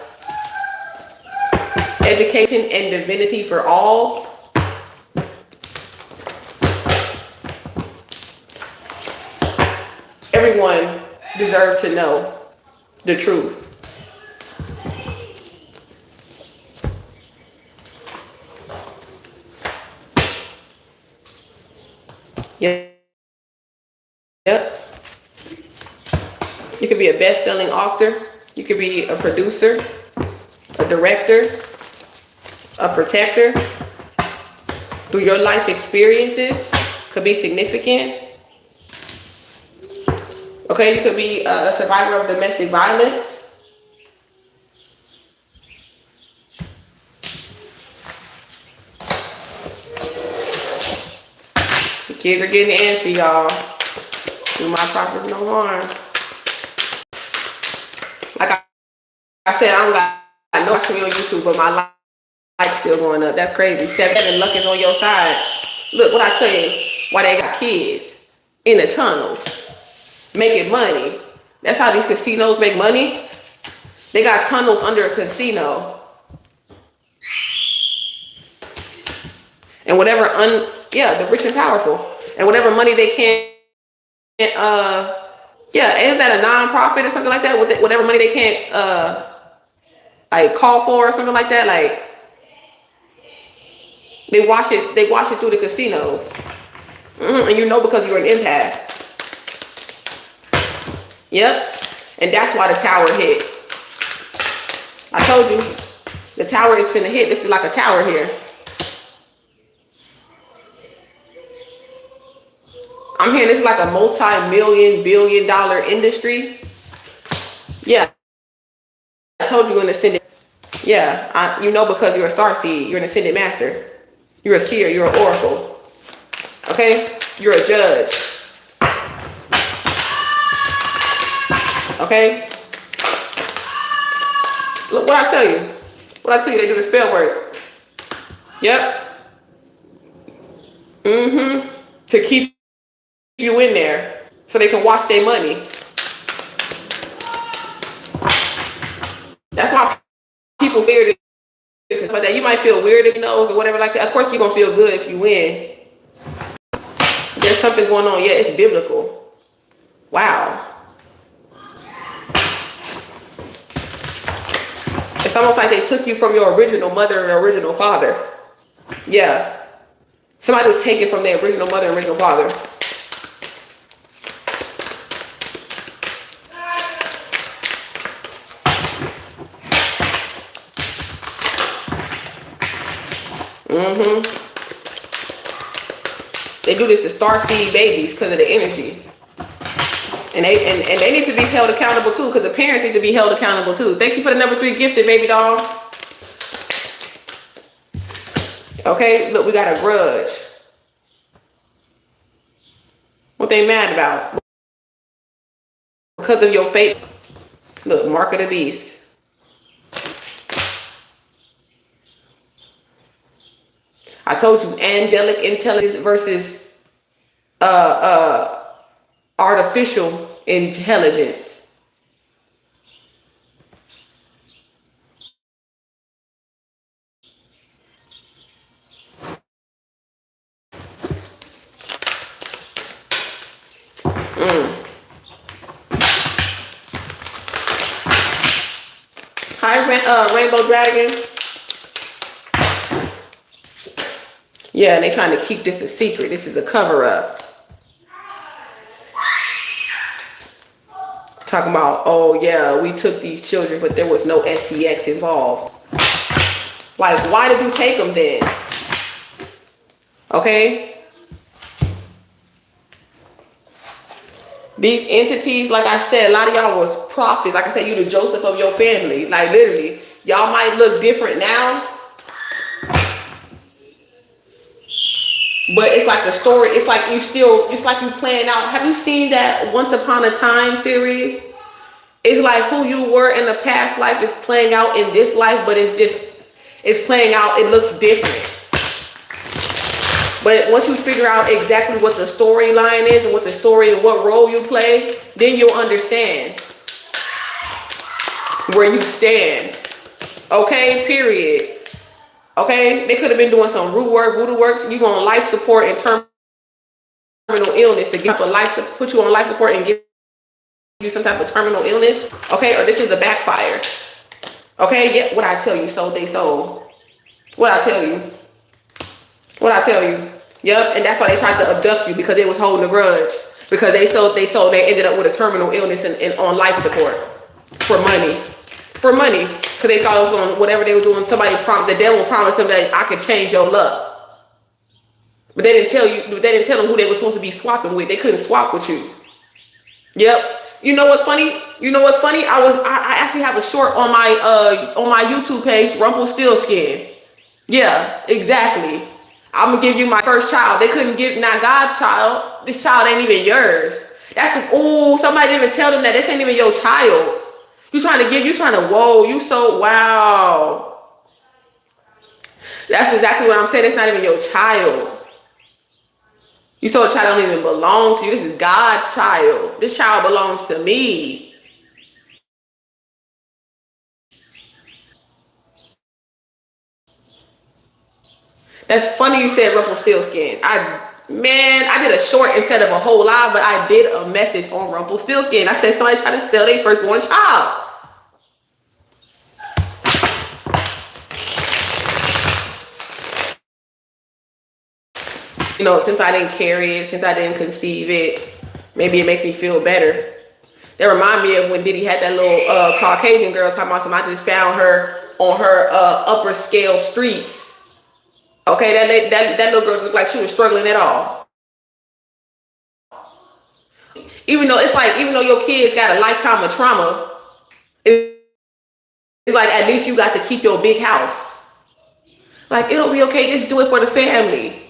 Speaker 1: Education and divinity for all. Everyone deserves to know the truth. Yep. You could be a best-selling author. You could be a producer, a director, a protector. Through your life experiences, could be significant. Okay, you could be a survivor of domestic violence. The kids are getting antsy, y'all. Do my prophets no harm. Like I said, I don't got no watching me on YouTube, but my likes still going up. That's crazy. 7 luck is on your side. Look, what I tell you, why they got kids in the tunnels making money. That's how these casinos make money. They got tunnels under a casino. And whatever, the rich and powerful. And whatever money they can't, isn't that a non-profit or something like that? Whatever money they can't, like call for or something like that, like they wash it through the casinos. And you know because you're an empath. Yep. And that's why the tower hit. I told you, the tower is finna hit. This is like a tower here. I'm hearing this is like a multi-million, billion-dollar industry. Yeah. I told you you're an ascendant. Yeah, you know because you're a starseed. You're an ascendant master. You're a seer. You're an oracle. Okay? You're a judge. Okay? Look, what I tell you. What I tell you, they do the spell work. Yep. To keep you in there so they can watch their money. That's why people fear it. Because like that, you might feel weird if you know or whatever like that. Of course, you're gonna feel good if you win. There's something going on. Yeah, it's biblical. Wow. It's almost like they took you from your original mother and original father. Yeah. Somebody was taken from their original mother and original father. They do this to starseed babies because of the energy. And they need to be held accountable too, because the parents need to be held accountable too. Thank you for the number 3 gifted, baby doll. Okay, look, we got a grudge. What they mad about? Because of your fate. Look, mark of the beast. I told you, angelic intelligence versus artificial intelligence. Hi, Rainbow Dragon. Yeah, and they trying to keep this a secret. This is a cover up. Talking about, oh yeah, we took these children, but there was no SCX involved. Like, why did you take them then? Okay? These entities, like I said, a lot of y'all was prophets. Like I said, you the Joseph of your family. Like literally, y'all might look different now, but it's like a story. It's like you playing out. Have you seen that Once Upon a Time series? It's like who you were in the past life is playing out in this life, but it's playing out. It looks different. But once you figure out exactly what the storyline is and what role you play, then you'll understand where you stand. Okay, period. Okay, they could have been doing some root work, voodoo works. You go on life support and terminal illness to get put you on life support and give you some type of terminal illness. Okay, or this is a backfire. Okay, yeah, what I tell you, sold they sold. What I tell you. Yep, and that's why they tried to abduct you, because they was holding a grudge. Because they ended up with a terminal illness and on life support for money. Because they thought it was going, whatever they were doing, the devil promised them that I could change your luck. But they didn't tell them who they were supposed to be swapping with. They couldn't swap with you. Yep. You know what's funny? I actually have a short on my YouTube page, Rumpelstiltskin. Yeah, exactly. I'm gonna give you my first child. They couldn't give, not God's child. This child ain't even yours. Somebody didn't even tell them that this ain't even your child. Wow. That's exactly what I'm saying. It's not even your child. You told a child don't even belong to you. This is God's child. This child belongs to me. That's funny you said Rumpelstiltskin. I did a short instead of a whole live, but I did a message on Rumpelstiltskin. I said somebody trying to sell their firstborn child. You know, since I didn't carry it, since I didn't conceive it, maybe it makes me feel better. That remind me of when Diddy had that little Caucasian girl talking about something. I just found her on her upper scale streets. Okay, that little girl looked like she was struggling at all. Even though your kids got a lifetime of trauma, it's like at least you got to keep your big house. Like, it'll be okay, just do it for the family.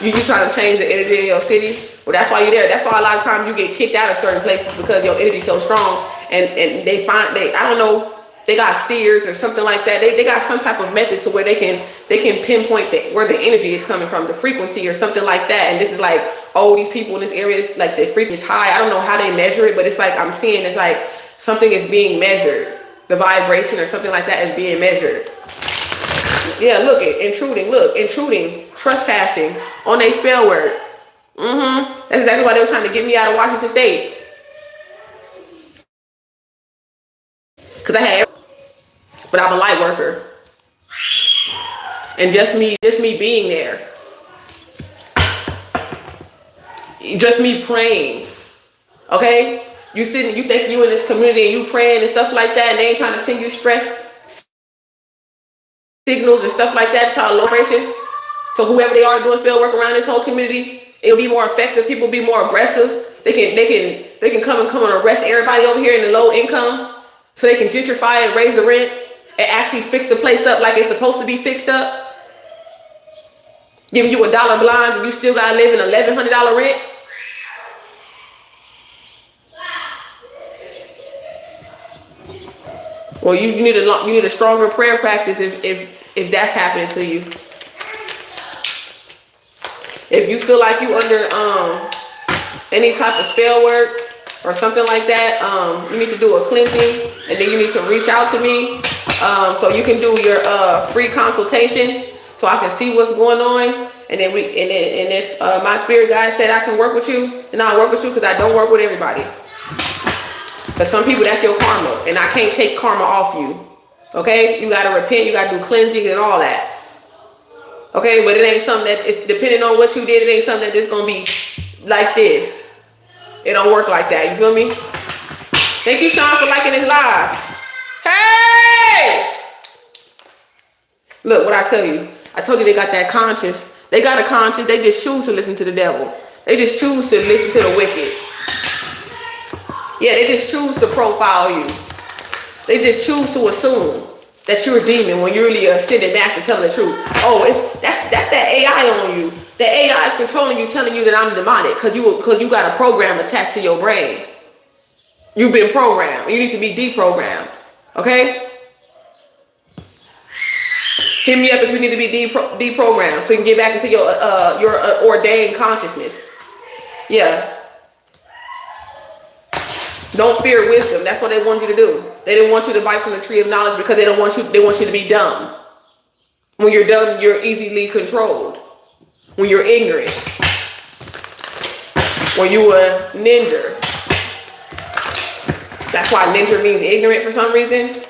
Speaker 1: You trying to change the energy of your city? Well, that's why you're there. That's why a lot of times you get kicked out of certain places, because your energy's so strong. And they I don't know, they got seers or something like that. They got some type of method to where they can pinpoint where the energy is coming from, the frequency or something like that. And this is like, oh, these people in this area, it's like the frequency is high. I don't know how they measure it, but it's like I'm seeing it's like something is being measured. The vibration or something like that is being measured. Yeah, look at intruding, trespassing on their spell word. That's exactly why they were trying to get me out of Washington State. Because but I'm a light worker. And just me being there. Just me praying. Okay? You think you in this community and you praying and stuff like that, and they ain't trying to send you stress signals and stuff like that, child liberation. So whoever they are doing spell work around this whole community, it'll be more effective. People will be more aggressive. They can come and arrest everybody over here in the low income, so they can gentrify and raise the rent and actually fix the place up like it's supposed to be fixed up. Giving you $1 blinds and you still gotta live in $1,100 rent. Well, you need a stronger prayer practice if that's happening to you. If you feel like you under any type of spell work or something like that, you need to do a cleansing, and then you need to reach out to me so you can do your free consultation, so I can see what's going on. And then if my spirit guide said I can work with you, then I'll work with you, because I don't work with everybody. But some people, that's your karma, and I can't take karma off you. Okay, you gotta repent, you gotta do cleansing and all that. Okay, but it ain't something that it's depending on what you did. It ain't something that it's gonna be like this. It don't work like that. You feel me? Thank you, Sean, for liking this live. Hey! Look what I tell you. I told you they got that conscience. They got a conscience. They just choose to listen to the devil. They just choose to listen to the wicked. Yeah, they just choose to profile you. They just choose to assume that you're a demon when you're really a ascended master telling the truth. Oh, that's that AI on you. The AI is controlling you, telling you that I'm demonic because you got a program attached to your brain. You've been programmed. You need to be deprogrammed. Okay? Hit me up if you need to be deprogrammed so you can get back into your ordained consciousness. Yeah. Don't fear wisdom. That's what they want you to do. They didn't want you to bite from the tree of knowledge because they want you to be dumb. When you're dumb, you're easily controlled. When you're ignorant. When you a ninja. That's why ninja means ignorant for some reason.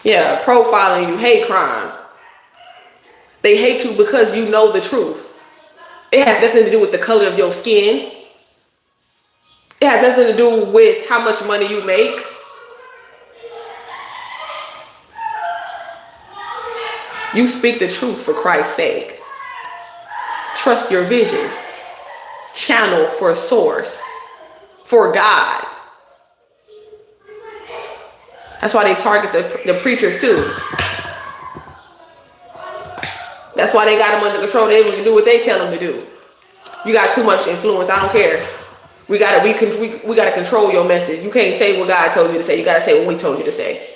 Speaker 1: Yeah, profiling you, hate crime. They hate you because you know the truth. It has nothing to do with the color of your skin. It has nothing to do with how much money you make. You speak the truth for Christ's sake. Trust your vision. Channel for source. For God. That's why they target the preachers too. That's why they got them under control. They can do what they tell them to do. You got too much influence. I don't care. We gotta control your message. You can't say what God told you to say. You gotta say what we told you to say.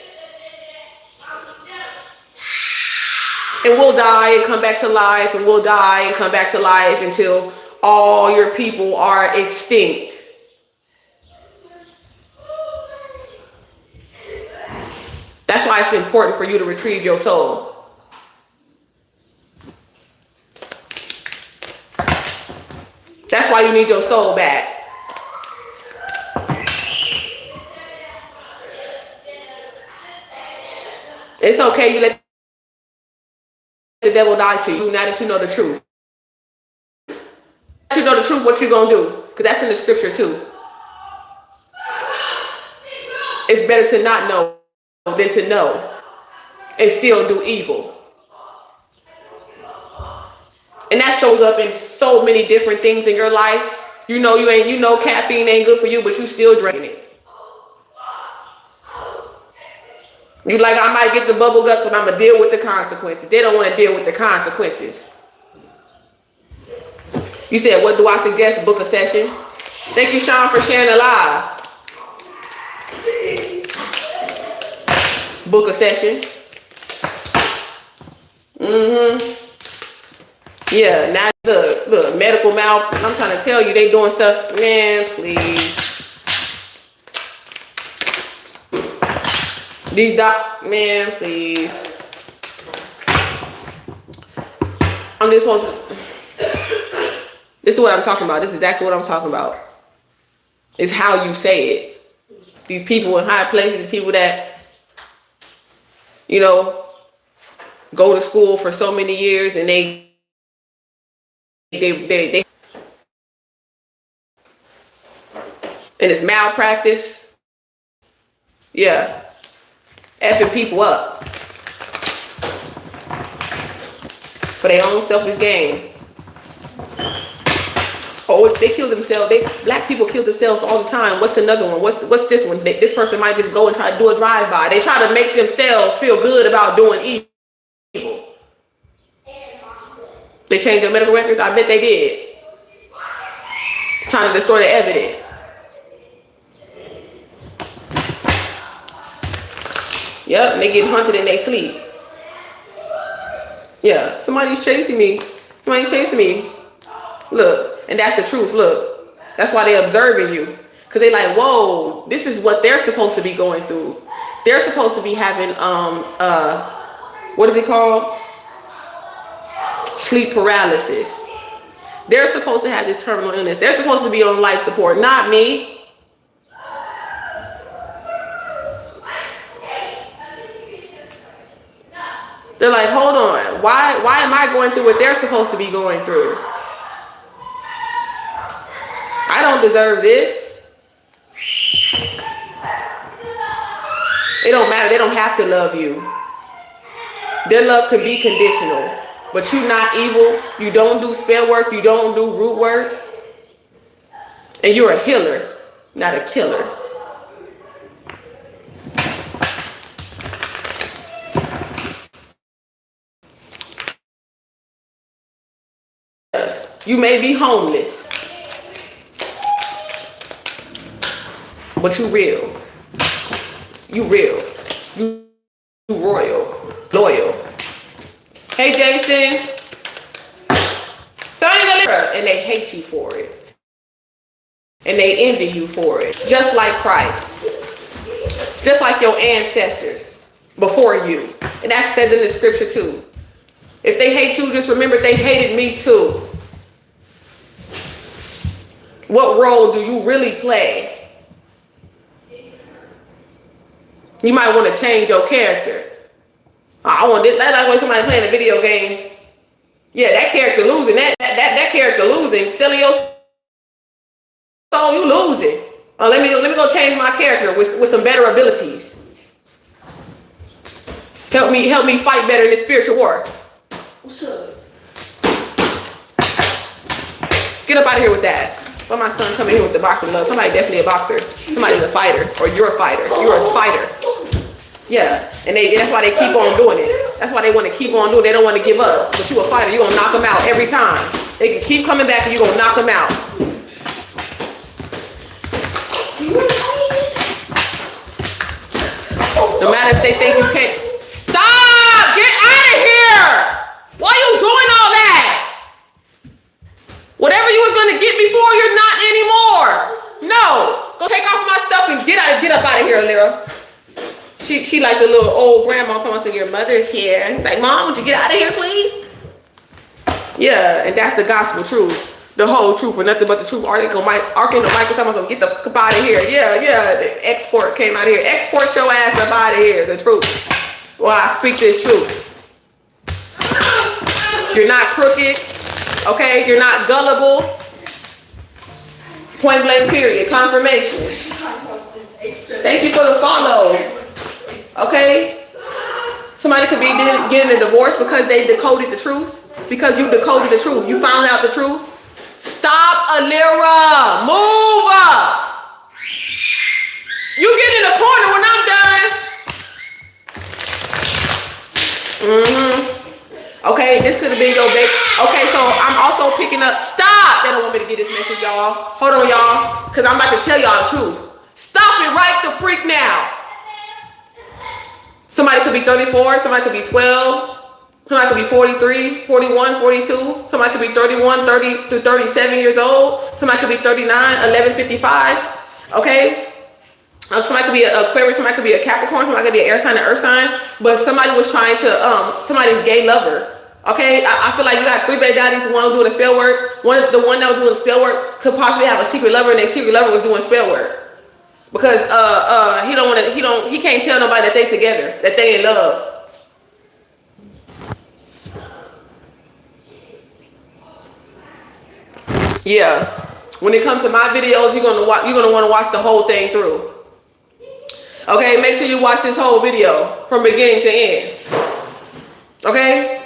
Speaker 1: And we'll die and come back to life, and we'll die and come back to life until all your people are extinct. That's why it's important for you to retrieve your soul. That's why you need your soul back. It's okay, you let the devil die to you now that you know the truth. If you know the truth, what you gonna do? Because that's in the scripture too. It's better to not know than to know and still do evil. And that shows up in so many different things in your life. You know caffeine ain't good for you, but you still drinking it. You like, I might get the bubble guts, but I'm gonna deal with the consequences. They don't want to deal with the consequences. You said, what do I suggest? Book a session. Thank you, Sean, for sharing the live. Book a session. Yeah, now look, medical mal. I'm trying to tell you, they doing stuff. Man, please. These man, please. I'm just supposed to. This is what I'm talking about. This is exactly what I'm talking about. It's how you say it. These people in high places, the people that, go to school for so many years and they and it's malpractice. Yeah. Effing people up for their own selfish gain. Oh, they kill themselves. Black people kill themselves all the time. What's another one? What's this one? This person might just go and try to do a drive-by. They try to make themselves feel good about doing evil. They changed your medical records? I bet they did. Trying to destroy the evidence. Yep, and they get hunted in their sleep. Yeah, somebody's chasing me. Somebody's chasing me. Look, and that's the truth. Look, that's why they're observing you. Because they like, whoa, this is what they're supposed to be going through. They're supposed to be having, what is it called? Sleep paralysis. They're supposed to have this terminal illness. They're supposed to be on life support, not me. They're like, hold on, why am I going through what they're supposed to be going through? I don't deserve this. It don't matter. They don't have to love you. Their love can be conditional. But you're not evil. You don't do spell work. You don't do root work. And you're a healer, not a killer. You may be homeless, but you real. You real. You royal. Loyal. Hey, Jason. Sonny the Lyra. And they hate you for it. And they envy you for it. Just like Christ. Just like your ancestors before you. And that says in the scripture too. If they hate you, just remember they hated me too. What role do you really play? You might want to change your character. I want this. That's like when somebody playing a video game. Yeah, that character losing. That character losing. Selling your soul, you losing. Let me go change my character with some better abilities. Help me fight better in the spiritual war. What's up? Get up out of here with that. Why my son coming here with the boxing gloves? Somebody definitely a boxer. Somebody's a fighter, or you're a fighter. You're a fighter. Yeah, and that's why they keep on doing it. That's why they want to keep on doing it. They don't want to give up. But you a fighter, you're gonna knock them out every time. They can keep coming back and you're gonna knock them out. No matter if they think you can't. Stop! Get out of here! Why are you doing all that? Whatever you was gonna get before, you're not anymore. No, go take off my stuff and get up out of here, Lyra. She like the little old grandma talking about, your mother's here. Like, Mom, would you get out of here, please? Yeah, and that's the gospel truth, the whole truth, or nothing but the truth. Archangel Michael talking about, get the fuck out of here. Yeah, the export came out of here. Export your ass up out of here. The truth. Well, I speak this truth. You're not crooked. Okay, you're not gullible. Point blank period. Confirmation. Thank you for the follow. Okay? Somebody could be getting a divorce because they decoded the truth. Because you decoded the truth. You found out the truth. Stop, Alira. Move up. You get in the corner when I'm done. Okay, this could have been your baby. Okay, so I'm also picking up. Stop! They don't want me to get this message, y'all. Hold on, y'all. Because I'm about to tell y'all the truth. Stop it right the freak now. Somebody could be 34. Somebody could be 12. Somebody could be 43, 41, 42. Somebody could be 31, 30 to 37 years old. Somebody could be 39, 11:55. Okay? Somebody could be an Aquarius, somebody could be a Capricorn, somebody could be an air sign, an earth sign. But somebody was trying to, somebody's gay lover. Okay? I feel like you got 3 baby daddies, one doing a spell work. The one that was doing spell work could possibly have a secret lover, and their secret lover was doing spell work. Because he can't tell nobody that they together, that they in love. Yeah. When it comes to my videos, you're gonna want to watch the whole thing through. Okay, make sure you watch this whole video from beginning to end. Okay?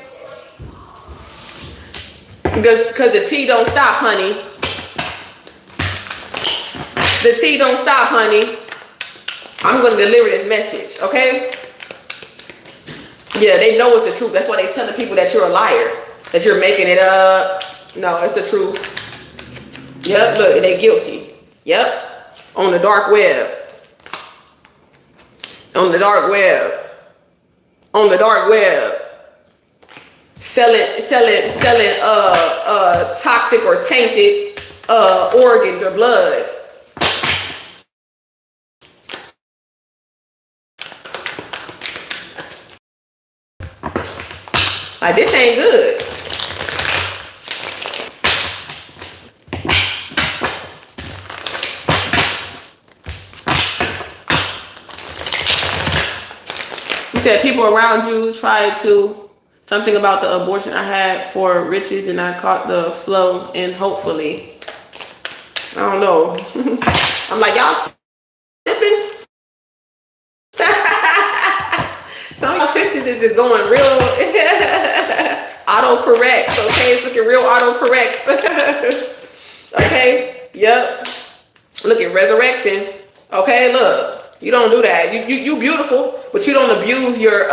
Speaker 1: Because the tea don't stop, honey. The tea don't stop, honey. I'm going to deliver this message, okay? Yeah, they know it's the truth. That's why they telling people that you're a liar. That you're making it up. No, it's the truth. Yep, look, and they guilty. Yep. On the dark web. On the dark web. On the dark web. Selling toxic or tainted organs or blood. Like, this ain't good. You said people around you tried to, something about the abortion I had for riches and I caught the flow and hopefully, I don't know. I'm like, y'all sipping? Some of y'all senses is just going real autocorrect, okay? It's looking real autocorrect. Okay, yep. Look at resurrection. Okay, look. You don't do that. You beautiful, but you don't abuse your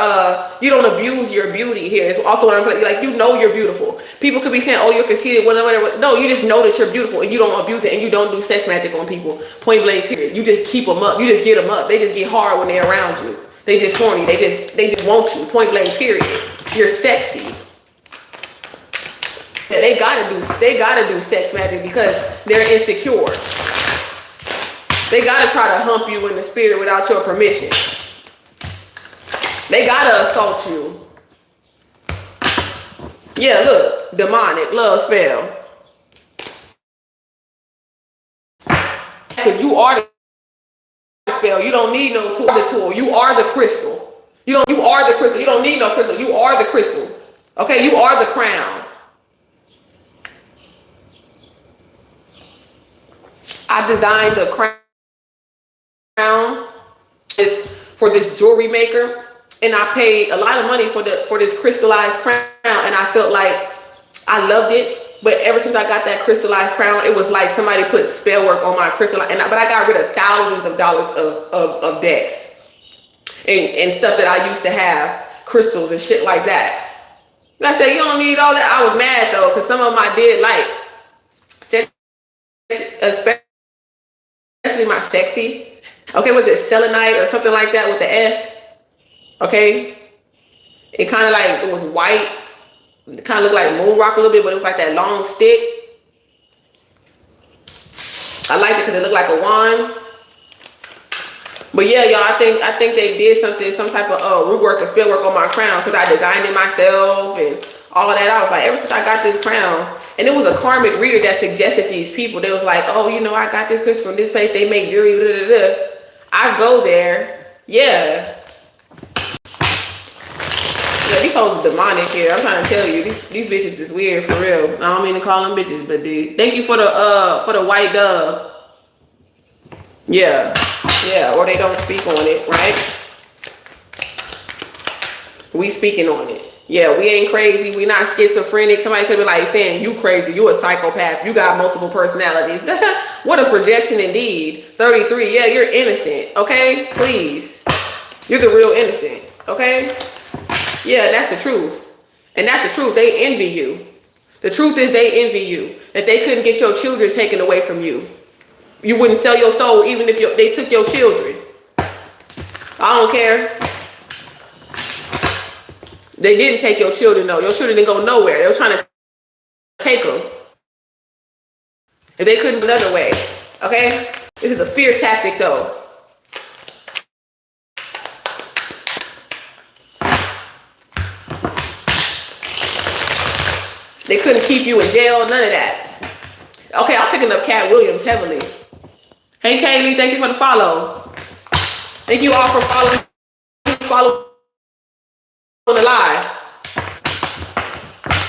Speaker 1: beauty here. It's also what I'm like, you know you're beautiful. People could be saying, oh, you're conceited, whatever. No, you just know that you're beautiful and you don't abuse it and you don't do sex magic on people. Point blank period. You just keep them up. You just get them up. They just get hard when they're around you. They just horny. They just want you. Point blank period. You're sexy. Yeah, they gotta do sex magic because they're insecure. They gotta try to hump you in the spirit without your permission. They gotta assault you. Yeah, look, demonic love spell. Because you are the spell. You don't need no tool. You are the crystal. You are the crystal. You don't need no crystal. You are the crystal. Okay, you are the crown. I designed the crown. Is for this jewelry maker, and I paid a lot of money for this crystallized crown, and I felt like I loved it. But ever since I got that crystallized crown, it was like somebody put spell work on my crystal, but I got rid of thousands of dollars of decks and stuff that I used to have, crystals and shit like that. And I said, you don't need all that. I was mad though, because some of them I did like, especially my sexy. Okay, was it selenite or something like that with the S? Okay. It kind of like, it was white. It kind of looked like moon rock a little bit, but it was like that long stick. I liked it because it looked like a wand. But yeah, y'all, I think they did some type of root work or spell work on my crown because I designed it myself and all of that. I was like, ever since I got this crown, and it was a karmic reader that suggested these people. They was like, oh, you know, I got this crystal from this place. They make jewelry, blah, blah, blah. I go there. Yeah. Yeah, these hoes are demonic here. I'm trying to tell you, these bitches is weird for real. I don't mean to call them bitches, but thank you for the white dove. Yeah. Yeah, or they don't speak on it, right? We speaking on it. Yeah, we ain't crazy. We not schizophrenic. Somebody could be like saying you crazy. You a psychopath. You got multiple personalities. What a projection indeed. 33. Yeah, you're innocent. Okay, please. You're the real innocent. Okay. Yeah, that's the truth. And that's the truth. They envy you. The truth is they envy you. That they couldn't get your children taken away from you. You wouldn't sell your soul even if they took your children. I don't care. They didn't take your children though. Your children didn't go nowhere. They were trying to take them. If they couldn't another way. Okay? This is a fear tactic though. They couldn't keep you in jail, none of that. Okay, I'm picking up Cat Williams heavily. Hey Kaylee, thank you for the follow. Thank you all for following on the live.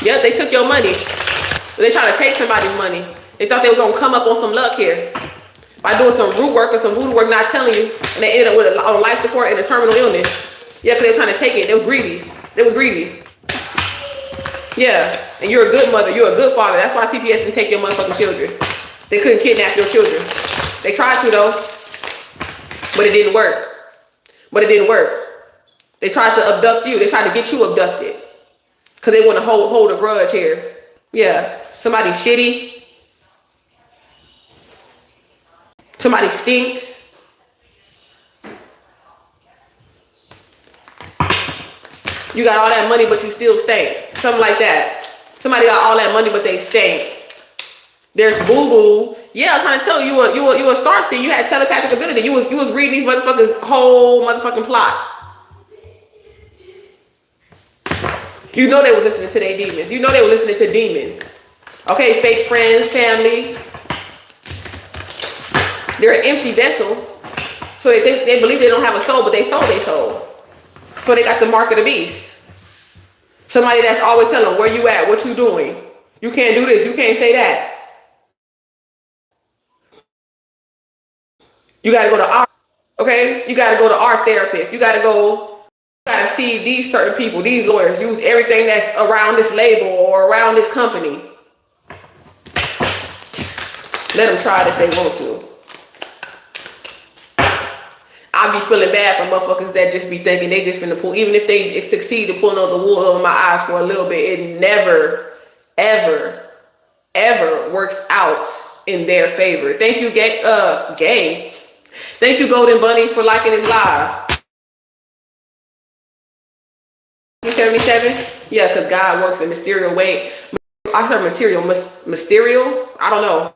Speaker 1: Yep, they took your money. They trying to take somebody's money. They thought they was gonna come up on some luck here by doing some root work or some voodoo work, not telling you, and they ended up with on life support and a terminal illness. Yeah, because they were trying to take it. They were greedy. They was greedy. Yeah, and you're a good mother. You're a good father. That's why CPS didn't take your motherfucking children. They couldn't kidnap your children. They tried to though, but it didn't work. They tried to abduct you. They tried to get you abducted. Because they want to hold a grudge here. Yeah. Somebody shitty. Somebody stinks. You got all that money, but you still stink. Something like that. Somebody got all that money, but they stink. There's boo-boo. Yeah, I'm trying to tell you, you a star seed. You had telepathic ability. You was reading these motherfuckers' whole motherfucking plot. You know they were listening to their demons. You know they were listening to demons. Okay, fake friends, family. They're an empty vessel. So they believe they don't have a soul, but they sold their soul. So they got the mark of the beast. Somebody that's always telling them, where you at? What you doing? You can't do this. You can't say that. You got to go to art. Okay? You got to go to art therapist. You got to see these certain people, these lawyers, use everything that's around this label or around this company. Let them try it if they want to. I be feeling bad for motherfuckers that just be thinking they just finna pull, even if they succeed in pulling on the wool over my eyes for a little bit, it never, ever, ever works out in their favor. Thank you, Gay. Thank you, Golden Bunny, for liking this live. 77? Yeah, because God works in mysterious way. I heard mysterial? I don't know.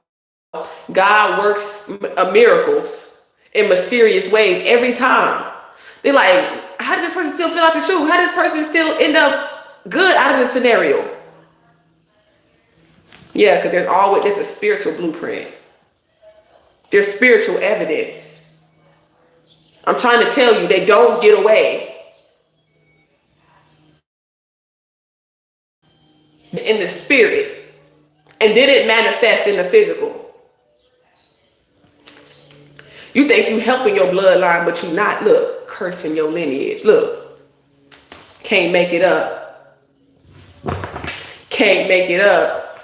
Speaker 1: God works miracles in mysterious ways every time. They're like, how did this person still fill out the truth? How did this person still end up good out of this scenario? Yeah, because there's a spiritual blueprint. There's spiritual evidence. I'm trying to tell you, they don't get away. In the spirit, and then it manifests in the physical. You think you helping your bloodline, but you not. Look, cursing your lineage. Look, can't make it up. Can't make it up.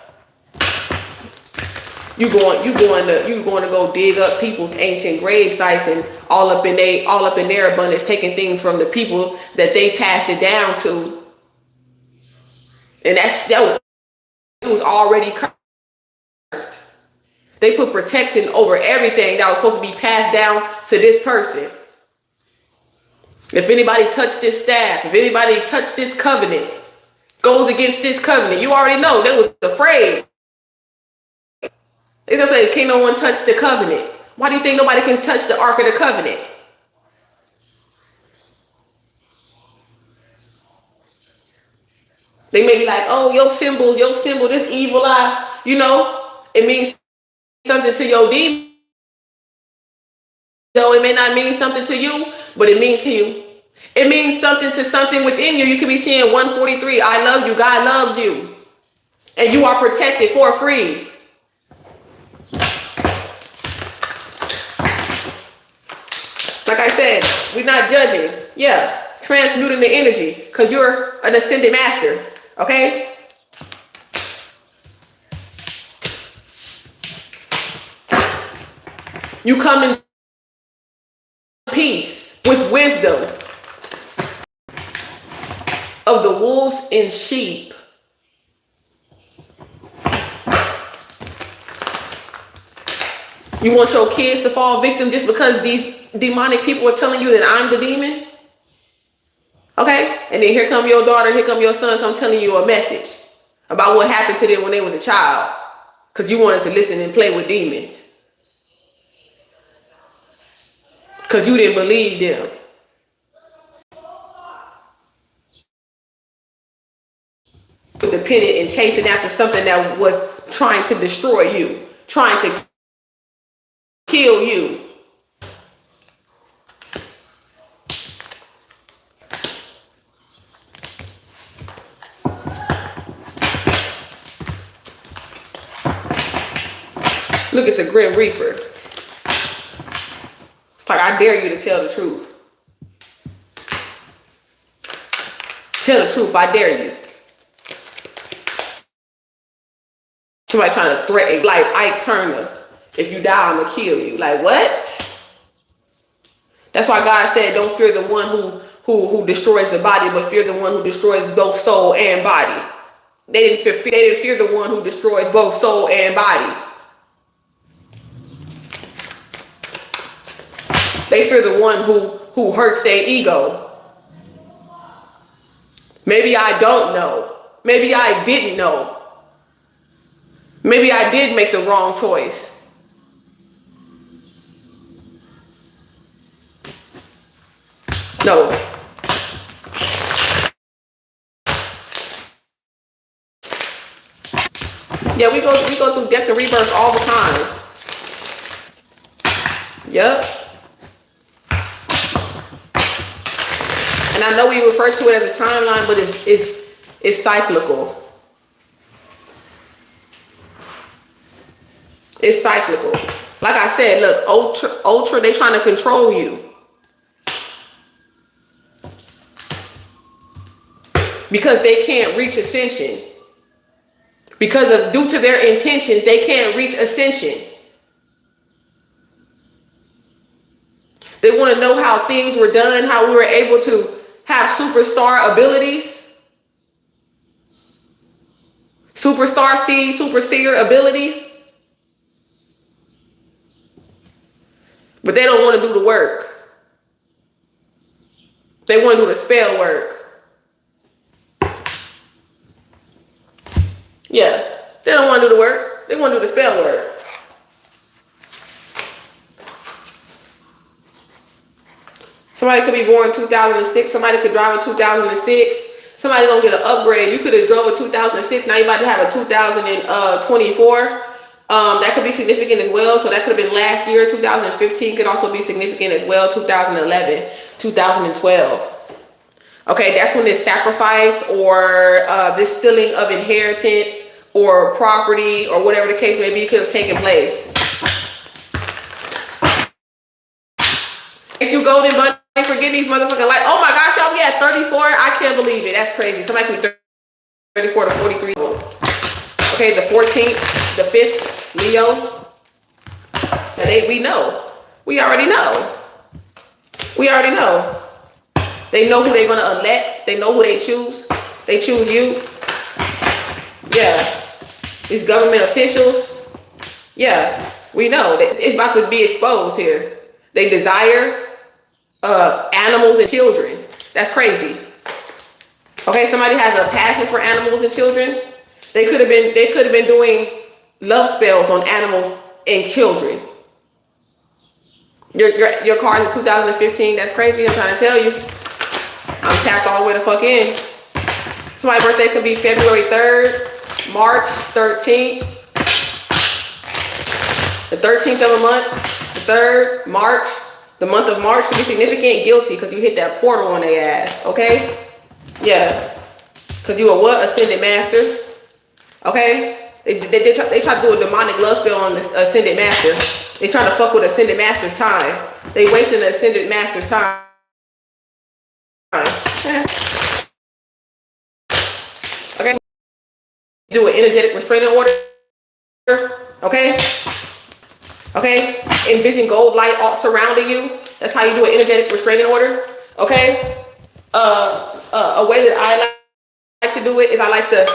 Speaker 1: You going to go dig up people's ancient grave sites and all up in their abundance, taking things from the people that they passed it down to, and it was already cursed. They put protection over everything that was supposed to be passed down to this person. If anybody touched this staff, if anybody touched this covenant, goes against this covenant, you already know they was afraid. They just say, can't no one touch the covenant. Why do you think nobody can touch the Ark of the Covenant? They may be like, oh, your symbol, this evil eye, it means something to your demon. Though it may not mean something to you, but it means to you. It means something to something within you. You could be seeing 143, I love you, God loves you. And you are protected for free. Like I said, we're not judging. Yeah, transmuting the energy because you're an ascended master. Okay? You come in peace with wisdom of the wolves in sheep. You want your kids to fall victim just because these demonic people are telling you that I'm the demon? Okay? And then here come your daughter, here come your son, come telling you a message about what happened to them when they was a child. Because you wanted to listen and play with demons. Because you didn't believe them. Dependent and chasing after something that was trying to destroy you. Trying to kill you. Look at the Grim Reaper. It's like, I dare you to tell the truth. Tell the truth, I dare you. Somebody trying to threaten, like Ike Turner. If you die, I'm going to kill you. Like, what? That's why God said, don't fear the one who destroys the body, but fear the one who destroys both soul and body. They didn't fear the one who destroys both soul and body. They fear the one who hurts their ego. Maybe I don't know. Maybe I didn't know. Maybe I did make the wrong choice. No. Yeah, we go through death and rebirth all the time. Yep. And I know we refer to it as a timeline, but it's cyclical. It's cyclical. Like I said, look, ultra, they trying to control you. Because they can't reach ascension. Due to their intentions, they can't reach ascension. They want to know how things were done, how we were able to have superstar abilities, SuperStarSeed, super seer abilities. But they don't want to do the work. They want to do the spell work. Yeah, they don't want to do the work. They want to do the spell work. Somebody could be born in 2006. Somebody could drive in 2006. Somebody's gonna get an upgrade. You could have drove a 2006. Now you're about to have a 2024. That could be significant as well. So that could have been last year. 2015 could also be significant as well. 2011, 2012. Okay, that's when this sacrifice or this stealing of inheritance or property or whatever the case may be could have taken place. Thank you, Golden Bunny, for getting these motherfucking like, oh my gosh, y'all, we at 34. I can't believe it. That's crazy. Somebody could be 34 to 43. Okay, the 14th, the 5th, Leo. We know. We already know. We already know. They know who they're going to elect. They know who they choose. They choose you. Yeah. These government officials. Yeah. We know. It's about to be exposed here. They desire animals and children. That's crazy. Okay, somebody has a passion for animals and children. They could have been doing love spells on animals and children. Your card in 2015, that's crazy. I'm trying to tell you. I'm tapped all the way the fuck in. Somebody's birthday could be February 3rd, March 13th. The 13th of a month, the 3rd, March. The month of March could be significant guilty because you hit that portal on their ass, okay? Yeah. Because you a what? Ascended master. Okay? They try to do a demonic love spell on this Ascended Master. They trying to fuck with Ascended Master's time. They wasting the Ascended Master's time. Okay? Do an energetic restraining order. Okay? Okay? Envision gold light all surrounding you. That's how you do an energetic restraining order. Okay? A way that I like to do it is I like to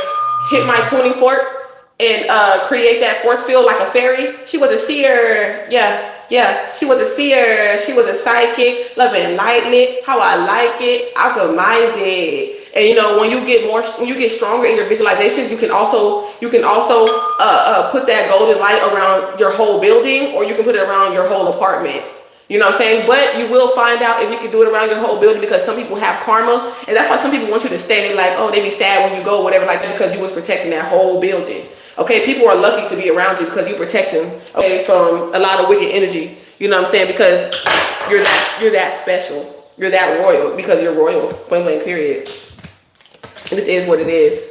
Speaker 1: hit my tuning fork and create that force field like a fairy. She was a seer. Yeah. She was a seer. She was a psychic. Love and enlightenment. How I like it. Alchemize it. And you know, when you get stronger in your visualization, you can also put that golden light around your whole building, or you can put it around your whole apartment. You know what I'm saying? But you will find out if you can do it around your whole building, because some people have karma, and that's why some people want you to stay. They're like, oh, they be sad when you go, whatever, like that, because you was protecting that whole building. Okay, people are lucky to be around you because you protect them, okay, from a lot of wicked energy. You know what I'm saying? Because you're that special. You're that royal because you're royal. Point blank, period. And this is what it is.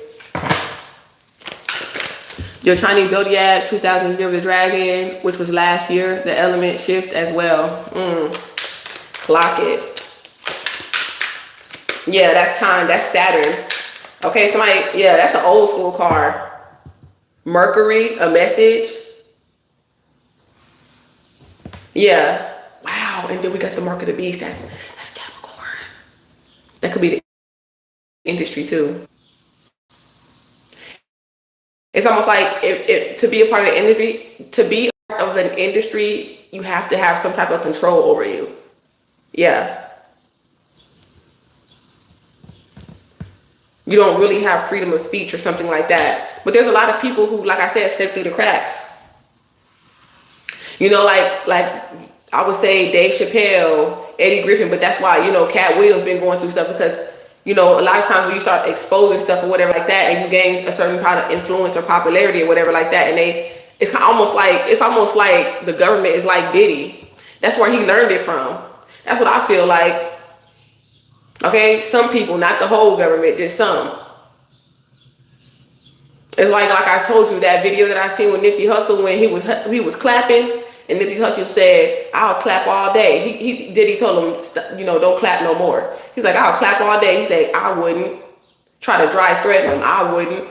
Speaker 1: Your Chinese zodiac, 2000 Year of the Dragon, which was last year, the element shift as well. Clock it. Yeah, that's time. That's Saturn. Okay, yeah, that's an old school card. Mercury, a message. Yeah. Wow. And then we got the mark of the beast. That's Capricorn. That could be the industry too. It's almost like if to be a part of the industry, to be a part of an industry, you have to have some type of control over you. Yeah. You don't really have freedom of speech or something like that. But there's a lot of people who, like I said, step through the cracks. You know, like I would say Dave Chappelle, Eddie Griffin, but that's why, you know, Cat Williams been going through stuff because, you know, a lot of times when you start exposing stuff or whatever like that, and you gain a certain kind of influence or popularity or whatever like that, and it's almost like the government is like Diddy. That's where he learned it from. That's what I feel like. Okay, some people, not the whole government, just some. It's like I told you, that video that I seen with Nipsey Hussle when he was clapping, and Nipsey Hussle said, "I'll clap all day." Diddy told him, you know, don't clap no more. He's like, "I'll clap all day." He said, "I wouldn't." Try to dry threaten him. I wouldn't.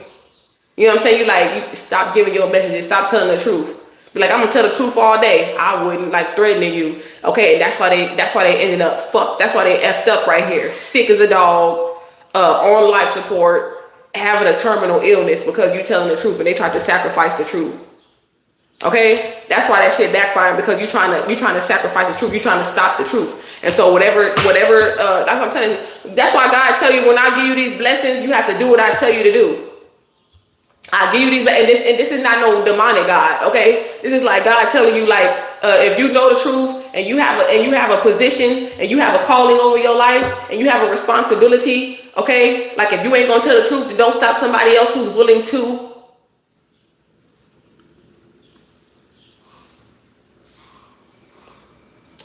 Speaker 1: You know what I'm saying? You stop giving your messages. Stop telling the truth. Be like, I'm gonna tell the truth all day. I wouldn't, like threatening you. Okay, and that's why they ended up fucked. That's why they effed up right here. Sick as a dog, on life support, having a terminal illness because you telling the truth, and they tried to sacrifice the truth. Okay, that's why that shit backfired, because you trying to sacrifice the truth. You trying to stop the truth. And so whatever. That's what I'm telling you. That's why God tell you, when I give you these blessings, you have to do what I tell you to do. I give you these, and this is not no demonic God, okay? This is like God telling you, like, if you know the truth and you have a position and you have a calling over your life and you have a responsibility, okay? Like, if you ain't gonna tell the truth, then don't stop somebody else who's willing to.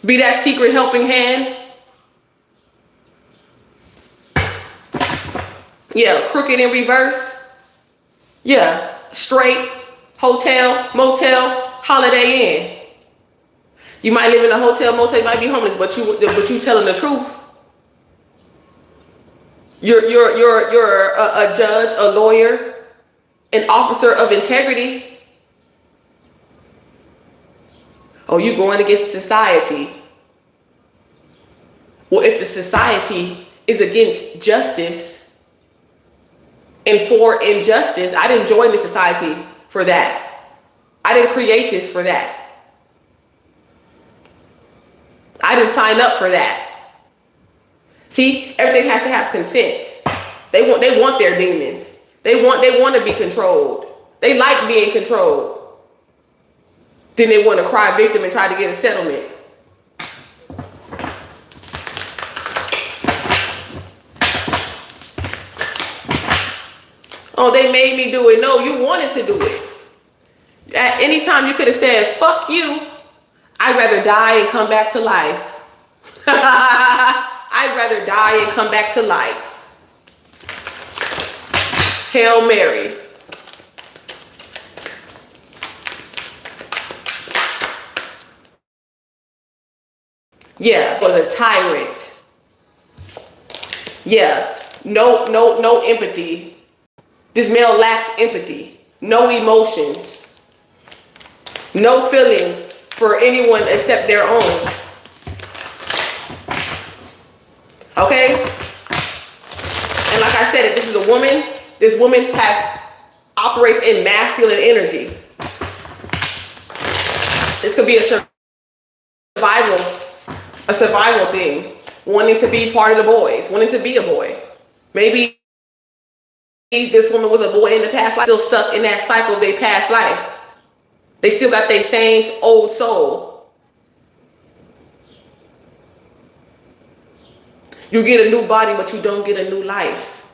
Speaker 1: Be that secret helping hand. Yeah, crooked in reverse. Yeah, straight, hotel, motel, Holiday Inn. You might live in a hotel, motel, you might be homeless, but you telling the truth. You're a judge, a lawyer, an officer of integrity. Oh, you going against society. Well, if the society is against justice and for injustice, I didn't join the society for that. I didn't create this for that. I didn't sign up for that. See, everything has to have consent. They want their demons. They want to be controlled. They like being controlled. Then they want to cry victim and try to get a settlement. Oh, they made me do it. No, you wanted to do it. At any time you could have said, fuck you. I'd rather die and come back to life. I'd rather die and come back to life. Hail Mary. Yeah, was a tyrant. Yeah, no empathy. This male lacks empathy, no emotions, no feelings for anyone except their own. Okay? And like I said, if this is a woman, this woman operates in masculine energy. This could be a survival thing, wanting to be part of the boys, wanting to be a boy. Maybe this woman was a boy in the past life, still stuck in that cycle of their past life. They still got their same old soul. You get a new body, but you don't get a new life.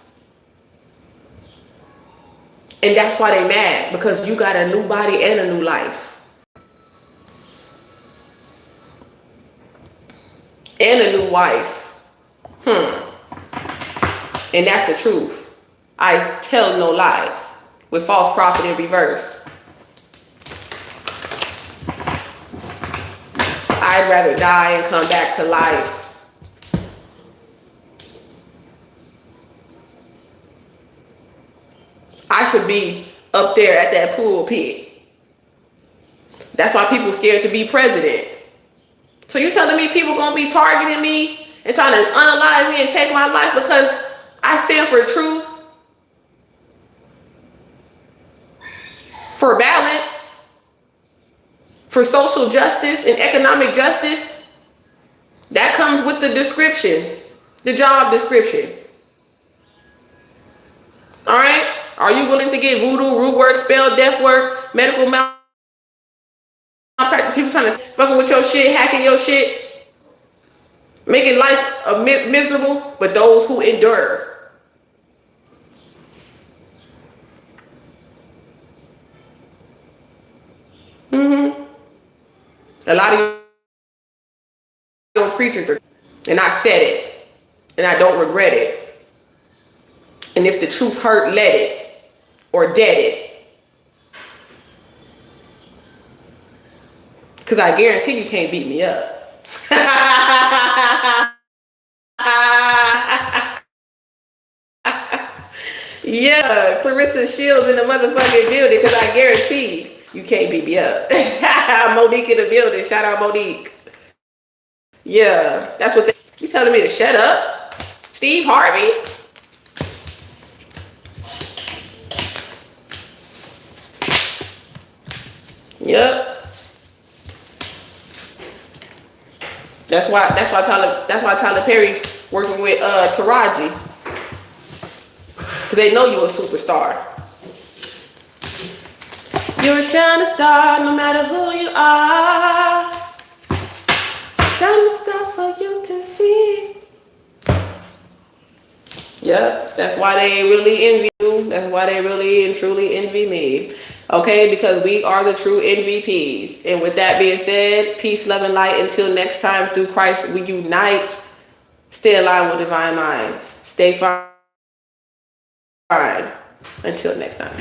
Speaker 1: And that's why they mad, because you got a new body and a new life. And a new wife. And that's the truth. I tell no lies with false prophet in reverse. I'd rather die and come back to life. I should be up there at that pool pit. That's why people scared to be president. So you telling me people gonna be targeting me and trying to unalive me and take my life because I stand for truth, for balance, for social justice and economic justice. That comes with the description, the job description. All right? Are you willing to get voodoo, root work, spell, death work, medical malpractice, people trying to fucking with your shit, hacking your shit, making life miserable, but those who endure. A lot of your preachers are, and I said it, and I don't regret it. And if the truth hurt, let it, or dead it. Because I guarantee you can't beat me up. Yeah, Clarissa Shields in the motherfucking building, because I guarantee you can't beat me up. Monique in the building. Shout out Monique. Yeah, that's what you telling me to shut up? Steve Harvey? Yep. That's why Tyler Perry working with Taraji. Cause they know you're a superstar. You're a shining star no matter who you are. Shining star for you to see. Yep, that's why they really envy you. That's why they really and truly envy me. Okay, because we are the true MVPs. And with that being said, peace, love, and light. Until next time, through Christ we unite. Stay aligned with divine minds. Stay fine. Until next time.